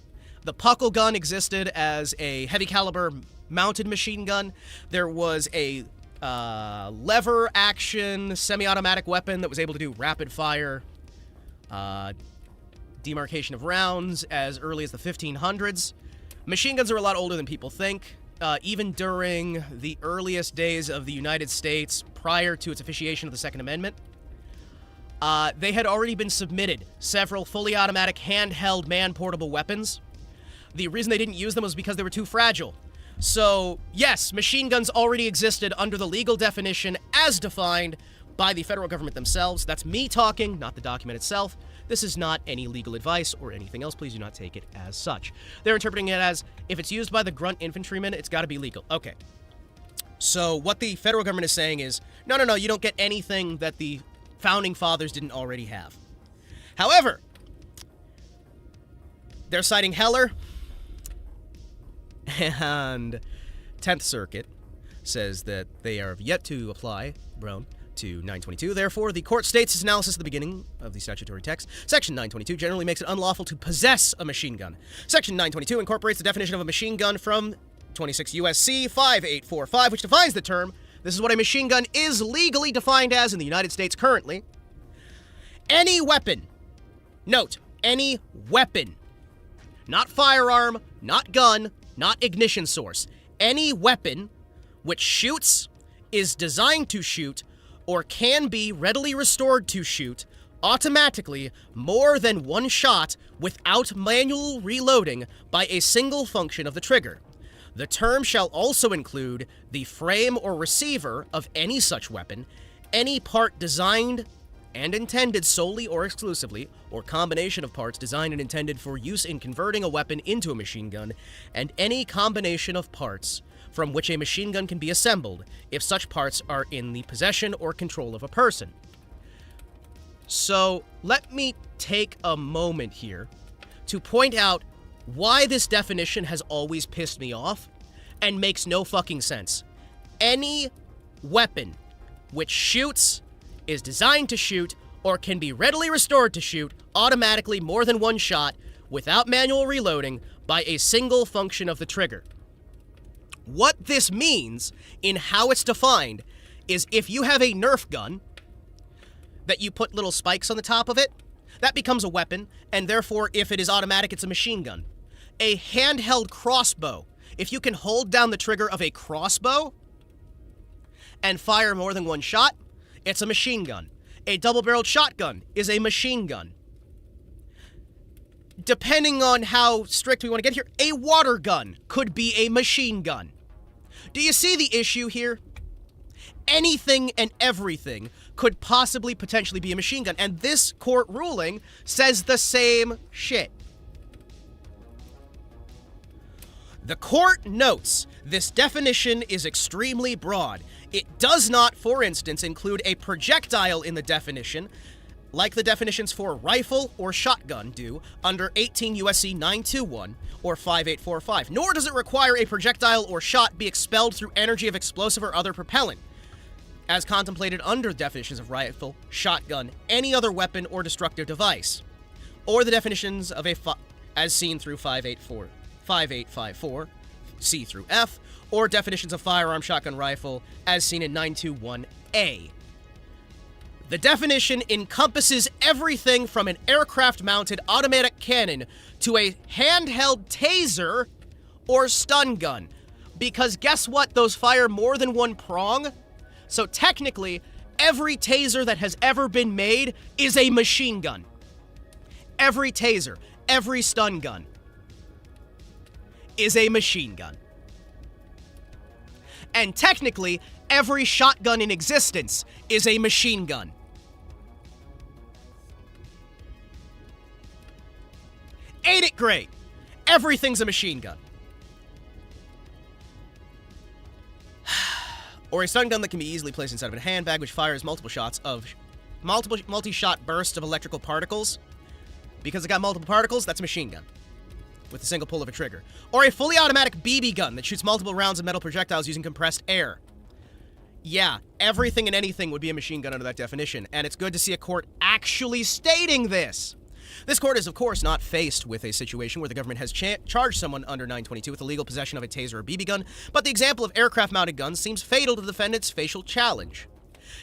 The Puckle gun existed as a heavy caliber mounted machine gun. There was a lever action semi-automatic weapon that was able to do rapid fire demarcation of rounds as early as the 1500s. Machine guns are a lot older than people think. Even during the earliest days of the United States, prior to its officiation of the Second Amendment, they had already been submitted several fully automatic handheld man-portable weapons. The reason they didn't use them was because they were too fragile. So, yes, machine guns already existed under the legal definition as defined by the federal government themselves. That's me talking, not the document itself. This is not any legal advice or anything else. Please do not take it as such. They're interpreting it as, if it's used by the grunt infantryman, it's got to be legal. Okay. So what the federal government is saying is, no, you don't get anything that the founding fathers didn't already have. However, they're citing Heller, and 10th Circuit says that they are yet to apply Brown to 922. Therefore, the court states its analysis at the beginning of the statutory text. Section 922 generally makes it unlawful to possess a machine gun. Section 922 incorporates the definition of a machine gun from 26 U.S.C. 5845, which defines the term. This is what a machine gun is legally defined as in the United States currently. Any weapon. Note, any weapon. Not firearm, not gun, not ignition source. Any weapon which shoots, is designed to shoot, or can be readily restored to shoot automatically more than one shot without manual reloading by a single function of the trigger. The term shall also include the frame or receiver of any such weapon, any part designed and intended solely or exclusively, or combination of parts designed and intended for use in converting a weapon into a machine gun, and any combination of parts from which a machine gun can be assembled, if such parts are in the possession or control of a person. So, let me take a moment here to point out why this definition has always pissed me off and makes no fucking sense. Any weapon which shoots, is designed to shoot, or can be readily restored to shoot automatically more than one shot without manual reloading by a single function of the trigger. What this means, in how it's defined, is if you have a Nerf gun that you put little spikes on the top of it, that becomes a weapon, and therefore, if it is automatic, it's a machine gun. A handheld crossbow, if you can hold down the trigger of a crossbow and fire more than one shot, it's a machine gun. A double-barreled shotgun is a machine gun. Depending on how strict we want to get here, a water gun could be a machine gun. Do you see the issue here? Anything and everything could possibly potentially be a machine gun, and this court ruling says the same shit. The court notes this definition is extremely broad. It does not, for instance, include a projectile in the definition, like the definitions for rifle or shotgun do under 18 U.S.C. 921 or 5845, nor does it require a projectile or shot be expelled through energy of explosive or other propellant, as contemplated under definitions of rifle, shotgun, any other weapon or destructive device, or the definitions of as seen through 5854, C through F, or definitions of firearm, shotgun, rifle, as seen in 921A. The definition encompasses everything from an aircraft-mounted automatic cannon to a handheld taser or stun gun. Because guess what? Those fire more than one prong. So technically, every taser that has ever been made is a machine gun. Every taser, every stun gun is a machine gun. And technically, every shotgun in existence is a machine gun. Ain't it great? Everything's a machine gun. Or a stun gun that can be easily placed inside of a handbag which fires multiple shots of multi-shot bursts of electrical particles. Because it got multiple particles, that's a machine gun with a single pull of a trigger. Or a fully automatic BB gun that shoots multiple rounds of metal projectiles using compressed air. Yeah, everything and anything would be a machine gun under that definition, and it's good to see a court actually stating this. This court is, of course, not faced with a situation where the government has charged someone under 922 with illegal possession of a taser or BB gun, but the example of aircraft-mounted guns seems fatal to the defendant's facial challenge.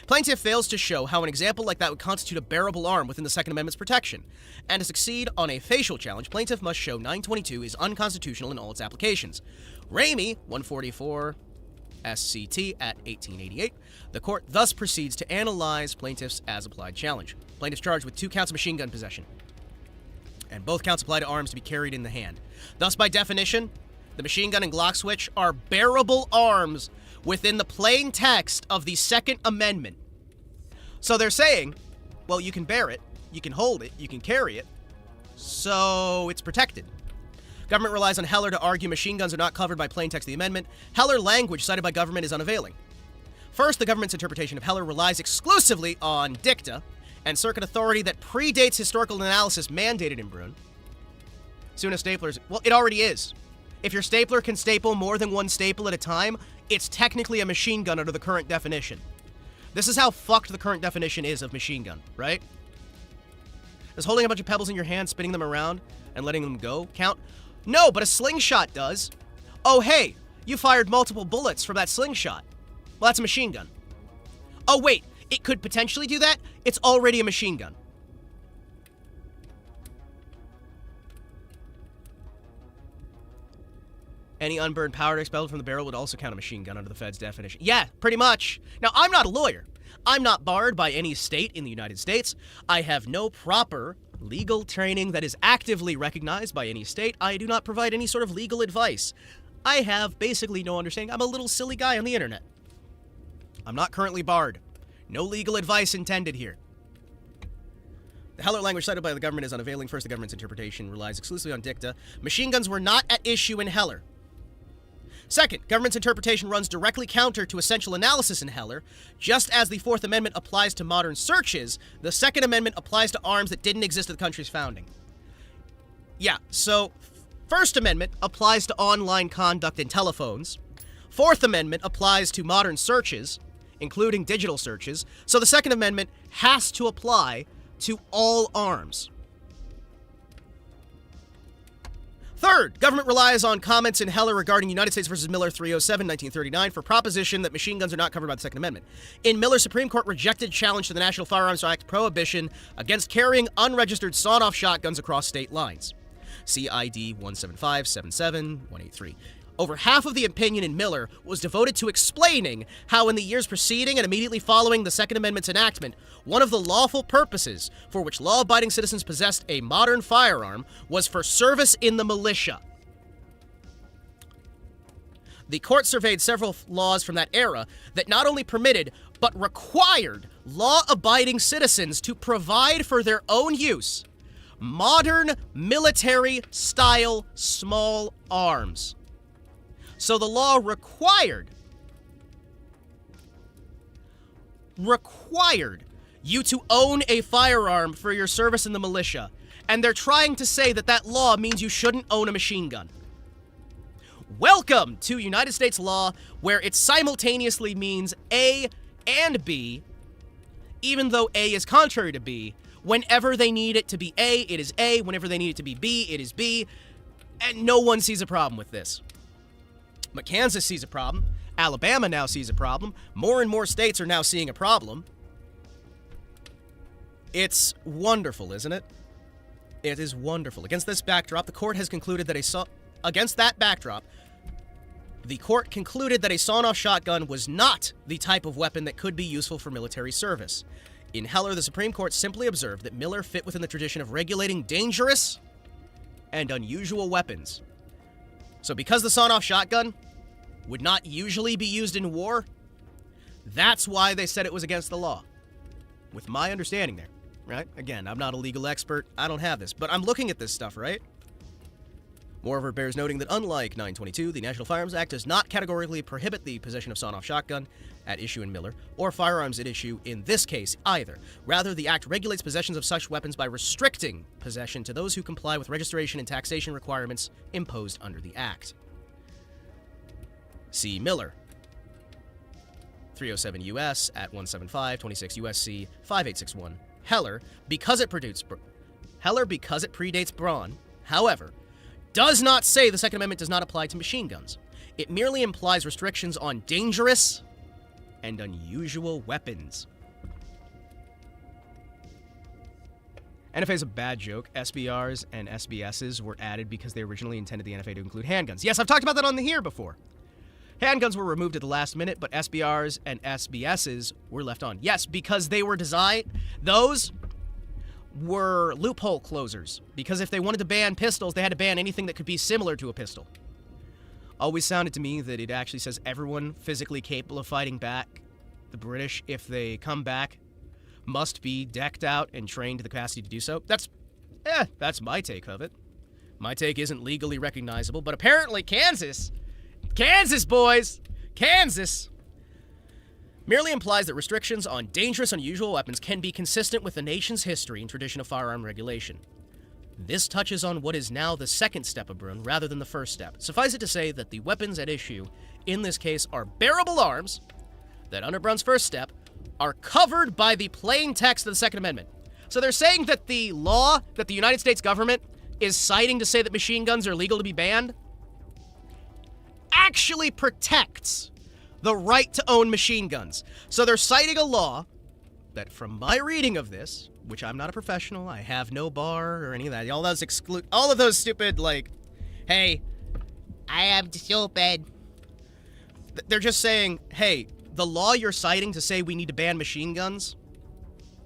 Plaintiff fails to show how an example like that would constitute a bearable arm within the Second Amendment's protection. And to succeed on a facial challenge, plaintiff must show 922 is unconstitutional in all its applications. Ramey, 144 SCT at 1888. The court thus proceeds to analyze plaintiff's as-applied challenge. Plaintiff's charged with 2 counts of machine gun possession, and both counts apply to arms to be carried in the hand. Thus, by definition, the machine gun and Glock switch are bearable arms within the plain text of the Second Amendment. So they're saying, well, you can bear it, you can hold it, you can carry it, so it's protected. Government relies on Heller to argue machine guns are not covered by plain text of the amendment. Heller language cited by government is unavailing. First, the government's interpretation of Heller relies exclusively on dicta and circuit authority that predates historical analysis mandated in Brune. Soon as staplers, well, it already is. If your stapler can staple more than one staple at a time, it's technically a machine gun under the current definition. This is how fucked the current definition is of machine gun, right? Does holding a bunch of pebbles in your hand, spinning them around, and letting them go count? No, but a slingshot does. Oh, hey, you fired multiple bullets from that slingshot. Well, that's a machine gun. Oh, wait, it could potentially do that? It's already a machine gun. Any unburned powder expelled from the barrel would also count a machine gun under the Fed's definition. Yeah, pretty much. Now, I'm not a lawyer. I'm not barred by any state in the United States. I have no proper legal training that is actively recognized by any state. I do not provide any sort of legal advice. I have basically no understanding. I'm a little silly guy on the internet. I'm not currently barred. No legal advice intended here. The Heller language cited by the government is unavailing. First, the government's interpretation relies exclusively on dicta. Machine guns were not at issue in Heller. Second, government's interpretation runs directly counter to essential analysis in Heller. Just as the Fourth Amendment applies to modern searches, the Second Amendment applies to arms that didn't exist at the country's founding. Yeah, so First Amendment applies to online conduct in telephones. Fourth Amendment applies to modern searches, including digital searches. So the Second Amendment has to apply to all arms. Third, government relies on comments in Heller regarding United States v. Miller 307, 1939 for proposition that machine guns are not covered by the Second Amendment. In Miller, Supreme Court rejected challenge to the National Firearms Act prohibition against carrying unregistered sawed-off shotguns across state lines. CID 175-77-183. Over half of the opinion in Miller was devoted to explaining how in the years preceding and immediately following the Second Amendment's enactment, one of the lawful purposes for which law-abiding citizens possessed a modern firearm was for service in the militia. The court surveyed several laws from that era that not only permitted, but required law-abiding citizens to provide for their own use modern military-style small arms. So the law required you to own a firearm for your service in the militia. And they're trying to say that that law means you shouldn't own a machine gun. Welcome to United States law, where it simultaneously means A and B, even though A is contrary to B. Whenever they need it to be A, it is A. Whenever they need it to be B, it is B. And no one sees a problem with this. But Kansas sees a problem. Alabama now sees a problem. More and more states are now seeing a problem. It's wonderful, isn't it? It is wonderful. Against this backdrop, the court has concluded that the court concluded that a sawn-off shotgun was not the type of weapon that could be useful for military service. In Heller, the Supreme Court simply observed that Miller fit within the tradition of regulating dangerous and unusual weapons. So because the sawn-off shotgun would not usually be used in war, that's why they said it was against the law. With my understanding there, right? Again, I'm not a legal expert. I don't have this, but I'm looking at this stuff, right? Moreover, it bears noting that unlike 922, the National Firearms Act does not categorically prohibit the possession of sawn-off shotgun at issue in Miller, or firearms at issue in this case either. Rather, the Act regulates possessions of such weapons by restricting possession to those who comply with registration and taxation requirements imposed under the Act. See Miller, 307 U.S. at 175, 26 U.S.C. 5861. Heller, because it Heller, because it predates Braun, however, does not say the Second Amendment does not apply to machine guns. It merely implies restrictions on dangerous and unusual weapons. NFA is a bad joke. SBRs and SBSs were added because they originally intended the NFA to include handguns. Yes, I've talked about that on here before. Handguns were removed at the last minute, but SBRs and SBSs were left on. Yes, because they were designed... Those were loophole closers. Because if they wanted to ban pistols, they had to ban anything that could be similar to a pistol. Always sounded to me that it actually says everyone physically capable of fighting back the British, if they come back, must be decked out and trained to the capacity to do so. That's my take of it. My take isn't legally recognizable, but apparently Kansas, boys, Kansas, merely implies that restrictions on dangerous, unusual weapons can be consistent with the nation's history and tradition of firearm regulation. This touches on what is now the second step of Brunn rather than the first step. Suffice it to say that the weapons at issue in this case are bearable arms that under Brunn's first step are covered by the plain text of the Second Amendment. So they're saying that the law that the United States government is citing to say that machine guns are legal to be banned actually protects the right to own machine guns. So they're citing a law that, from my reading of this, which I'm not a professional, I have no bar or any of that, all of those stupid, like, hey, I am stupid. They're just saying, hey, the law you're citing to say we need to ban machine guns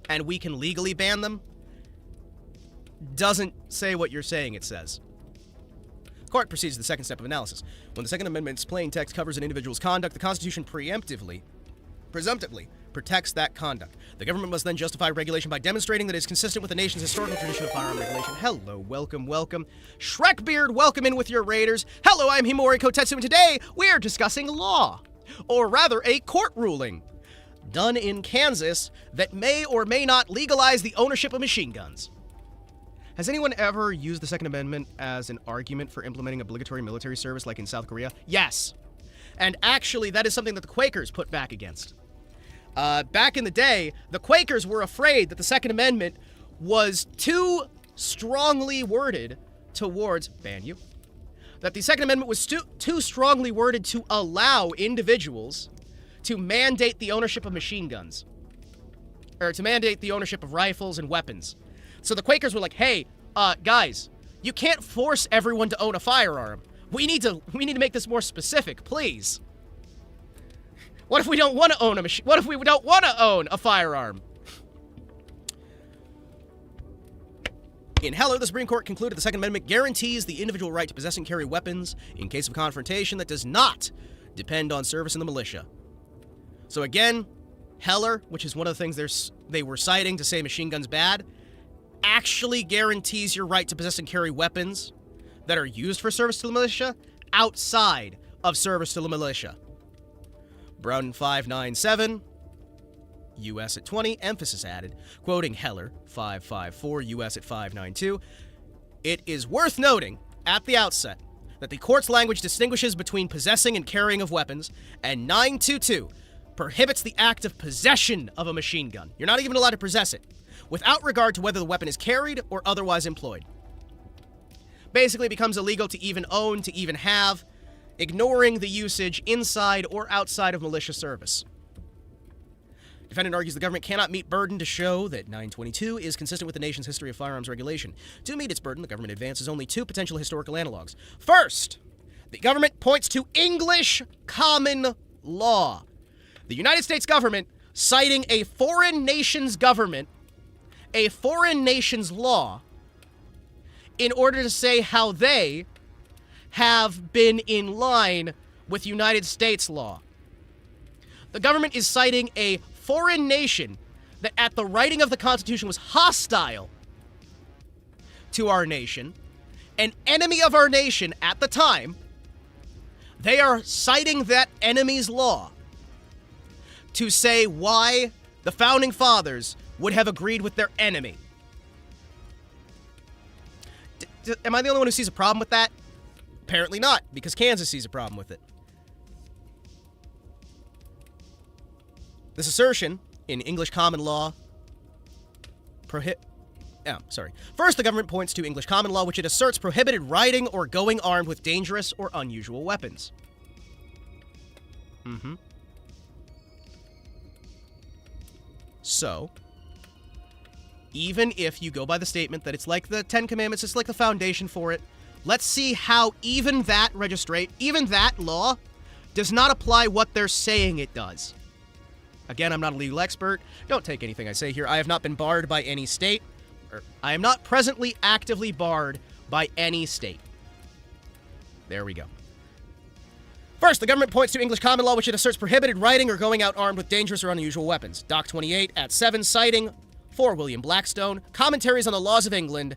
and we can legally ban them doesn't say what you're saying it says. The court proceeds to the second step of analysis. When the Second Amendment's plain text covers an individual's conduct, the Constitution presumptively protects that conduct. The government must then justify regulation by demonstrating that it is consistent with the nation's historical tradition of firearm regulation. Hello, welcome. Shrekbeard, welcome in with your raiders. Hello, I'm Himawari Kotetsu, and today we are discussing law. Or rather, a court ruling done in Kansas that may or may not legalize the ownership of machine guns. Has anyone ever used the Second Amendment as an argument for implementing obligatory military service like in South Korea? Yes. And actually, that is something that the Quakers put back against. Back in the day, the Quakers were afraid that the Second Amendment was too strongly worded towards... That the Second Amendment was too strongly worded to allow individuals to mandate the ownership of machine guns. Or to mandate the ownership of rifles and weapons. So the Quakers were like, hey, guys, you can't force everyone to own a firearm. We need to make this more specific, please. What if we don't want to own what if we don't want to own a firearm? In Heller, the Supreme Court concluded the Second Amendment guarantees the individual right to possess and carry weapons in case of confrontation that does not depend on service in the militia. So again, Heller, which is one of the things they were citing to say machine guns bad, actually guarantees your right to possess and carry weapons that are used for service to the militia outside of service to the militia. Brown 597, U.S. at 20, emphasis added, quoting Heller 554, U.S. at 592. It is worth noting at the outset that the court's language distinguishes between possessing and carrying of weapons, and 922 prohibits the act of possession of a machine gun. You're not even allowed to possess it, without regard to whether the weapon is carried or otherwise employed. Basically, it becomes illegal to even own, to even have, ignoring the usage inside or outside of militia service. Defendant argues the government cannot meet burden to show that 922 is consistent with the nation's history of firearms regulation. To meet its burden, the government advances only two potential historical analogs. First, the government points to English common law. The United States government, citing a foreign nation's government, a foreign nation's law, in order to say how they have been in line with United States law. The government is citing a foreign nation that at the writing of the Constitution was hostile to our nation, an enemy of our nation at the time. They are citing that enemy's law to say why the Founding Fathers would have agreed with their enemy. Am I the only one who sees a problem with that? Apparently not, because Kansas sees a problem with it. This assertion in English common law First, the government points to English common law, which it asserts prohibited riding or going armed with dangerous or unusual weapons. So, even if you go by the statement that it's like the Ten Commandments, it's like the foundation for it, let's see how even that law does not apply what they're saying it does. Again, I'm not a legal expert. Don't take anything I say here. I have not been barred by any state. I am not presently actively barred by any state. There we go. First, the government points to English common law, which it asserts prohibited riding or going out armed with dangerous or unusual weapons. Doc 28 at 7, citing for William Blackstone, Commentaries on the Laws of England,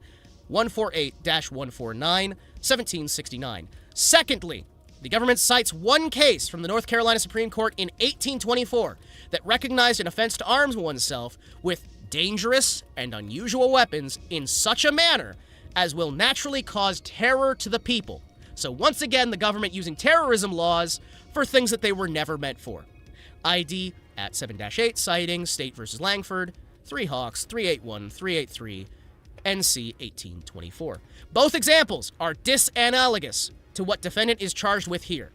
148-149, 1769. Secondly, the government cites one case from the North Carolina Supreme Court in 1824 that recognized an offense to arm oneself with dangerous and unusual weapons in such a manner as will naturally cause terror to the people. So once again, the government using terrorism laws for things that they were never meant for. ID at 7-8, citing State v. Langford, 3 Hawks, 381, 383, NC 1824. Both examples are disanalogous to what defendant is charged with here.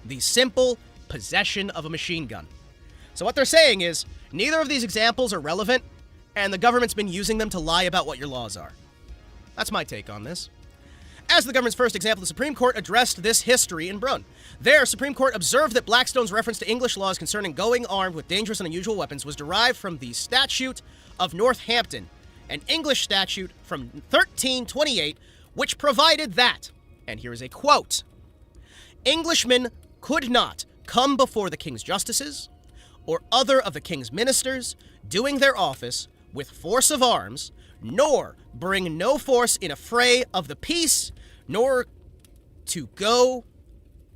The simple possession of a machine gun. So what they're saying is, neither of these examples are relevant, and the government's been using them to lie about what your laws are. That's my take on this. As the government's first example, the Supreme Court addressed this history in Brunn. There, Supreme Court observed that Blackstone's reference to English laws concerning going armed with dangerous and unusual weapons was derived from the Statute of Northampton, an English statute from 1328, which provided that, and here is a quote, Englishmen could not come before the king's justices or other of the king's ministers doing their office with force of arms, nor bring no force in a fray of the peace, nor to go,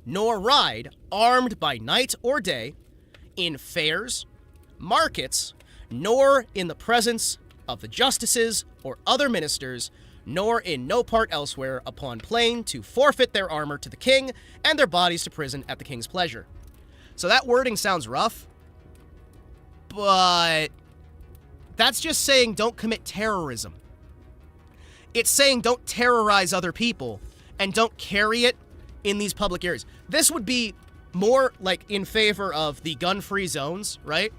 nor ride armed by night or day in fairs, markets, nor in the presence of the justices or other ministers, nor in no part elsewhere upon plain to forfeit their armor to the king and their bodies to prison at the king's pleasure. So that wording sounds rough, but that's just saying don't commit terrorism. It's saying don't terrorize other people and don't carry it in these public areas. This would be more like in favor of the gun-free zones, right?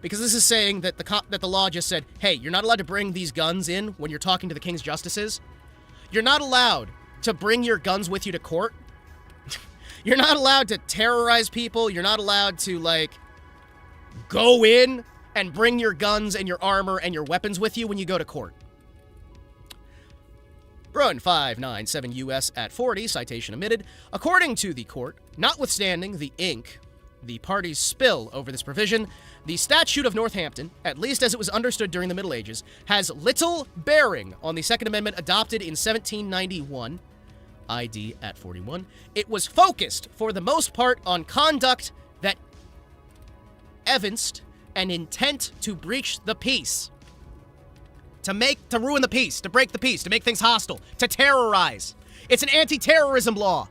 Because this is saying that the law just said, hey, you're not allowed to bring these guns in when you're talking to the king's justices. You're not allowed to bring your guns with you to court. You're not allowed to terrorize people. You're not allowed to, like, go in and bring your guns and your armor and your weapons with you when you go to court. Brunn 597 U.S. at 40, citation omitted. According to the court, notwithstanding the parties' spill over this provision, the Statute of Northampton, at least as it was understood during the Middle Ages, has little bearing on the Second Amendment adopted in 1791, ID at 41. It was focused, for the most part, on conduct that evinced an intent to breach the peace. To ruin the peace, to break the peace, to make things hostile, to terrorize. It's an anti-terrorism law.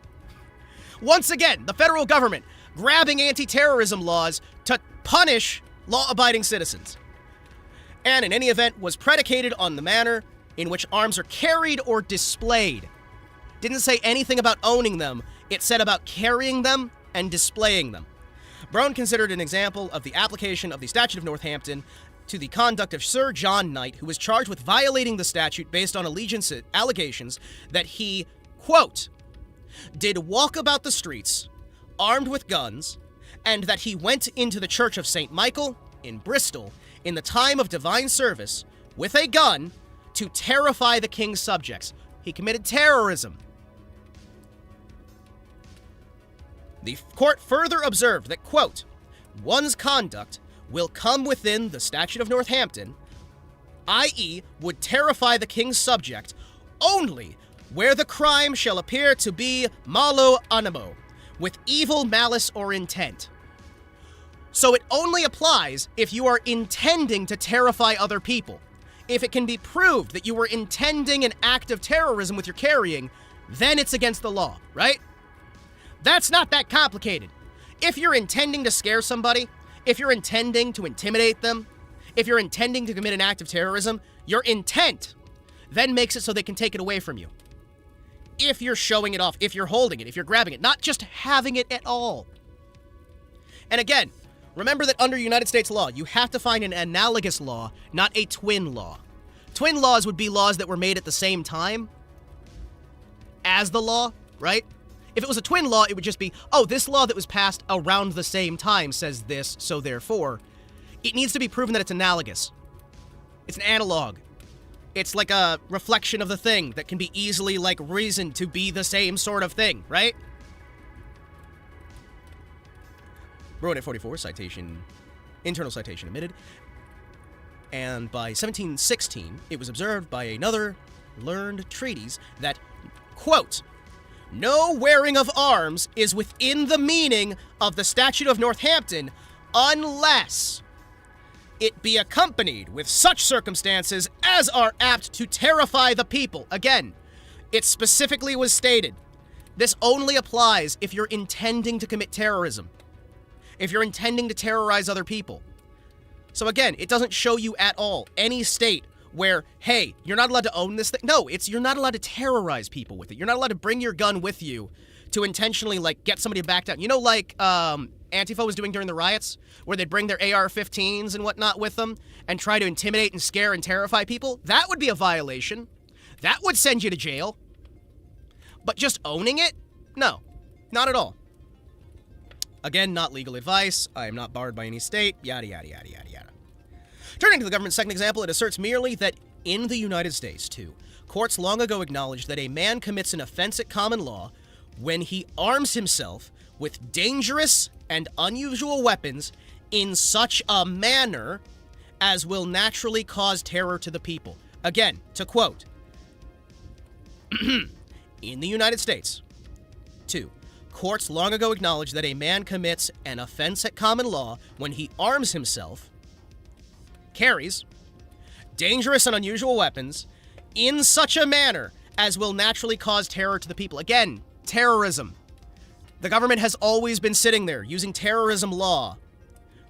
Once again, the federal government grabbing anti-terrorism laws to punish law-abiding citizens. And in any event, was predicated on the manner in which arms are carried or displayed. Didn't say anything about owning them. It said about carrying them and displaying them. Brown considered an example of the application of the Statute of Northampton to the conduct of Sir John Knight, who was charged with violating the statute based on allegations that he, quote, did walk about the streets armed with guns, and that he went into the Church of St. Michael in Bristol in the time of divine service with a gun to terrify the king's subjects. He committed terrorism. The court further observed that, quote, one's conduct will come within the Statute of Northampton, i.e., would terrify the king's subject, only where the crime shall appear to be malo animo, with evil malice or intent. So it only applies if you are intending to terrify other people. If it can be proved that you were intending an act of terrorism with your carrying, then it's against the law, right? That's not that complicated. If you're intending to scare somebody, if you're intending to intimidate them, If you're intending to commit an act of terrorism, your intent then makes it so they can take it away from you. If you're showing it off, if you're holding it, if you're grabbing it, not just having it at all. And again, remember that under United States law, you have to find an analogous law, not a twin law. Twin laws would be laws that were made at the same time as the law, right? If it was a twin law, it would just be, oh, this law that was passed around the same time says this, so therefore, it needs to be proven that it's analogous. It's an analog. It's like a reflection of the thing that can be easily, like, reasoned to be the same sort of thing, right? Rowan at 44, citation, internal citation omitted. And by 1716, it was observed by another learned treatise that, quote, no wearing of arms is within the meaning of the Statute of Northampton unless it be accompanied with such circumstances as are apt to terrify the people. Again, it specifically was stated, this only applies if you're intending to commit terrorism. If you're intending to terrorize other people. So again, it doesn't show you at all any state where, hey, you're not allowed to own this thing. No, it's you're not allowed to terrorize people with it. You're not allowed to bring your gun with you to intentionally, like, get somebody to back down. You know, like, Antifa was doing during the riots, where they'd bring their AR-15s and whatnot with them and try to intimidate and scare and terrify people? That would be a violation. That would send you to jail. But just owning it? No, not at all. Again, not legal advice. I am not barred by any state. Yada, yada, yada, yada, yada. Turning to the government's second example, it asserts merely that in the United States, too, courts long ago acknowledged that a man commits an offense at common law when he arms himself with dangerous and unusual weapons in such a manner as will naturally cause terror to the people. Again, to quote, in the United States, 2. Courts long ago acknowledged that a man commits an offense at common law when he arms himself, carries, dangerous and unusual weapons in such a manner as will naturally cause terror to the people. Again, terrorism. The government has always been sitting there using terrorism law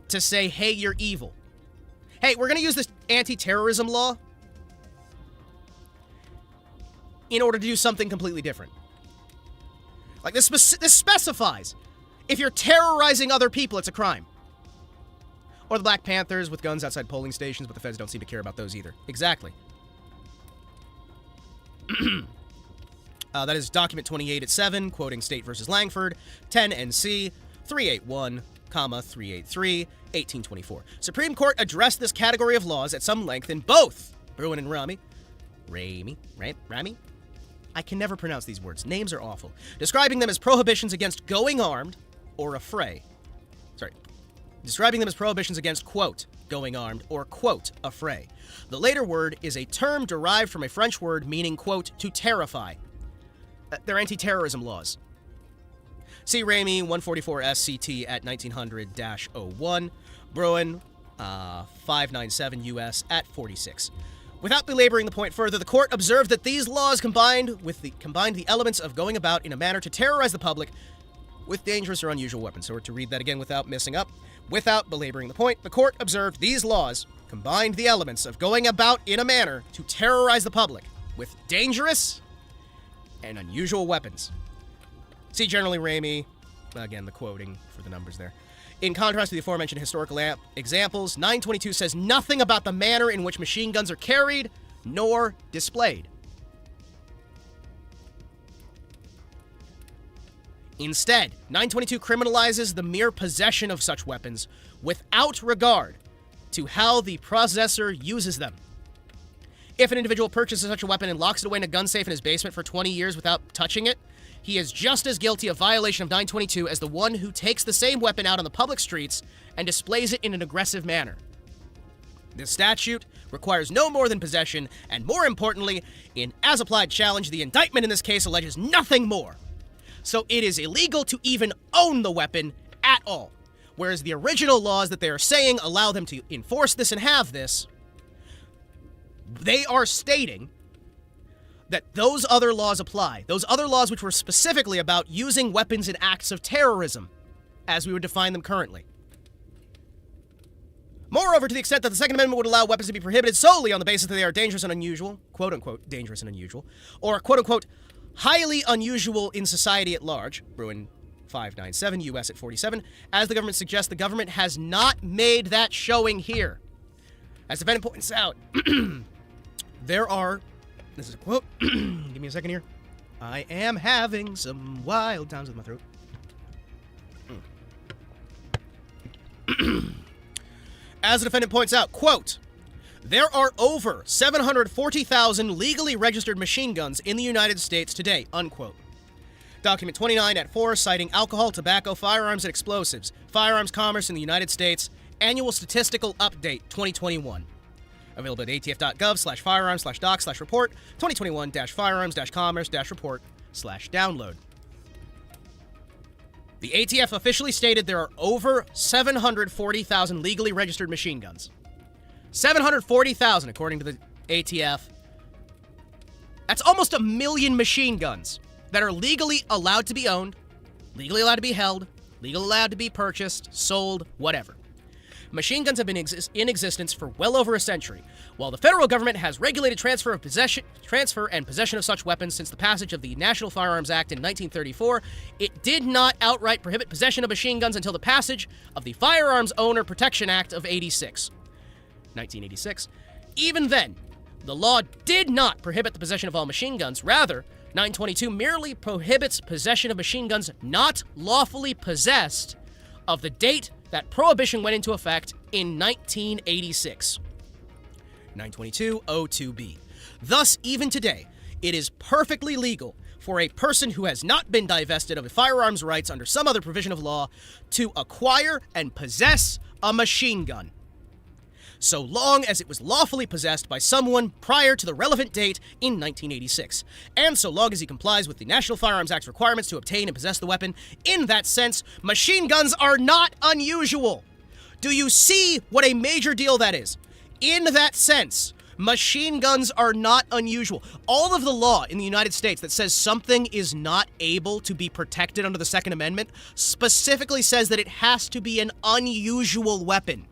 to say, hey, you're evil. Hey, we're going to use this anti-terrorism law in order to do something completely different. Like, this specifies, if you're terrorizing other people, it's a crime. Or the Black Panthers with guns outside polling stations, but the feds don't seem to care about those either. Exactly. That is document 28 at 7, quoting State versus Langford, 10 NC 381, 383, 1824. Supreme Court addressed this category of laws at some length in both Bruin and Rami. Rami? I can never pronounce these words. Names are awful. Describing them as prohibitions against going armed or affray. Describing them as prohibitions against, quote, going armed or, quote, affray. The later word is a term derived from a French word meaning, quote, to terrify. They're anti-terrorism laws. See Ramey 144 SCT at 1900-01. Bruin 597 US at 46. Without belaboring the point further, the court observed that these laws combined the elements of going about in a manner to terrorize the public with dangerous or unusual weapons. So to read that again without messing up, without belaboring the point, the court observed these laws combined the elements of going about in a manner to terrorize the public with dangerous and unusual weapons. See generally Ramey, again the quoting for the numbers there. In contrast to the aforementioned historical examples, 922 says nothing about the manner in which machine guns are carried nor displayed. Instead, 922 criminalizes the mere possession of such weapons without regard to how the possessor uses them. If an individual purchases such a weapon and locks it away in a gun safe in his basement for 20 years without touching it, he is just as guilty of violation of 922 as the one who takes the same weapon out on the public streets and displays it in an aggressive manner. This statute requires no more than possession, and more importantly, in as-applied challenge, the indictment in this case alleges nothing more. So it is illegal to even own the weapon at all. Whereas the original laws that they are saying allow them to enforce this and have this, they are stating that those other laws apply. Those other laws which were specifically about using weapons in acts of terrorism, as we would define them currently. Moreover, to the extent that the Second Amendment would allow weapons to be prohibited solely on the basis that they are dangerous and unusual, quote-unquote, dangerous and unusual, or quote-unquote, highly unusual in society at large, Bruin 597, U.S. at 47, as the government suggests, the government has not made that showing here. As the defendant points out, there are, this is a quote, give me a second here. I am having some wild times with my throat. As the defendant points out, quote, there are over 740,000 legally registered machine guns in the United States today, unquote. Document 29 at 4, citing alcohol, tobacco, firearms, and explosives, firearms commerce in the United States, annual statistical update 2021. Available at atf.gov/firearms/doc/report 2021-firearms-commerce-report/download. The ATF officially stated there are over 740,000 legally registered machine guns. 740,000, according to the ATF. That's almost 1 million machine guns that are legally allowed to be owned, legally allowed to be held, legally allowed to be purchased, sold, whatever. Machine guns have been in existence for well over a century. While the federal government has regulated transfer and possession of such weapons since the passage of the National Firearms Act in 1934, it did not outright prohibit possession of machine guns until the passage of the Firearms Owner Protection Act of 1986. Even then, the law did not prohibit the possession of all machine guns. Rather, 922 merely prohibits possession of machine guns not lawfully possessed of the date that prohibition went into effect in 1986. 922-02B. Thus, even today, it is perfectly legal for a person who has not been divested of firearms rights under some other provision of law to acquire and possess a machine gun, so long as it was lawfully possessed by someone prior to the relevant date in 1986, and so long as he complies with the National Firearms Act's requirements to obtain and possess the weapon. In that sense, machine guns are not unusual. Do you see what a major deal that is? In that sense, machine guns are not unusual. All of the law in the United States that says something is not able to be protected under the Second Amendment specifically says that it has to be an unusual weapon.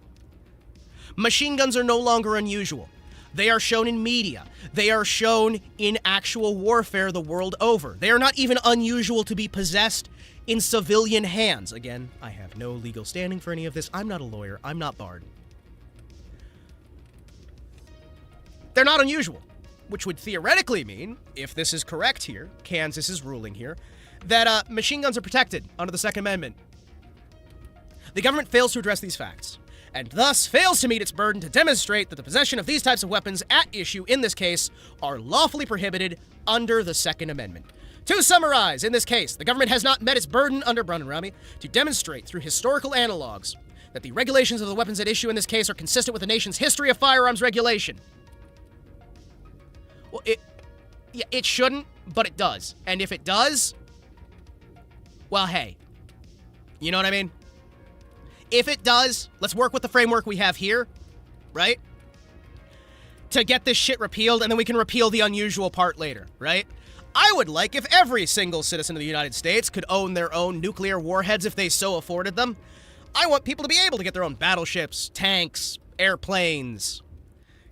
Machine guns are no longer unusual. They are shown in media. They are shown in actual warfare the world over. They are not even unusual to be possessed in civilian hands. Again, I have no legal standing for any of this. I'm not a lawyer. I'm not barred. They're not unusual, which would theoretically mean, if this is correct here, Kansas is ruling here, that machine guns are protected under the Second Amendment. The government fails to address these facts, and thus fails to meet its burden to demonstrate that the possession of these types of weapons at issue in this case are lawfully prohibited under the Second Amendment. To summarize, in this case, the government has not met its burden under Brown and Rami to demonstrate through historical analogs that the regulations of the weapons at issue in this case are consistent with the nation's history of firearms regulation. Well, it shouldn't, but it does. And if it does, well, hey, you know what I mean? If it does, let's work with the framework we have here, right? To get this shit repealed, and then we can repeal the unusual part later, right? I would like if every single citizen of the United States could own their own nuclear warheads if they so afforded them. I want people to be able to get their own battleships, tanks, airplanes,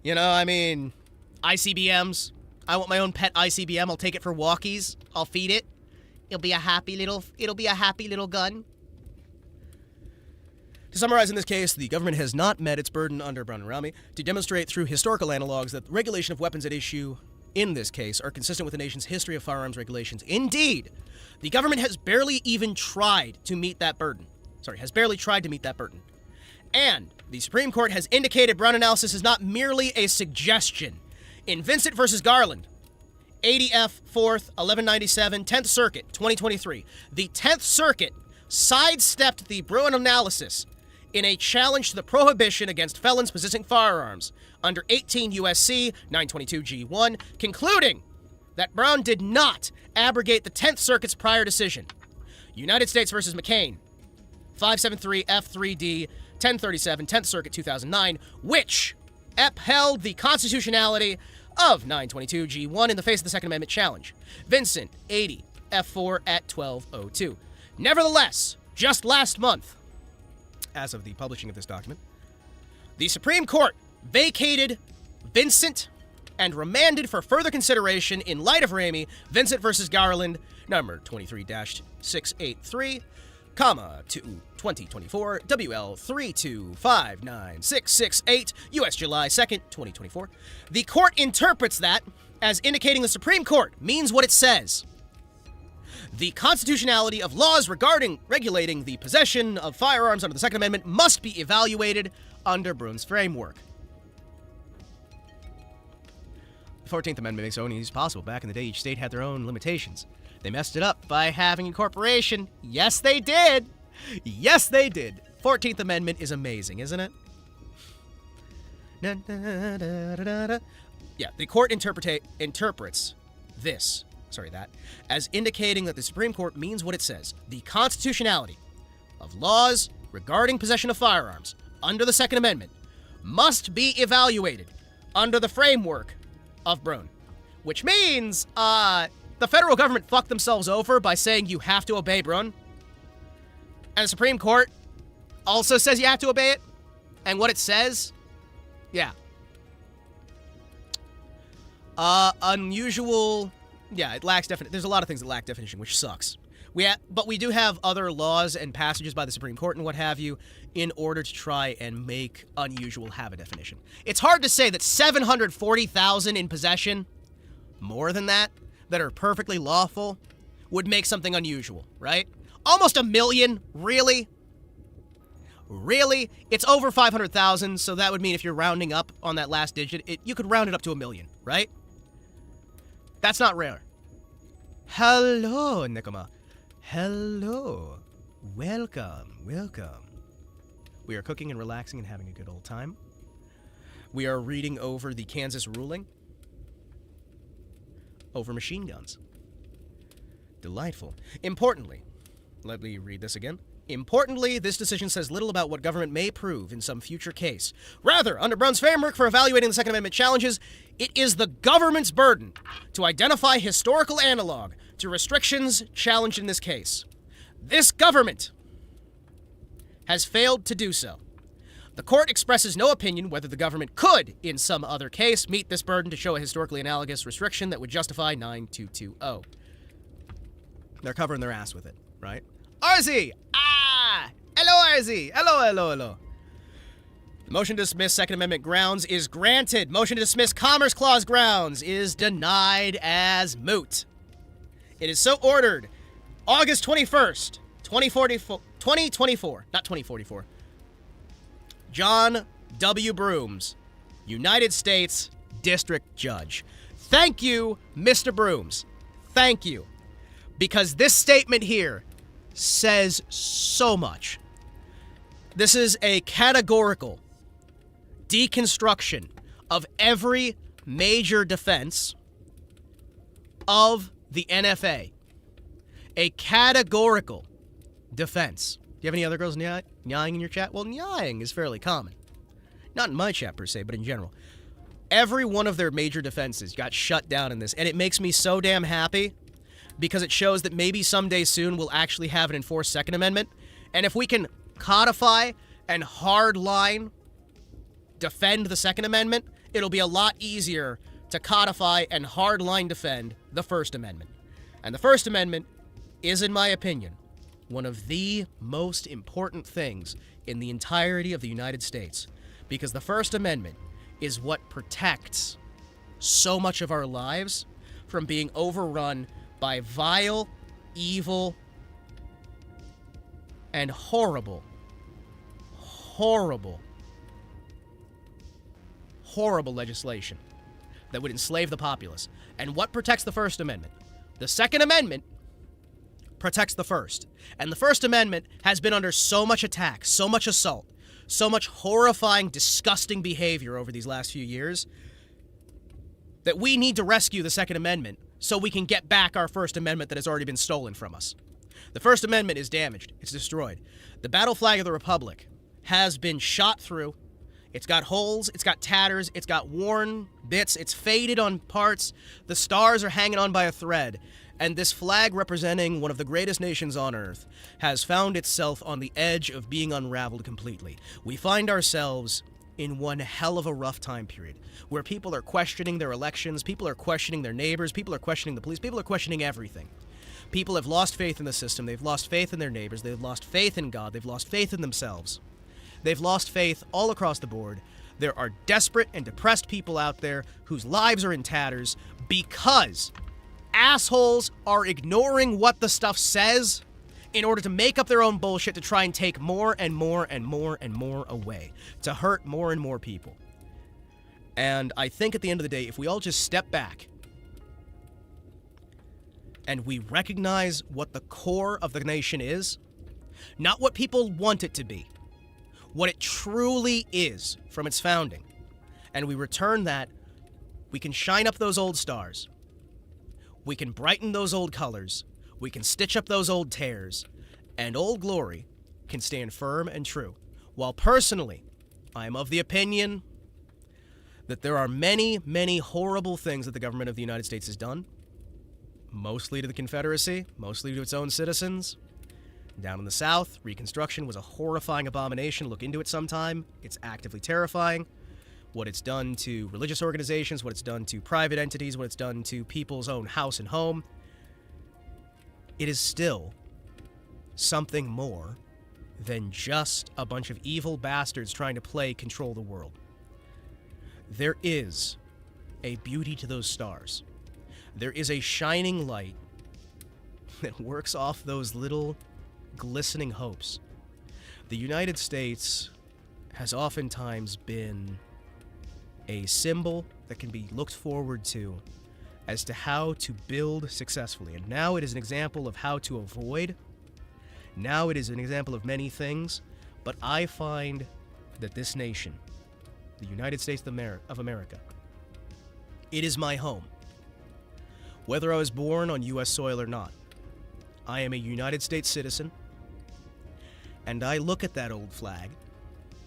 you know, I mean, ICBMs. I want my own pet ICBM. I'll take it for walkies. I'll feed it. It'll be a happy little gun. To summarize, in this case, the government has not met its burden under Brown and Rami to demonstrate through historical analogs that the regulation of weapons at issue in this case are consistent with the nation's history of firearms regulations. Indeed, the government has barely even tried to meet that burden. And the Supreme Court has indicated Brown analysis is not merely a suggestion. In Vincent v. Garland, 80F 4th, 1197, 10th Circuit, 2023, the 10th Circuit sidestepped the Bruin analysis in a challenge to the prohibition against felons possessing firearms under 18 U.S.C. 922 G1, concluding that Brown did not abrogate the 10th Circuit's prior decision. United States v. McCain, 573 F3D, 1037, 10th Circuit, 2009, which upheld the constitutionality of 922 G1 in the face of the Second Amendment challenge. Vincent, 80 F4 at 1202. Nevertheless, just last month, as of the publishing of this document, The Supreme Court vacated Vincent and remanded for further consideration in light of Ramey, Vincent versus Garland, number 23-683, comma, to 2024, WL 3259668, U.S. July 2nd, 2024. The court interprets that as indicating the Supreme Court means what it says. The constitutionality of laws regulating the possession of firearms under the Second Amendment must be evaluated under Brun's framework. The 14th Amendment makes owning these possible. Back in the day, each state had their own limitations. They messed it up by having incorporation. Yes, they did. Yes, they did. 14th Amendment is amazing, isn't it? Yeah, the court interprets that as indicating that the Supreme Court means what it says. The constitutionality of laws regarding possession of firearms under the Second Amendment must be evaluated under the framework of Brun. Which means, the federal government fucked themselves over by saying you have to obey Brun. And the Supreme Court also says you have to obey it. And what it says, yeah. Unusual, yeah, it lacks definition. There's a lot of things that lack definition, which sucks. But we do have other laws and passages by the Supreme Court and what have you in order to try and make unusual have a definition. It's hard to say that 740,000 in possession, more than that are perfectly lawful, would make something unusual, right? Almost 1 million, really? Really? It's over 500,000, so that would mean if you're rounding up on that last digit, you could round it up to 1 million, right? That's not rare. Hello, Nikoma. Hello. Welcome. We are cooking and relaxing and having a good old time. We are reading over the Kansas ruling over machine guns. Delightful. Importantly, let me read this again. Importantly, this decision says little about what government may prove in some future case. Rather, under Brun's framework for evaluating the Second Amendment challenges, it is the government's burden to identify historical analog to restrictions challenged in this case. This government has failed to do so. The court expresses no opinion whether the government could, in some other case, meet this burden to show a historically analogous restriction that would justify 9220. They're covering their ass with it, right? RZ! Hello, RZ! Hello. The motion to dismiss Second Amendment grounds is granted. Motion to dismiss Commerce Clause grounds is denied as moot. It is so ordered. August 21st, 2024. Not 2044. John W. Brooms, United States District Judge. Thank you, Mr. Brooms. Thank you. Because this statement here says so much. This is a categorical deconstruction of every major defense of the NFA. A categorical defense. Do you have any other girls nying in your chat? Well, nying is fairly common. Not in my chat per se, but in general. Every one of their major defenses got shut down in this, and it makes me so damn happy because it shows that maybe someday soon we'll actually have an enforced Second Amendment. And if we can codify and hardline defend the Second Amendment, it'll be a lot easier to codify and hardline defend the First Amendment. And the First Amendment is, in my opinion, one of the most important things in the entirety of the United States, because the First Amendment is what protects so much of our lives from being overrun by vile, evil, and horrible legislation that would enslave the populace. And what protects the First Amendment? The Second Amendment protects the First. And the First Amendment has been under so much attack, so much assault, so much horrifying, disgusting behavior over these last few years that we need to rescue the Second Amendment so we can get back our First Amendment that has already been stolen from us. The First Amendment is damaged. It's destroyed. The battle flag of the Republic has been shot through. It's got holes, it's got tatters, it's got worn bits, it's faded on parts. The stars are hanging on by a thread. And this flag, representing one of the greatest nations on Earth, has found itself on the edge of being unraveled completely. We find ourselves in one hell of a rough time period where people are questioning their elections, people are questioning their neighbors, people are questioning the police, people are questioning everything. People have lost faith in the system, they've lost faith in their neighbors, they've lost faith in God, they've lost faith in themselves. They've lost faith all across the board. There are desperate and depressed people out there whose lives are in tatters because assholes are ignoring what the stuff says in order to make up their own bullshit to try and take more and more and more and more away, to hurt more and more people. And I think at the end of the day, if we all just step back and we recognize what the core of the nation is, not what people want it to be, what it truly is from its founding, and we return that, we can shine up those old stars, we can brighten those old colors, we can stitch up those old tears, and Old Glory can stand firm and true. While personally, I am of the opinion that there are many, many horrible things that the government of the United States has done, mostly to the Confederacy, mostly to its own citizens. Down in the South, Reconstruction was a horrifying abomination. Look into it sometime. It's actively terrifying. What it's done to religious organizations, what it's done to private entities, what it's done to people's own house and home. It is still something more than just a bunch of evil bastards trying to control the world. There is a beauty to those stars. There is a shining light that works off those little glistening hopes. The United States has oftentimes been a symbol that can be looked forward to as to how to build successfully. And now it is an example of how to avoid. Now it is an example of many things. But I find that this nation, the United States of America, it is my home. Whether I was born on U.S. soil or not, I am a United States citizen, and I look at that old flag,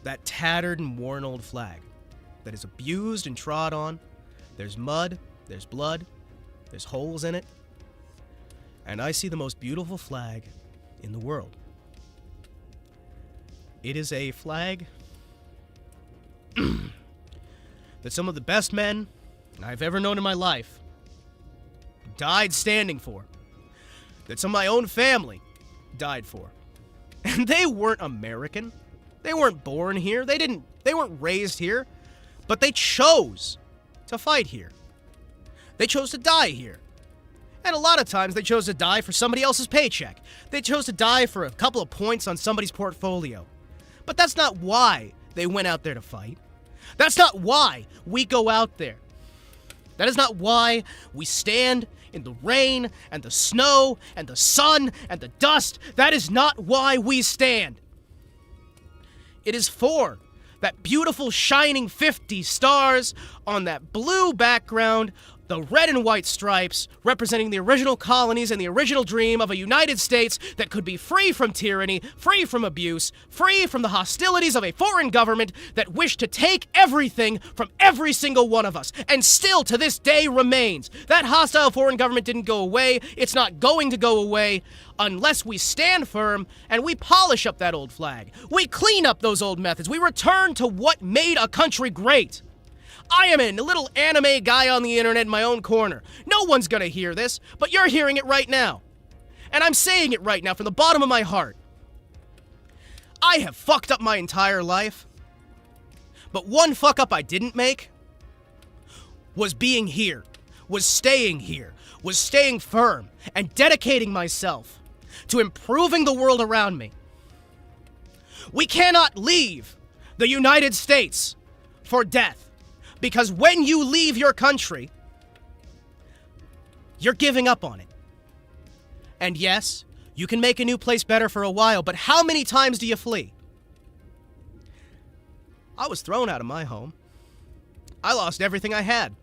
that tattered and worn old flag, that is abused and trod on. There's mud, there's blood, there's holes in it, and I see the most beautiful flag in the world. It is a flag that some of the best men I've ever known in my life died standing for, that some of my own family died for. And they weren't American. They weren't born here. They weren't raised here. But they chose to fight here. They chose to die here. And a lot of times they chose to die for somebody else's paycheck. They chose to die for a couple of points on somebody's portfolio. But that's not why they went out there to fight. That's not why we go out there. That is not why we stand in the rain and the snow and the sun and the dust. That is not why we stand. It is for that beautiful shining 50 stars on that blue background, the red and white stripes representing the original colonies and the original dream of a United States that could be free from tyranny, free from abuse, free from the hostilities of a foreign government that wished to take everything from every single one of us, and still to this day remains. That hostile foreign government didn't go away. It's not going to go away unless we stand firm and we polish up that old flag. We clean up those old methods. We return to what made a country great. I am a little anime guy on the internet in my own corner. No one's gonna hear this, but you're hearing it right now. And I'm saying it right now from the bottom of my heart. I have fucked up my entire life. But one fuck up I didn't make was being here, was staying firm, and dedicating myself to improving the world around me. We cannot leave the United States for death. Because when you leave your country, you're giving up on it. And yes, you can make a new place better for a while, but how many times do you flee? I was thrown out of my home. I lost everything I had.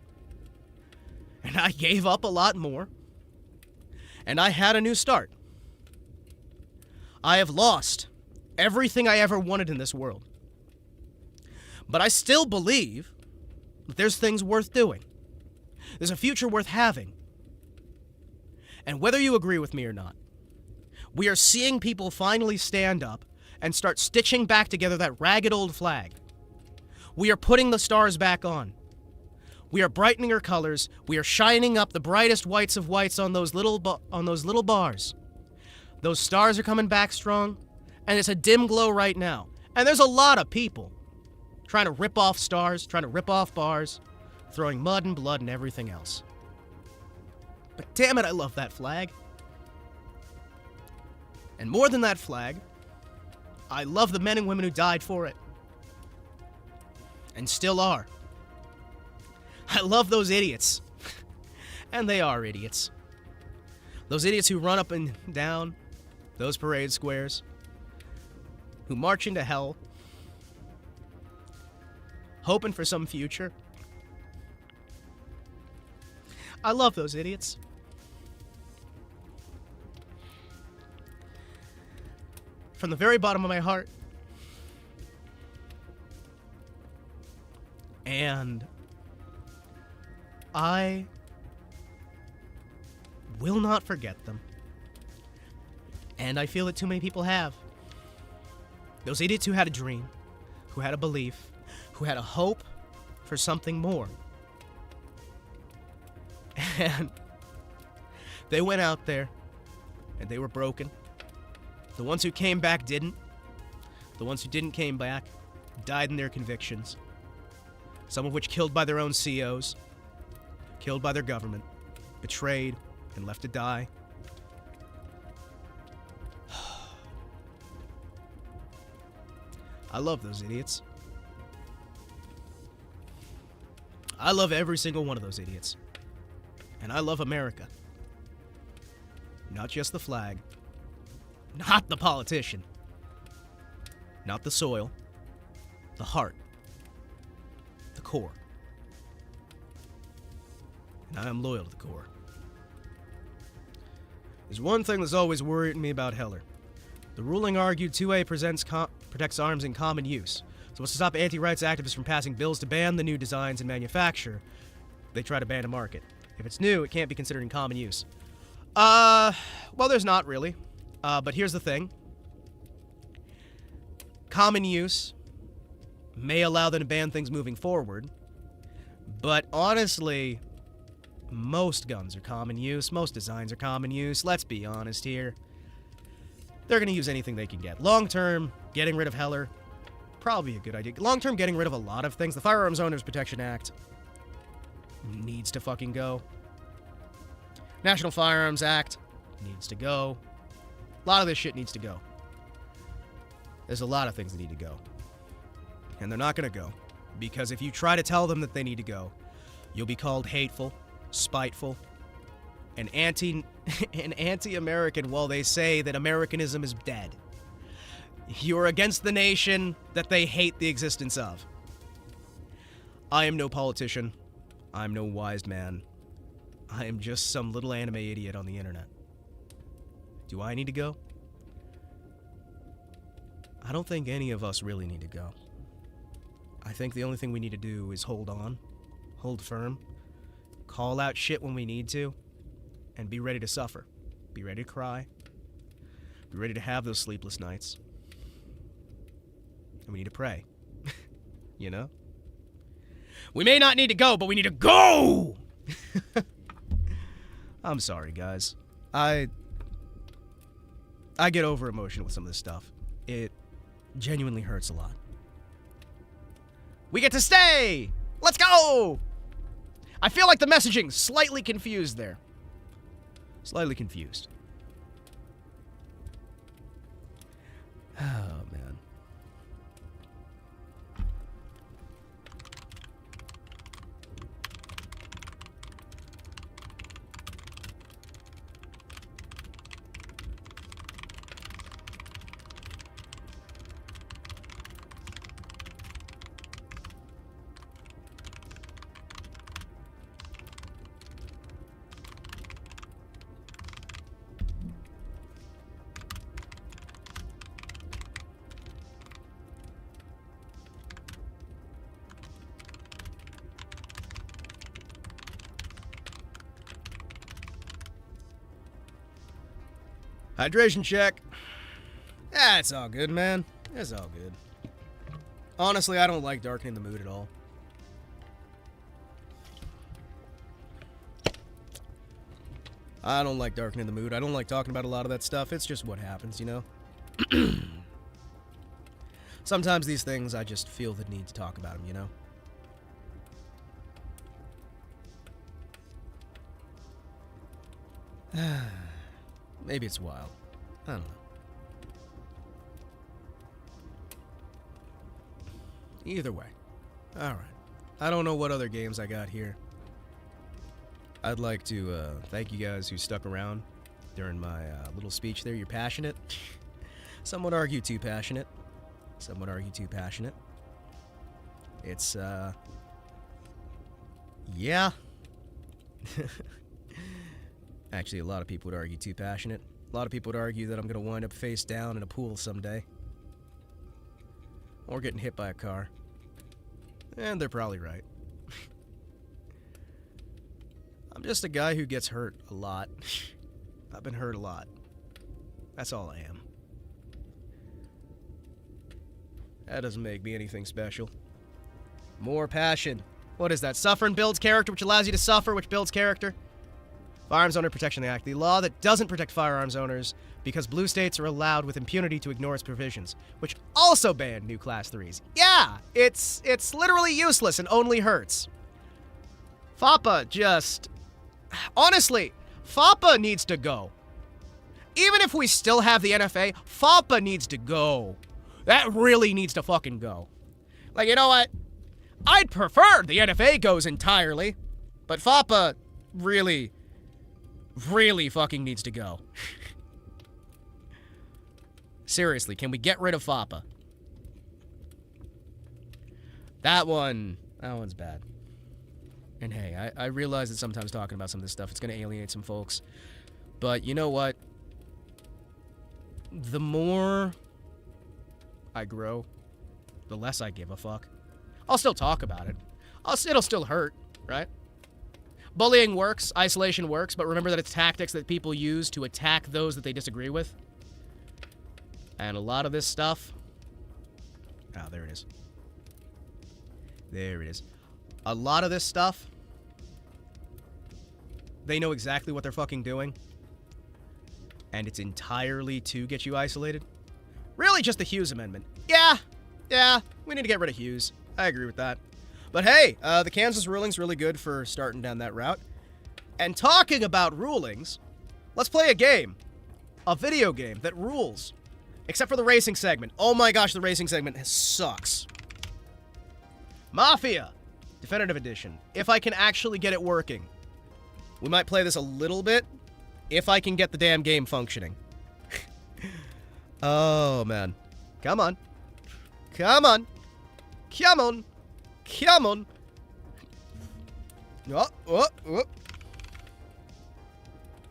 And I gave up a lot more. And I had a new start. I have lost everything I ever wanted in this world. But I still believe that there's things worth doing. There's a future worth having. And whether you agree with me or not, we are seeing people finally stand up and start stitching back together that ragged old flag. We are putting the stars back on. We are brightening our colors. We are shining up the brightest whites of whites on those little bars. Those stars are coming back strong, and it's a dim glow right now. And there's a lot of people trying to rip off stars, trying to rip off bars, throwing mud and blood and everything else. But damn it, I love that flag. And more than that flag, I love the men and women who died for it. And still are. I love those idiots. And they are idiots. Those idiots who run up and down those parade squares, who march into hell, hoping for some future. I love those idiots. From the very bottom of my heart. And I will not forget them. And I feel that too many people have. Those idiots who had a dream, who had a belief, who had a hope for something more. And they went out there, and they were broken. The ones who came back didn't. The ones who didn't came back died in their convictions. Some of which killed by their own COs, killed by their government, betrayed, and left to die. I love those idiots. I love every single one of those idiots. And I love America. Not just the flag. Not the politician. Not the soil. The heart. The core. And I am loyal to the core. There's one thing that's always worried me about Heller. The ruling argued 2A protects arms in common use. So what's to stop anti-rights activists from passing bills to ban the new designs and manufacture? They try to ban a market. If it's new, it can't be considered in common use. Well, there's not really. But here's the thing. Common use may allow them to ban things moving forward. But honestly, most guns are common use. Most designs are common use. Let's be honest here. They're going to use anything they can get. Long-term, getting rid of Heller, probably a good idea. Long-term, getting rid of a lot of things. The Firearms Owners Protection Act needs to fucking go. National Firearms Act needs to go. A lot of this shit needs to go. There's a lot of things that need to go. And they're not going to go. Because if you try to tell them that they need to go, you'll be called hateful, spiteful, and anti-American while they say that Americanism is dead. You're against the nation that they hate the existence of. I am no politician. I'm no wise man. I am just some little anime idiot on the internet. Do I need to go? I don't think any of us really need to go. I think the only thing we need to do is hold on, hold firm, call out shit when we need to, and be ready to suffer. Be ready to cry. Be ready to have those sleepless nights. And we need to pray. You know? We may not need to go, but we need to go! I'm sorry, guys. I get over emotional with some of this stuff. It genuinely hurts a lot. We get to stay! Let's go! I feel like the messaging slightly confused there. Slightly confused. Oh, man. Hydration check. Ah, it's all good, man. It's all good. Honestly, I don't like darkening the mood at all. I don't like darkening the mood. I don't like talking about a lot of that stuff. It's just what happens, you know? Sometimes these things, I just feel the need to talk about them, you know? Maybe it's wild. I don't know. Either way. Alright. I don't know what other games I got here. I'd like to thank you guys who stuck around during my little speech there. You're passionate. Some would argue too passionate. Some would argue too passionate. It's, yeah. Actually, a lot of people would argue too passionate. A lot of people would argue that I'm going to wind up face down in a pool someday. Or getting hit by a car. And they're probably right. I'm just a guy who gets hurt a lot. I've been hurt a lot. That's all I am. That doesn't make me anything special. More passion. What is that? Suffering builds character, which allows you to suffer, which builds character. Firearms Owner Protection Act. The law that doesn't protect firearms owners because blue states are allowed with impunity to ignore its provisions, which also ban new Class 3s. Yeah, it's literally useless and only hurts. FAPA just... Honestly, FAPA needs to go. Even if we still have the NFA, FAPA needs to go. That really needs to fucking go. Like, you know what? I'd prefer the NFA goes entirely, but FAPA really, really fucking needs to go. Seriously, can we get rid of FAPA? That one's bad. And hey, I realize that sometimes talking about some of this stuff, it's going to alienate some folks. But you know what? The more I grow, the less I give a fuck. I'll still talk about it. It'll still hurt, right? Bullying works, isolation works, but remember that it's tactics that people use to attack those that they disagree with. And a lot of this stuff... Ah, there it is. There it is. A lot of this stuff, they know exactly what they're fucking doing. And it's entirely to get you isolated. Really just the Hughes Amendment. Yeah, we need to get rid of Hughes. I agree with that. But hey, the Kansas ruling's really good for starting down that route. And talking about rulings, let's play a game. A video game that rules. Except for the racing segment. Oh my gosh, the racing segment sucks. Mafia! Definitive Edition. If I can actually get it working. We might play this a little bit. If I can get the damn game functioning. Oh, man. Come on. Come on. Come on. Come on. Oh.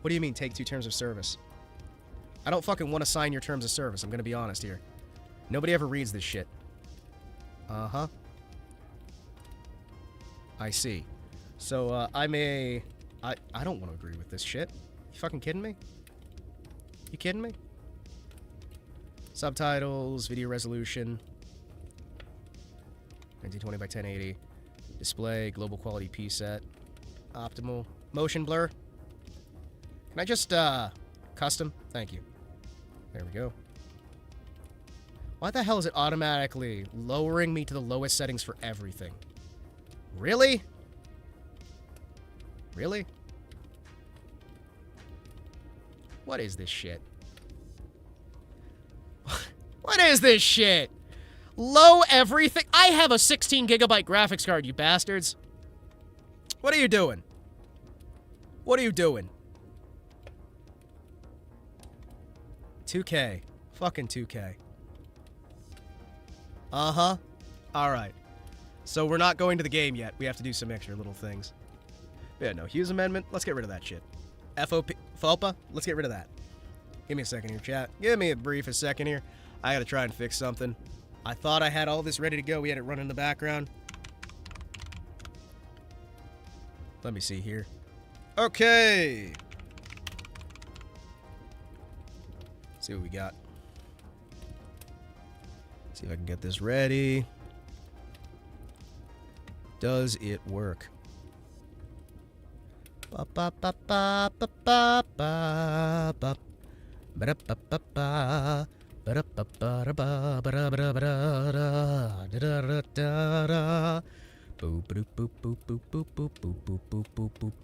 What do you mean, take 2 terms of service? I don't fucking want to sign your terms of service. I'm going to be honest here. Nobody ever reads this shit. Uh-huh. I see. So, I don't want to agree with this shit. You fucking kidding me? You kidding me? Subtitles, video resolution. 1920 by 1080. Display, global quality preset. Optimal. Motion blur. Can I just, custom? Thank you. There we go. Why the hell is it automatically lowering me to the lowest settings for everything? Really? Really? What is this shit? What is this shit? Low everything? I have a 16 gigabyte graphics card, you bastards. What are you doing? What are you doing? 2K. Fucking 2K. Uh-huh. Alright. So we're not going to the game yet. We have to do some extra little things. Yeah, no. Hughes Amendment. Let's get rid of that shit. FOPA. Let's get rid of that. Give me a second here, chat. Give me a brief second here. I gotta try and fix something. I thought I had all this ready to go. We had it running in the background. Let me see here. Okay. Let's see what we got. See if I can get this ready. Does it work? Ba ba ba ba ba ba ba ba. Ba da ba ba ba. Ba da ba ba da ba ba da ba da ba da da da da da da. Boop boop boop boop boop boop boop boop boop boop boop.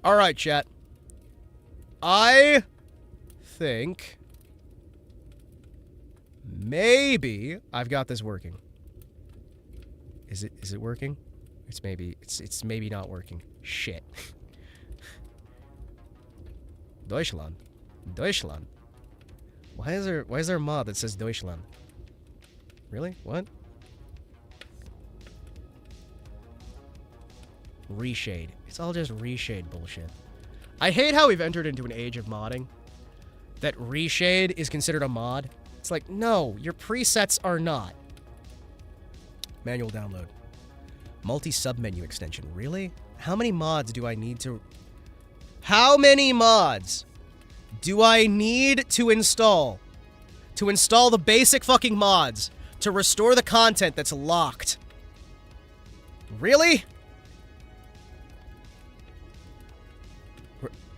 All right, chat. I think maybe I've got this working. Is it working? It's maybe not working. Shit. Deutschland. Why is there a mod that says Deutschland? Really? What? Reshade. It's all just reshade bullshit. I hate how we've entered into an age of modding. That reshade is considered a mod. It's like, no, your presets are not. Manual download. Multi-sub-menu extension. Really? How many mods do I need to... How many mods do I need to install? To install the basic fucking mods to restore the content that's locked. Really?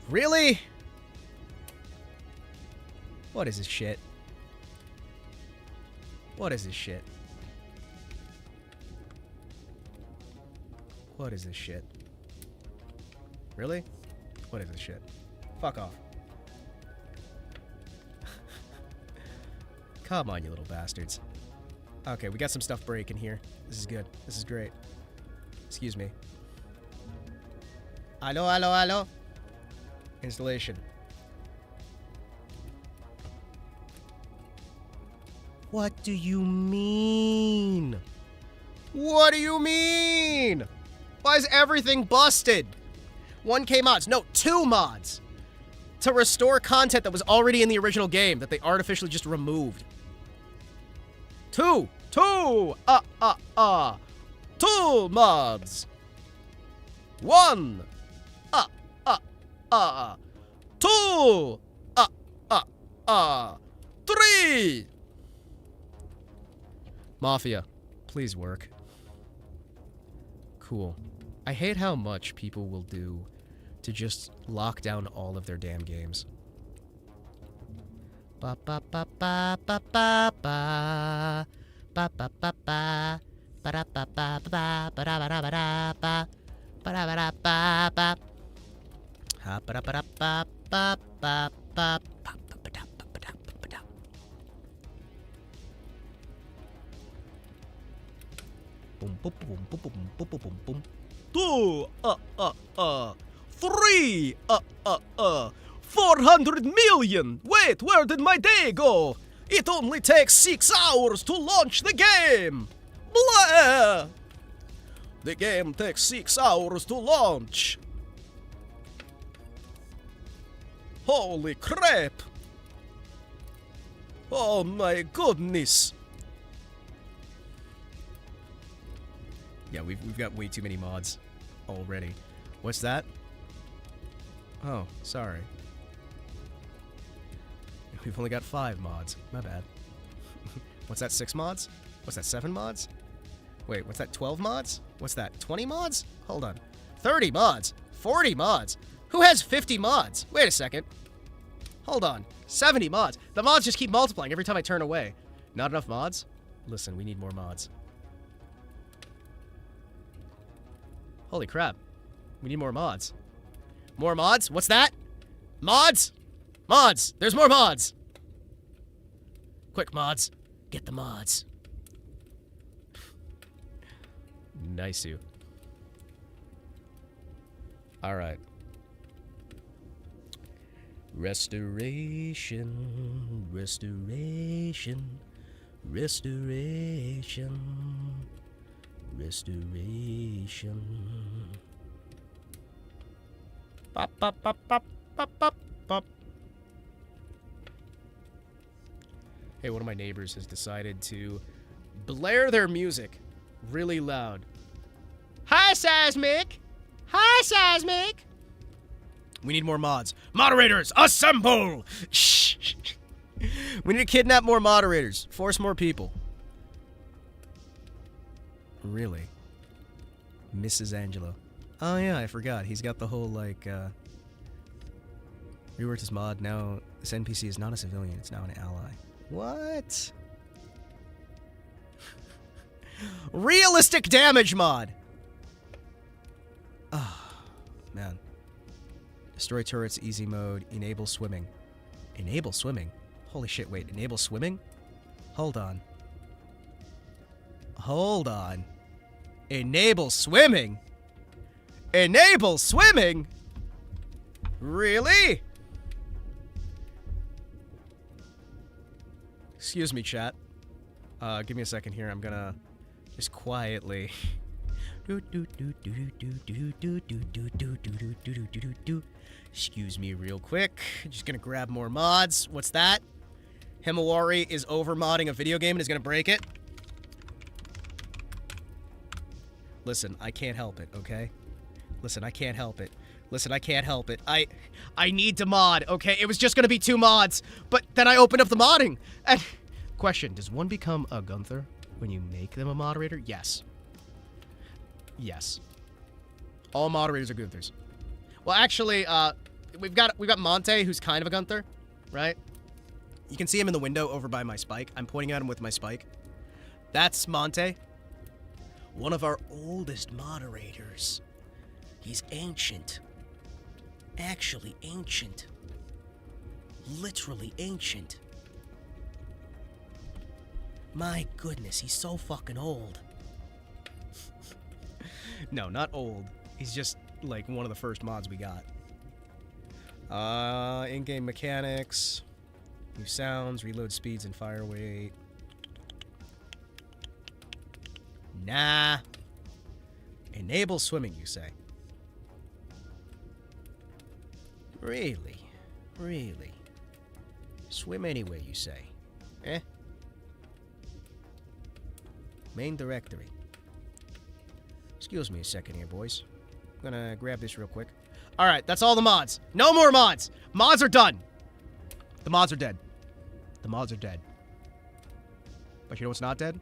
Really? What is this shit? What is this shit? What is this shit? Really? What is this shit? Fuck off. Come on, you little bastards. Okay, we got some stuff breaking here. This is good. This is great. Excuse me. Allo, allo, allo. Installation. What do you mean? What do you mean? Why is everything busted? 1K mods. No, 2 mods. To restore content that was already in the original game that they artificially just removed. 2 mods. 1 2 3 Mafia, please work. Cool. I hate how much people will do to just lock down all of their damn games. Ba ba ba ba ba ba ba ba ba ba ba ba da ba ba ba ba da ba da ba da ba ba da ba da ba ba ha ba da ba da ba ba ba ba. Boom boom boom boom boom boom boom boom. 2 3 400 million. Wait, where did my day go? It only takes 6 hours to launch the game. Blah. The game takes 6 hours to launch. Holy crap. Oh my goodness. Yeah, we've got way too many mods already. What's that? Oh, sorry. We've only got 5 mods. My bad. What's that, 6 mods? What's that, 7 mods? Wait, what's that, 12 mods? What's that, 20 mods? Hold on. 30 mods? 40 mods? Who has 50 mods? Wait a second. Hold on. 70 mods. The mods just keep multiplying every time I turn away. Not enough mods? Listen, we need more mods. Holy crap. We need more mods. More mods? What's that? Mods? Mods! There's more mods! Quick, mods. Get the mods. Nice you. Alright. Restoration. Restoration. Restoration. Restoration. Pop, pop, pop, pop, pop, pop, pop. Hey, one of my neighbors has decided to blare their music really loud. Hi, Seismic! Hi, Seismic! We need more mods. Moderators, assemble! Shh! We need to kidnap more moderators. Force more people. Really? Mrs. Angelo. Oh yeah, I forgot. He's got the whole, like, reworked his mod. Now, this NPC is not a civilian. It's now an ally. What? Realistic damage mod! Ah, man. Destroy turrets, easy mode, enable swimming. Enable swimming? Holy shit, wait, enable swimming? Hold on. Hold on. Enable swimming? Enable swimming? Really? Excuse me, chat. Give me a second here. I'm gonna just quietly. Excuse me real quick. Just gonna grab more mods. What's that? Himawari is over-modding a video game and is gonna break it. Listen, I can't help it, okay? Listen, I can't help it. Listen, I can't help it. I need to mod, okay? It was just gonna be 2 mods, but then I opened up the modding. And question, does one become a Gunther when you make them a moderator? Yes. Yes. All moderators are Gunthers. Well, actually, we've got Monte, who's kind of a Gunther, right? You can see him in the window over by my spike. I'm pointing at him with my spike. That's Monte. One of our oldest moderators. He's ancient. Actually ancient. Literally ancient. My goodness, he's so fucking old. No, not old. He's just, like, one of the first mods we got. In-game mechanics. New sounds, reload speeds, and fire weight. Nah. Enable swimming, you say? Really? Really? Swim anyway, you say? Eh? Main directory. Excuse me a second here, boys. I'm gonna grab this real quick. Alright, that's all the mods. No more mods! Mods are done! The mods are dead. The mods are dead. But you know what's not dead?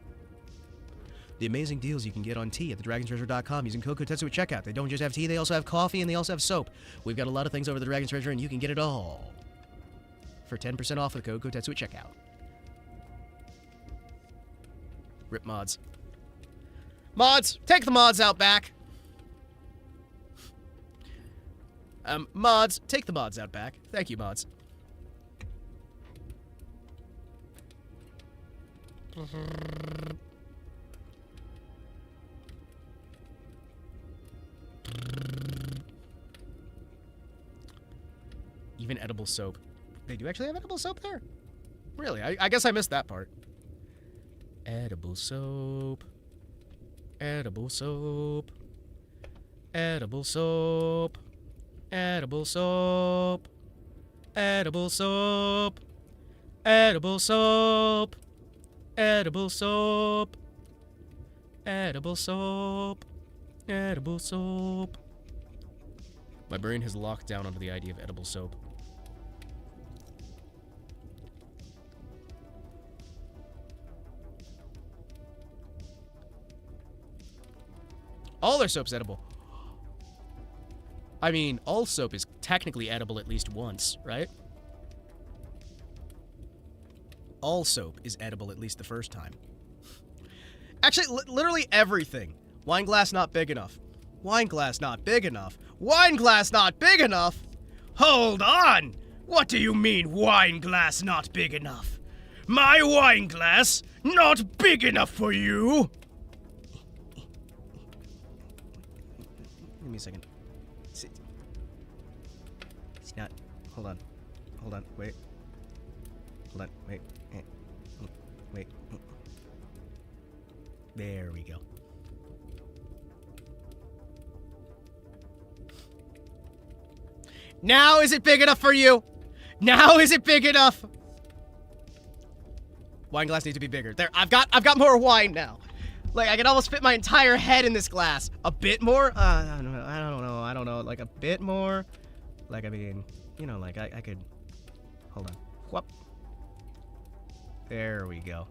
The amazing deals you can get on tea at thedragonstreasure.com using code Kotetsu at checkout. They don't just have tea, they also have coffee, and they also have soap. We've got a lot of things over the Dragon's Treasure, and you can get it all for 10% off with the code Kotetsu at checkout. Rip mods. Mods! Take the mods out back! Mods, take the mods out back. Thank you, mods. Even edible soap. They do actually have edible soap there? Really? I guess I missed that part. Edible soap. Edible soap. Edible soap. Edible soap. Edible soap. Edible soap. Edible soap. Edible soap. Edible soap. My brain has locked down onto the idea of edible soap. All their soap's edible. I mean, all soap is technically edible at least once, right? All soap is edible at least the first time. Actually, literally everything. Wine glass not big enough. Wine glass not big enough. Wine glass not big enough? Hold on! What do you mean, wine glass not big enough? My wine glass not big enough for you? Give me a second. It's not. Hold on. Hold on. Wait. Hold on. Wait. Wait. There we go. Now is it big enough for you? Now is it big enough? Wine glass needs to be bigger. There, I've got more wine now. Like, I can almost fit my entire head in this glass. A bit more? I don't know. Like, a bit more? Like, I mean, you know, like, I could... Hold on. Whoop. There we go.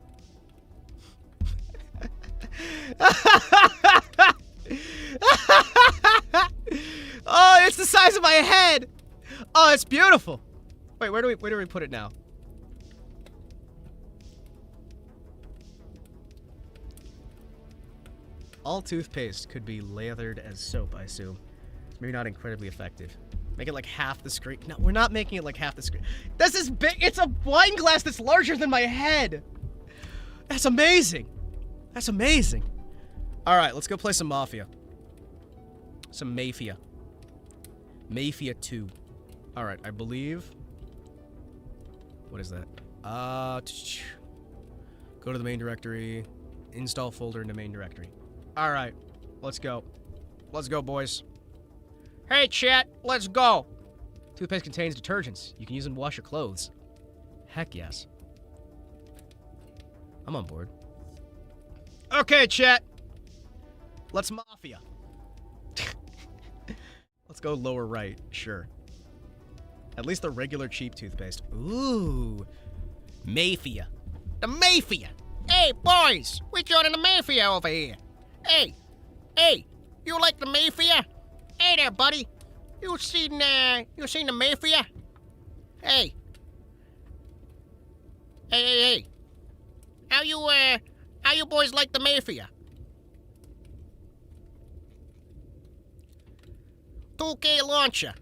Oh, it's the size of my head. Oh, it's beautiful. Wait, where do we put it now? All toothpaste could be lathered as soap, I assume. It's maybe not incredibly effective. Make it like half the screen. No, we're not making it like half the screen. This is big. It's a wine glass that's larger than my head. That's amazing. That's amazing. All right, let's go play some Mafia. Some Mafia. Mafia 2. All right, I believe. What is that? Go to the main directory. Install folder into main directory. All right, let's go. Let's go, boys. Hey, chat, let's go. Toothpaste contains detergents. You can use them to wash your clothes. Heck yes. I'm on board. Okay, chat. Let's Mafia. Let's go lower right, sure. At least the regular cheap toothpaste. Ooh. Mafia. The Mafia. Hey, boys, we're joining the Mafia over here. Hey, you like the Mafia? Hey there, buddy. You seen the Mafia? Hey. Hey. How you boys like the Mafia? 2K launcher.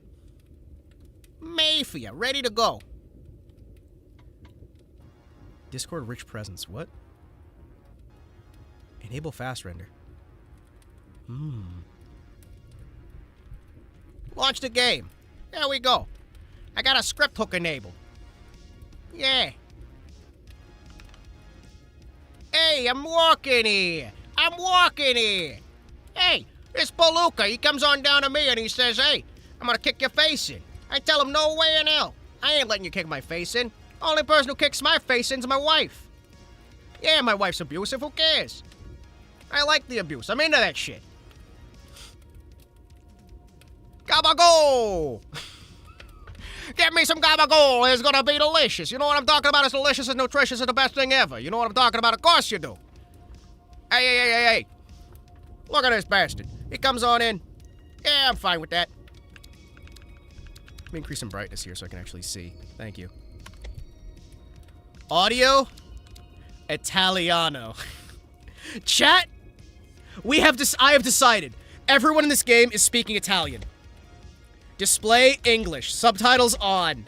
Mafia, ready to go. Discord rich presence, what? Enable fast render. Launch the game. There we go. I got a script hook enabled. Yeah. Hey, I'm walking here. Hey, it's Palooka. He comes on down to me and he says, hey, I'm gonna kick your face in. I tell him, no way in hell. I ain't letting you kick my face in. Only person who kicks my face in is my wife. Yeah, my wife's abusive. Who cares? I like the abuse. I'm into that shit. Gabagool! Get me some gabagool. It's gonna be delicious. You know what I'm talking about? It's delicious and nutritious and the best thing ever. You know what I'm talking about? Of course you do. Hey. Look at this bastard. He comes on in. Yeah, I'm fine with that. Let me increase some brightness here so I can actually see. Thank you. Audio? Italiano. Chat? I have decided. Everyone in this game is speaking Italian. Display English. Subtitles on.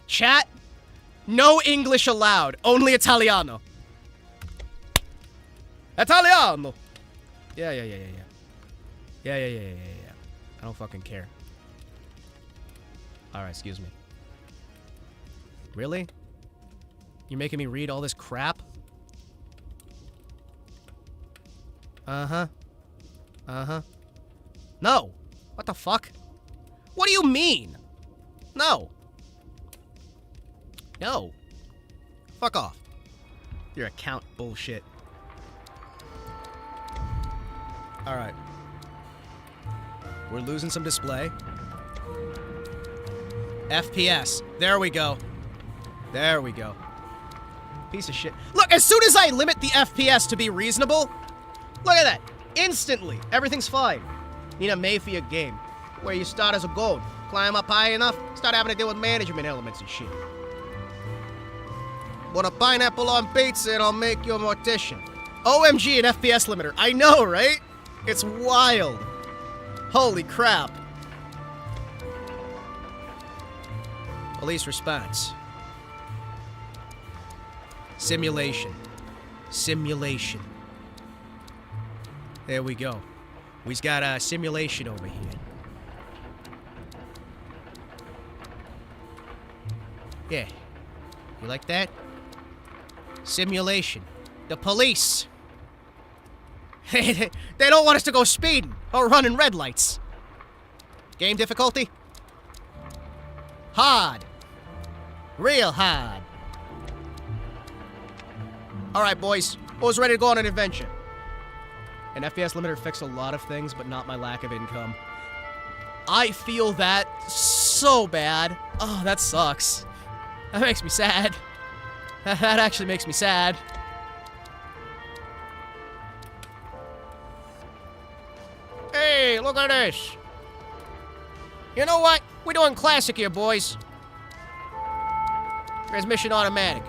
Chat? No English allowed. Only Italiano. Italiano! Yeah. I don't fucking care. Alright, excuse me. Really? You're making me read all this crap? Uh-huh. No! What the fuck? What do you mean? No. Fuck off. Your account bullshit. Alright. We're losing some display. FPS. There we go. Piece of shit. Look, as soon as I limit the FPS to be reasonable, look at that. Instantly, everything's fine. Need a Mafia game where you start as a gold, climb up high enough, start having to deal with management elements and shit. Want a pineapple on pizza and I'll make you a mortician. OMG, an FPS limiter. I know, right? It's wild. Holy crap. Police response. Simulation. There we go. We've got a simulation over here. Yeah. You like that? Simulation. The police. They don't want us to go speeding or running red lights. Game difficulty? Hard. Real hard. Alright, boys. Who's ready to go on an adventure? An FPS limiter fixed a lot of things, but not my lack of income. I feel that so bad. Oh, that sucks. That makes me sad. That actually makes me sad. Hey, look at this. You know what? We're doing classic here, boys. Transmission automatic.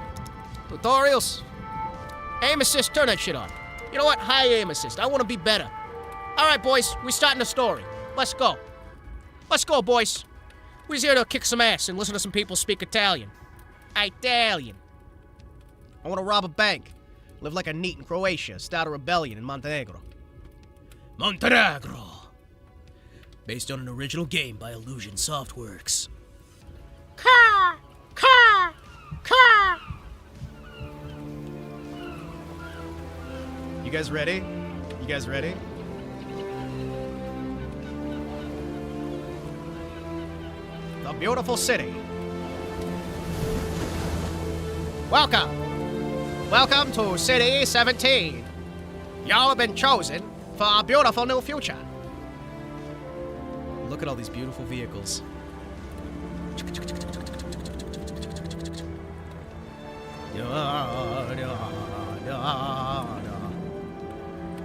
Tutorials. Aim assist, turn that shit on. You know what? High aim assist. I want to be better. All right, boys, we're starting the story. Let's go. Let's go, boys. We're here to kick some ass and listen to some people speak Italian. Italian. I want to rob a bank. Live like a neat in Croatia. Start a rebellion in Montenegro. Montenegro. Based on an original game by Illusion Softworks. Ka! Ka! Ka! You guys ready? You guys ready? The beautiful city. Welcome. Welcome to City 17. Y'all have been chosen for a beautiful new future. Look at all these beautiful vehicles.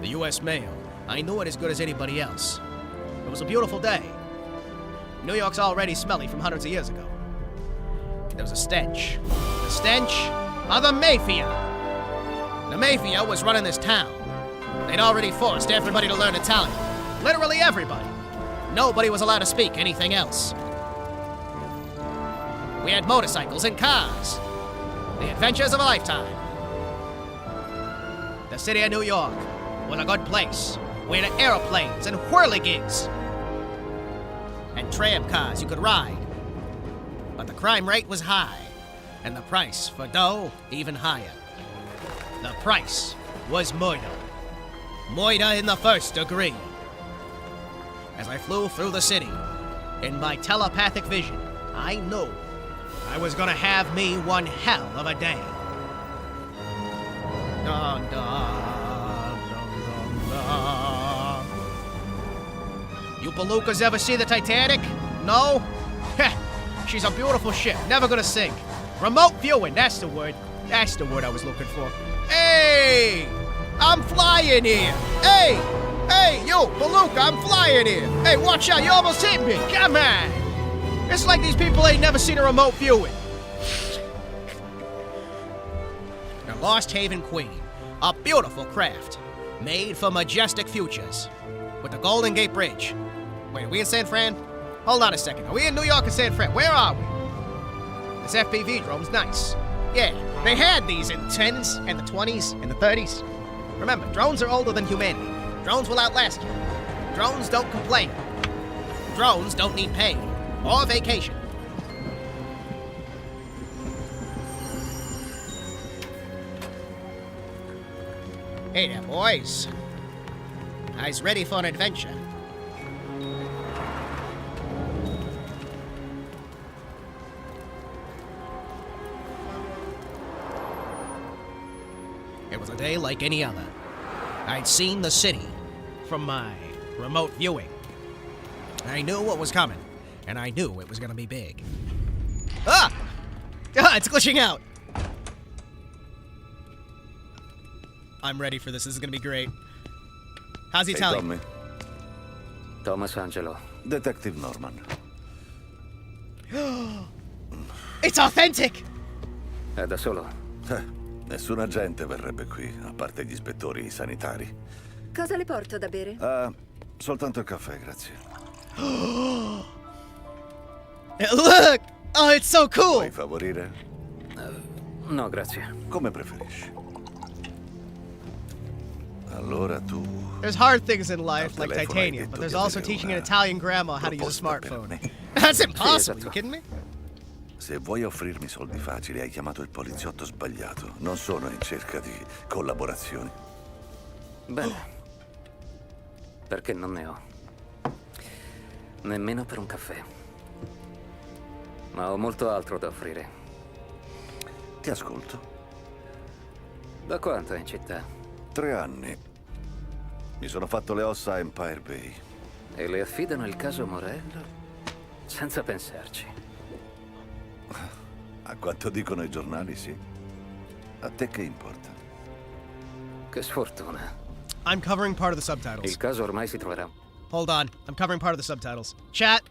The U.S. mail. I knew it as good as anybody else. It was a beautiful day. New York's already smelly from hundreds of years ago. There was a stench. The stench of the Mafia. The Mafia was running this town. They'd already forced everybody to learn Italian. Literally everybody. Nobody was allowed to speak anything else. We had motorcycles and cars. The adventures of a lifetime. The city of New York was a good place. We had airplanes and whirligigs. And tram cars you could ride. But the crime rate was high. And the price for dough even higher. The price was murder. Murder in the first degree. As I flew through the city, in my telepathic vision, I knew I was gonna have me one hell of a day. Dun, dun, dun, dun, dun. You belugas ever see the Titanic? No? Heh, she's a beautiful ship, never gonna sink. Remote viewing, that's the word. That's the word I was looking for. Hey! I'm flying here! Hey! Hey, you, Beluga, I'm flying here! Hey, watch out, you almost hit me! Come on! It's like these people ain't never seen a remote viewing. The Lost Haven Queen. A beautiful craft. Made for majestic futures. With the Golden Gate Bridge. Wait, are we in San Fran? Hold on a second. Are we in New York or San Fran? Where are we? This FPV drone's nice. Yeah, they had these in the 10s and the 20s and the 30s. Remember, drones are older than humanity. Drones will outlast you. Drones don't complain. Drones don't need pay or vacation. Hey there, boys. I's ready for an adventure. It was a day like any other. I'd seen the city from my remote viewing. I knew what was coming, and I knew it was gonna be big. Ah! Ah, it's glitching out! I'm ready for this. This is gonna be great. How's he telling? Tommy. Thomas Angelo. Detective Norman. It's authentic! È da solo. Nessuna gente verrebbe qui, a parte gli ispettori sanitari. Cosa le porto da bere? Soltanto il caffè, grazie. Look! Oh, it's so cool! Vuoi favorire? No, grazie. Come preferisci. Allora tu... There's hard things in life, Al like telefono hai titanium, detto but there's di also avere teaching an una Italian grandma how to use a proposta per smartphone. me. That's impossible, esatto. you kidding me? Se vuoi offrirmi soldi facili, hai chiamato il poliziotto sbagliato. Non sono in cerca di collaborazioni. Bene. Perché non ne ho. Nemmeno per un caffè. Ma ho molto altro da offrire. Ti ascolto. Da quanto è in città? 3 anni. Mi sono fatto le ossa a Empire Bay. E le affidano il caso Morello? Senza pensarci. A quanto dicono i giornali, sì. A te che importa? Che sfortuna. I'm covering part of the subtitles. Il caso ormai si troverà. Hold on. I'm covering part of the subtitles. Chat.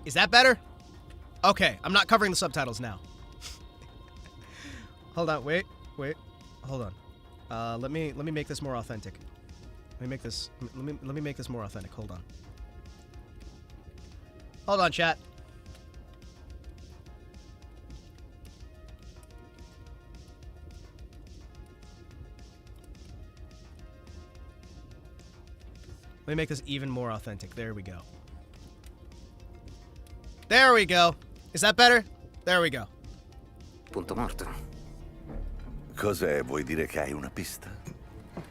Is that better? Okay, I'm not covering the subtitles now. Hold on, wait. Hold on. Let me make this more authentic. Let me make this more authentic. Hold on. Hold on, chat. Let me make this even more authentic. There we go. There we go. Is that better? There we go. Punto morto. Cos'è? Vuoi dire che hai una pista?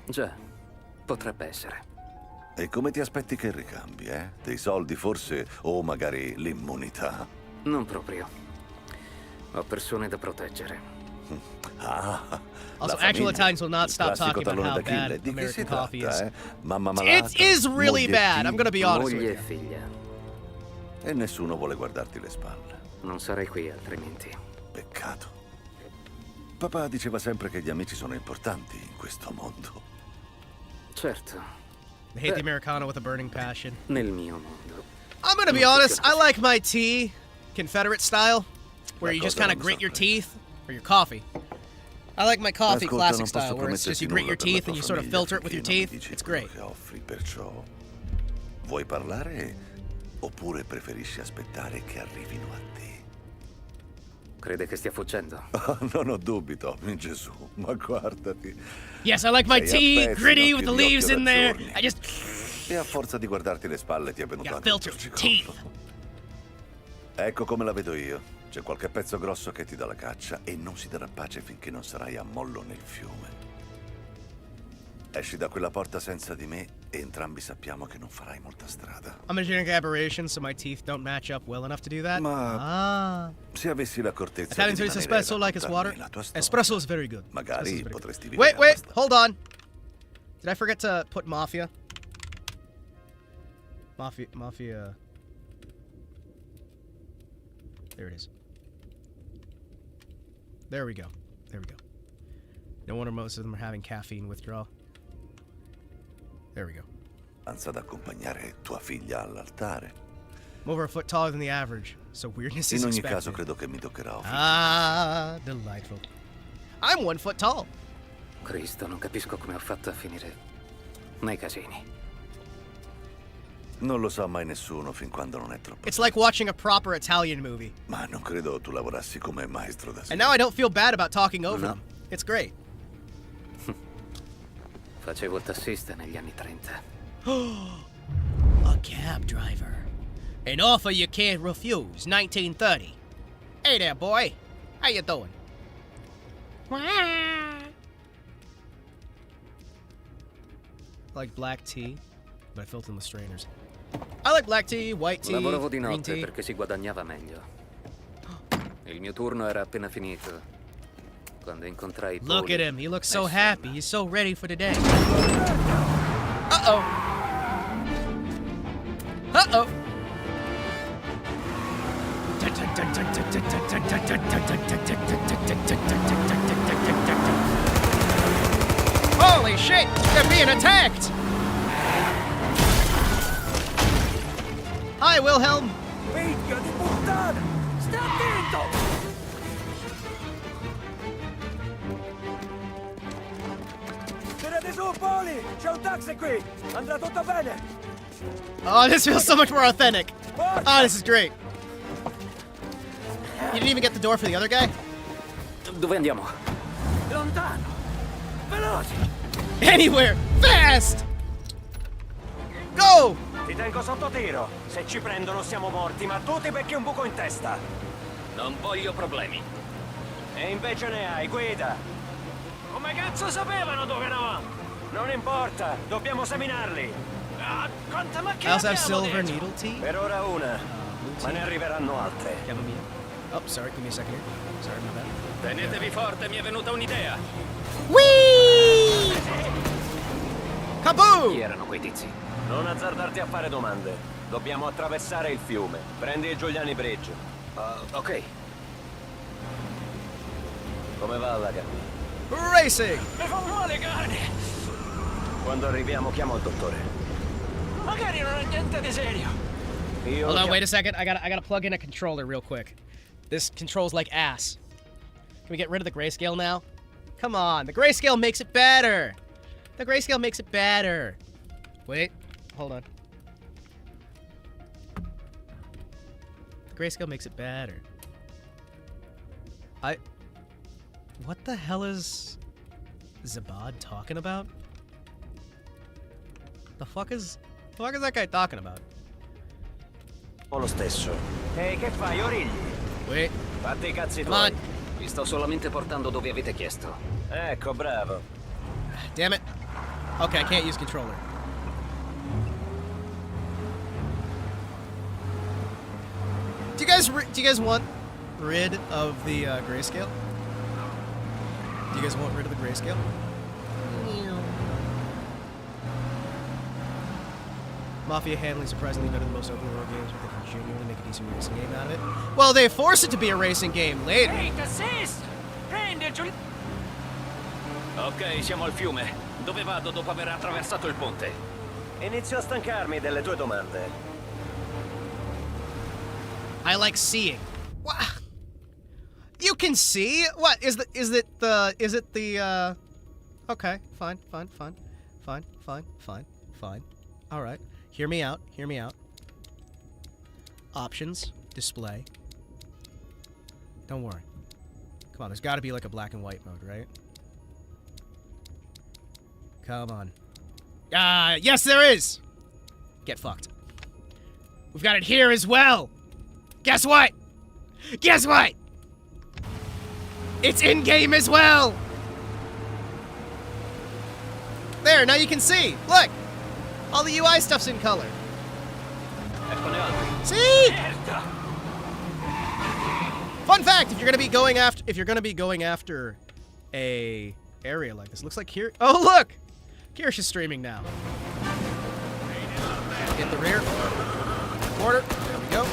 Già, potrebbe essere. E come ti aspetti che ricambi, eh? Dei soldi forse? O magari l'immunità? Non proprio. Ho persone da proteggere. Ah, Also, la actual famiglia. Italians will not Il stop classico talking about how tallone bad d'Achille. Di chi si American coffee is. tratta, Mamma malata, It is really moglie bad. e I'm gonna be honest with Moglie e you. figlia. E nessuno vuole guardarti le spalle. Non sarei qui altrimenti. Peccato. Papà diceva sempre che gli amici sono importanti in questo mondo. Certo, They hate the Americano with a burning passion. nel mio mondo. I'm gonna be honest, I like my tea Confederate style, where you just kind of grit your teeth, or your coffee. I like my coffee Ascolta, classic non posso style, where it's just you prometterti grit your nulla per la teeth tua and you sort of famiglia filter it with your finché non mi teeth. dici It's quello great. che offri, perciò vuoi parlare oppure preferisci aspettare che arrivino a te? Crede che stia fuggendo? Non ho dubbi, Tommy, Gesù, ma guardati. Yes, I like my Sei a tea pezzi, gritty un with the occhio di leaves occhio in da there. giorni. I just E a forza di guardarti le spalle ti è venuto gotta anche il filter your torcicollo. teeth. Ecco come la vedo io. C'è qualche pezzo grosso che ti dà la caccia e non si darà pace finché non sarai a mollo nel fiume. Esci da quella porta senza di me e entrambi sappiamo che non farai molta strada. I'm a genetic aberration, so my teeth don't match up well enough to do that. Ma se avessi l'accortezza Italian di taste rimanere espresso like it's water. la tua storia, Espresso is very good. magari Espresso is very potresti good. vivere Wait, abbastanza. hold on. Did I forget to put Mafia? Mafia. There it is. There we go. There we go. No wonder most of them are having caffeine withdrawal. There we go. Ad accompagnare tua figlia all'altare. I'm over a foot taller than the average, so weirdness is In ogni expected. caso credo che mi toccherà offrire. Ah, delightful. I'm 1 foot tall. Cristo, non capisco come ho fatto a finire nei casini. Non lo sa mai nessuno fin quando non è troppo. It's like watching a proper Italian movie. Ma non credo tu lavorassi come maestro da And now I don't feel bad about talking over No. them. It's great. Facevo il tassista negli anni 30. A cab driver. An offer you can't refuse, 1930. Hey there, boy. How you doing? I like black tea, but I filter them with strainers. I like black tea, white tea, Lavoravo di green notte tea. perché si guadagnava meglio. Il mio turno era appena finito quando incontrai Look Podium at him. He looks so e happy. Sthall. He's so ready for the day. Uh-oh. Uh-oh. Holy shit! They're being attacked! Hi, Wilhelm. Figlio di puttana! Sta attento! Tirate su, Poli! C'è un taxi qui! Andrà tutto bene! Oh, this feels so much more authentic. Oh, this is great. You didn't even get the door for the other guy? Dove andiamo? Lontano! Veloci! Anywhere! Fast! Go! Ti tengo sotto tiro! Se ci prendono siamo morti, ma tu ti becchi un buco in testa! Non voglio problemi. E invece ne hai, guida! Come cazzo sapevano dove eravamo? Non importa, dobbiamo seminarli! Ah, quanta macchina I also have abbiamo silver dietro? needle tea. Per ora una, Blue ma ne tea. arriveranno altre. Chamomile. Oh, sorry. Give me a second here. Sorry, my bad. Tenetevi forte, mi è venuta un'idea. Whee! Kaboom! Chi erano quei tizi? Non azzardarti a fare domande. Dobbiamo attraversare il fiume. Prendi il Giuliani Bridge. Ok. Come va la gara? Racing! Mi fa male, cani! Quando arriviamo chiamo il dottore. Magari non è niente di serio. Hold on, wait a second. I gotta plug in a controller real quick. This controls like ass. Can we get rid of the grayscale now? Come on, the grayscale makes it better. The grayscale makes it better. Wait, hold on. The grayscale makes it better. What the hell is Zabad talking about? The fuck is that guy talking about? Lo stesso. Ehi, che fai, origli? Wait. Fatti i cazzi Come on. tuoi. Vi sto solamente portando dove avete chiesto. Ecco, bravo. Damn it. Okay, I can't use controller. Do you guys want rid of the grayscale? Do you guys want rid of the grayscale? Mafia handling surprisingly better than most open world games, but they can genuinely make a decent racing game out of it. Well, they force it to be a racing game later. Ehi, tassist! Prendi il Ok, siamo al fiume. Dove vado dopo aver attraversato il ponte? Inizio a stancarmi delle tue domande. I like seeing. What? You can see? What is it the okay, fine. All right. Hear me out. Options, display. Don't worry. Come on, there's got to be like a black and white mode, right? Come on. Yes there is. Get fucked. We've got it here as well. Guess what? It's in-game as well! There, now you can see! Look! All the UI stuff's in color. See? Fun fact, if you're gonna be going after a area like this, looks like here. Oh look! Kirsch is streaming now. Hit the rear. Quarter. There we go.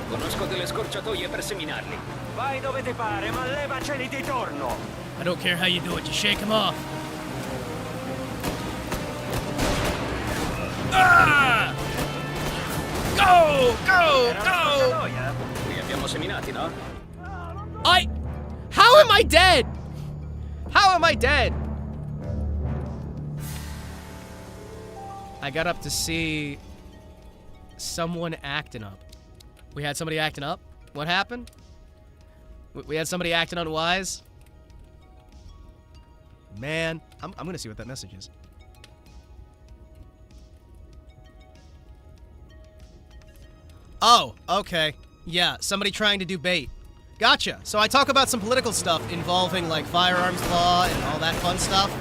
Conosco delle scorciatoie per seminarli. Vai dove ti pare, ma levaceli di torno. I don't care how you do it, just shake them off. Ah! Go! Li abbiamo seminati, no? How am I dead? I got up to see someone acting up. We had somebody acting up? What happened? We had somebody acting unwise? Man, I'm gonna see what that message is. Oh, okay. Yeah, somebody trying to do bait. Gotcha. So I talk about some political stuff involving like firearms law and all that fun stuff.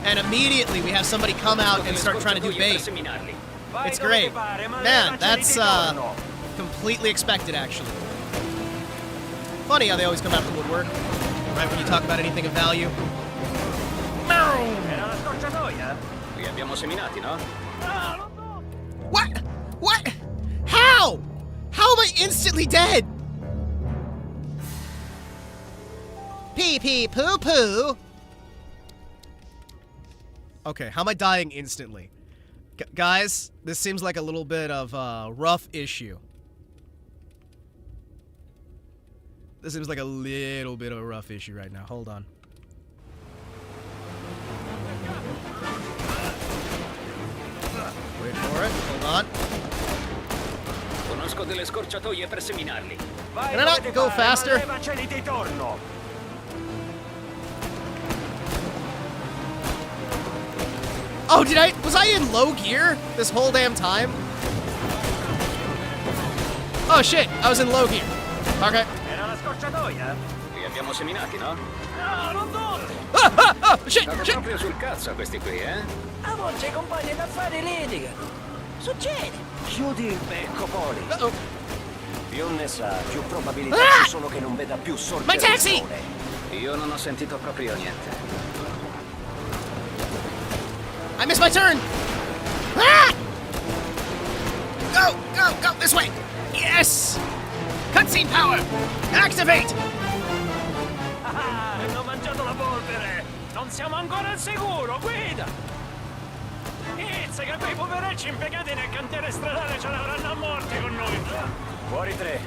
And immediately we have somebody come out and start trying to do bait. It's great. Man, that's completely expected actually. Funny how they always come out of the woodwork. Right when you talk about anything of value. Li abbiamo seminati, no? What? How? How am I instantly dead? Pee pee poo poo. Okay, how am I dying instantly? Guys, this seems like a little bit of a rough issue. This seems like a little bit of a rough issue right now. Hold on. Wait for it. Hold on. Conosco delle scorciatoie per seminarli. Can I not go faster? Oh, was I in low gear this whole damn time? Oh shit, I was in low gear. Okay. Li abbiamo seminati, no? Shit, Stanno shit. proprio sul cazzo a questi qui, eh? A volte i compagni d'affari litigano. Succede. Chiudi il becco, Poli. Più ne sa, più probabilità ci sono che non veda più sorgere My taxi! il sole. Io non ho sentito proprio niente. I missed my turn! Ah! Go, this way! Yes! Cutscene power! Activate! Non siamo ancora al sicuro, guida! Izza, che quei poverecci impiegati nel cantiere stradale ce l'avranno a morte con noi! Fuori 3.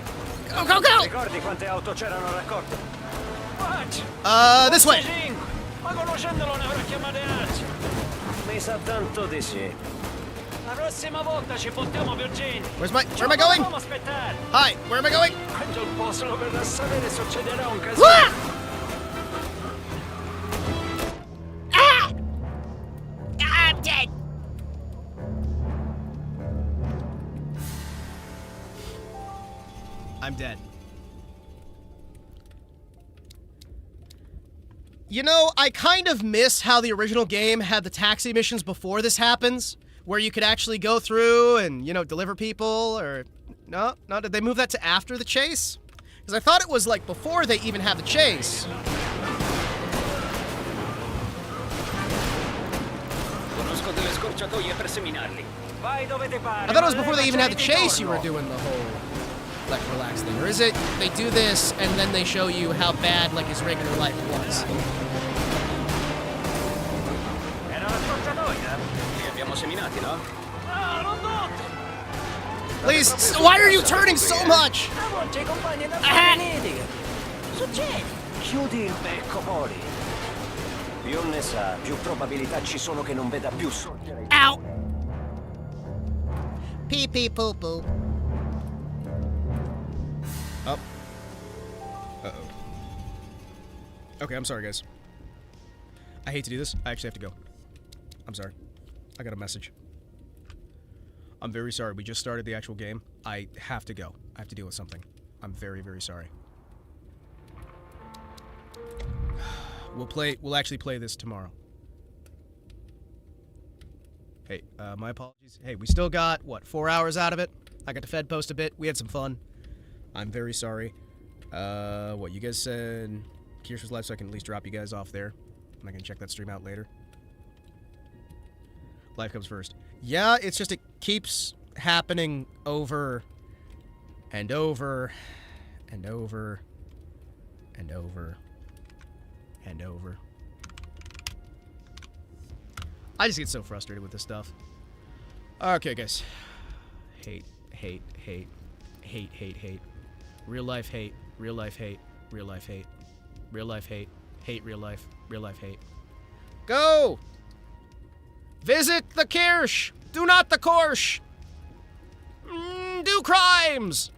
Go, go, go! Ricordi quante auto c'erano raccolte? This way! 5. Ma conoscendolo ne avrà chiamate altre. Mi sa tanto di sì. La prossima volta ci portiamo Virginia. Where am I going? Dobbiamo aspettare. Hi, where am I going? Quando il possono verrà a sapere succederà un casino. Ah! Ah! I'm dead. I'm dead. You know, I kind of miss how the original game had the taxi missions before this happens, where you could actually go through and, you know, deliver people, or... No, did they move that to after the chase? Because I thought it was, like, before they even had the chase. Vai dove ti pare. I thought it was before they even had the chase you were doing the whole, like, relax thing. Or is it they do this and then they show you how bad, like, his regular life was? Era la scorciatoia? Li abbiamo seminati, no? No, non tutto. Please, why are you turning so much? Oggi i compagni da Succede. Chiudi il becco, Poli. Più ne sa, più probabilità ci sono che non veda più sorgere. Ow! Pee pee poo poo. Oh. Uh-oh. Okay, I'm sorry, guys. I hate to do this. I actually have to go. I'm sorry. I got a message. I'm very sorry. We just started the actual game. I have to go. I have to deal with something. I'm very, very sorry. We'll actually play this tomorrow. Hey, my apologies. Hey, we still got, what, 4 hours out of it? I got to Fed post a bit. We had some fun. I'm very sorry. What, you guys said Kirsch was live, so I can at least drop you guys off there. And I can check that stream out later. Life comes first. Yeah, it's just it keeps happening over and over and over and over and over. I just get so frustrated with this stuff. Okay, guys. Hate. Real life hate. Real life hate. Real life hate. Real life hate. Hate real life. Real life hate. Go! Visit the Kirsch! Do not the Korsch! Do crimes!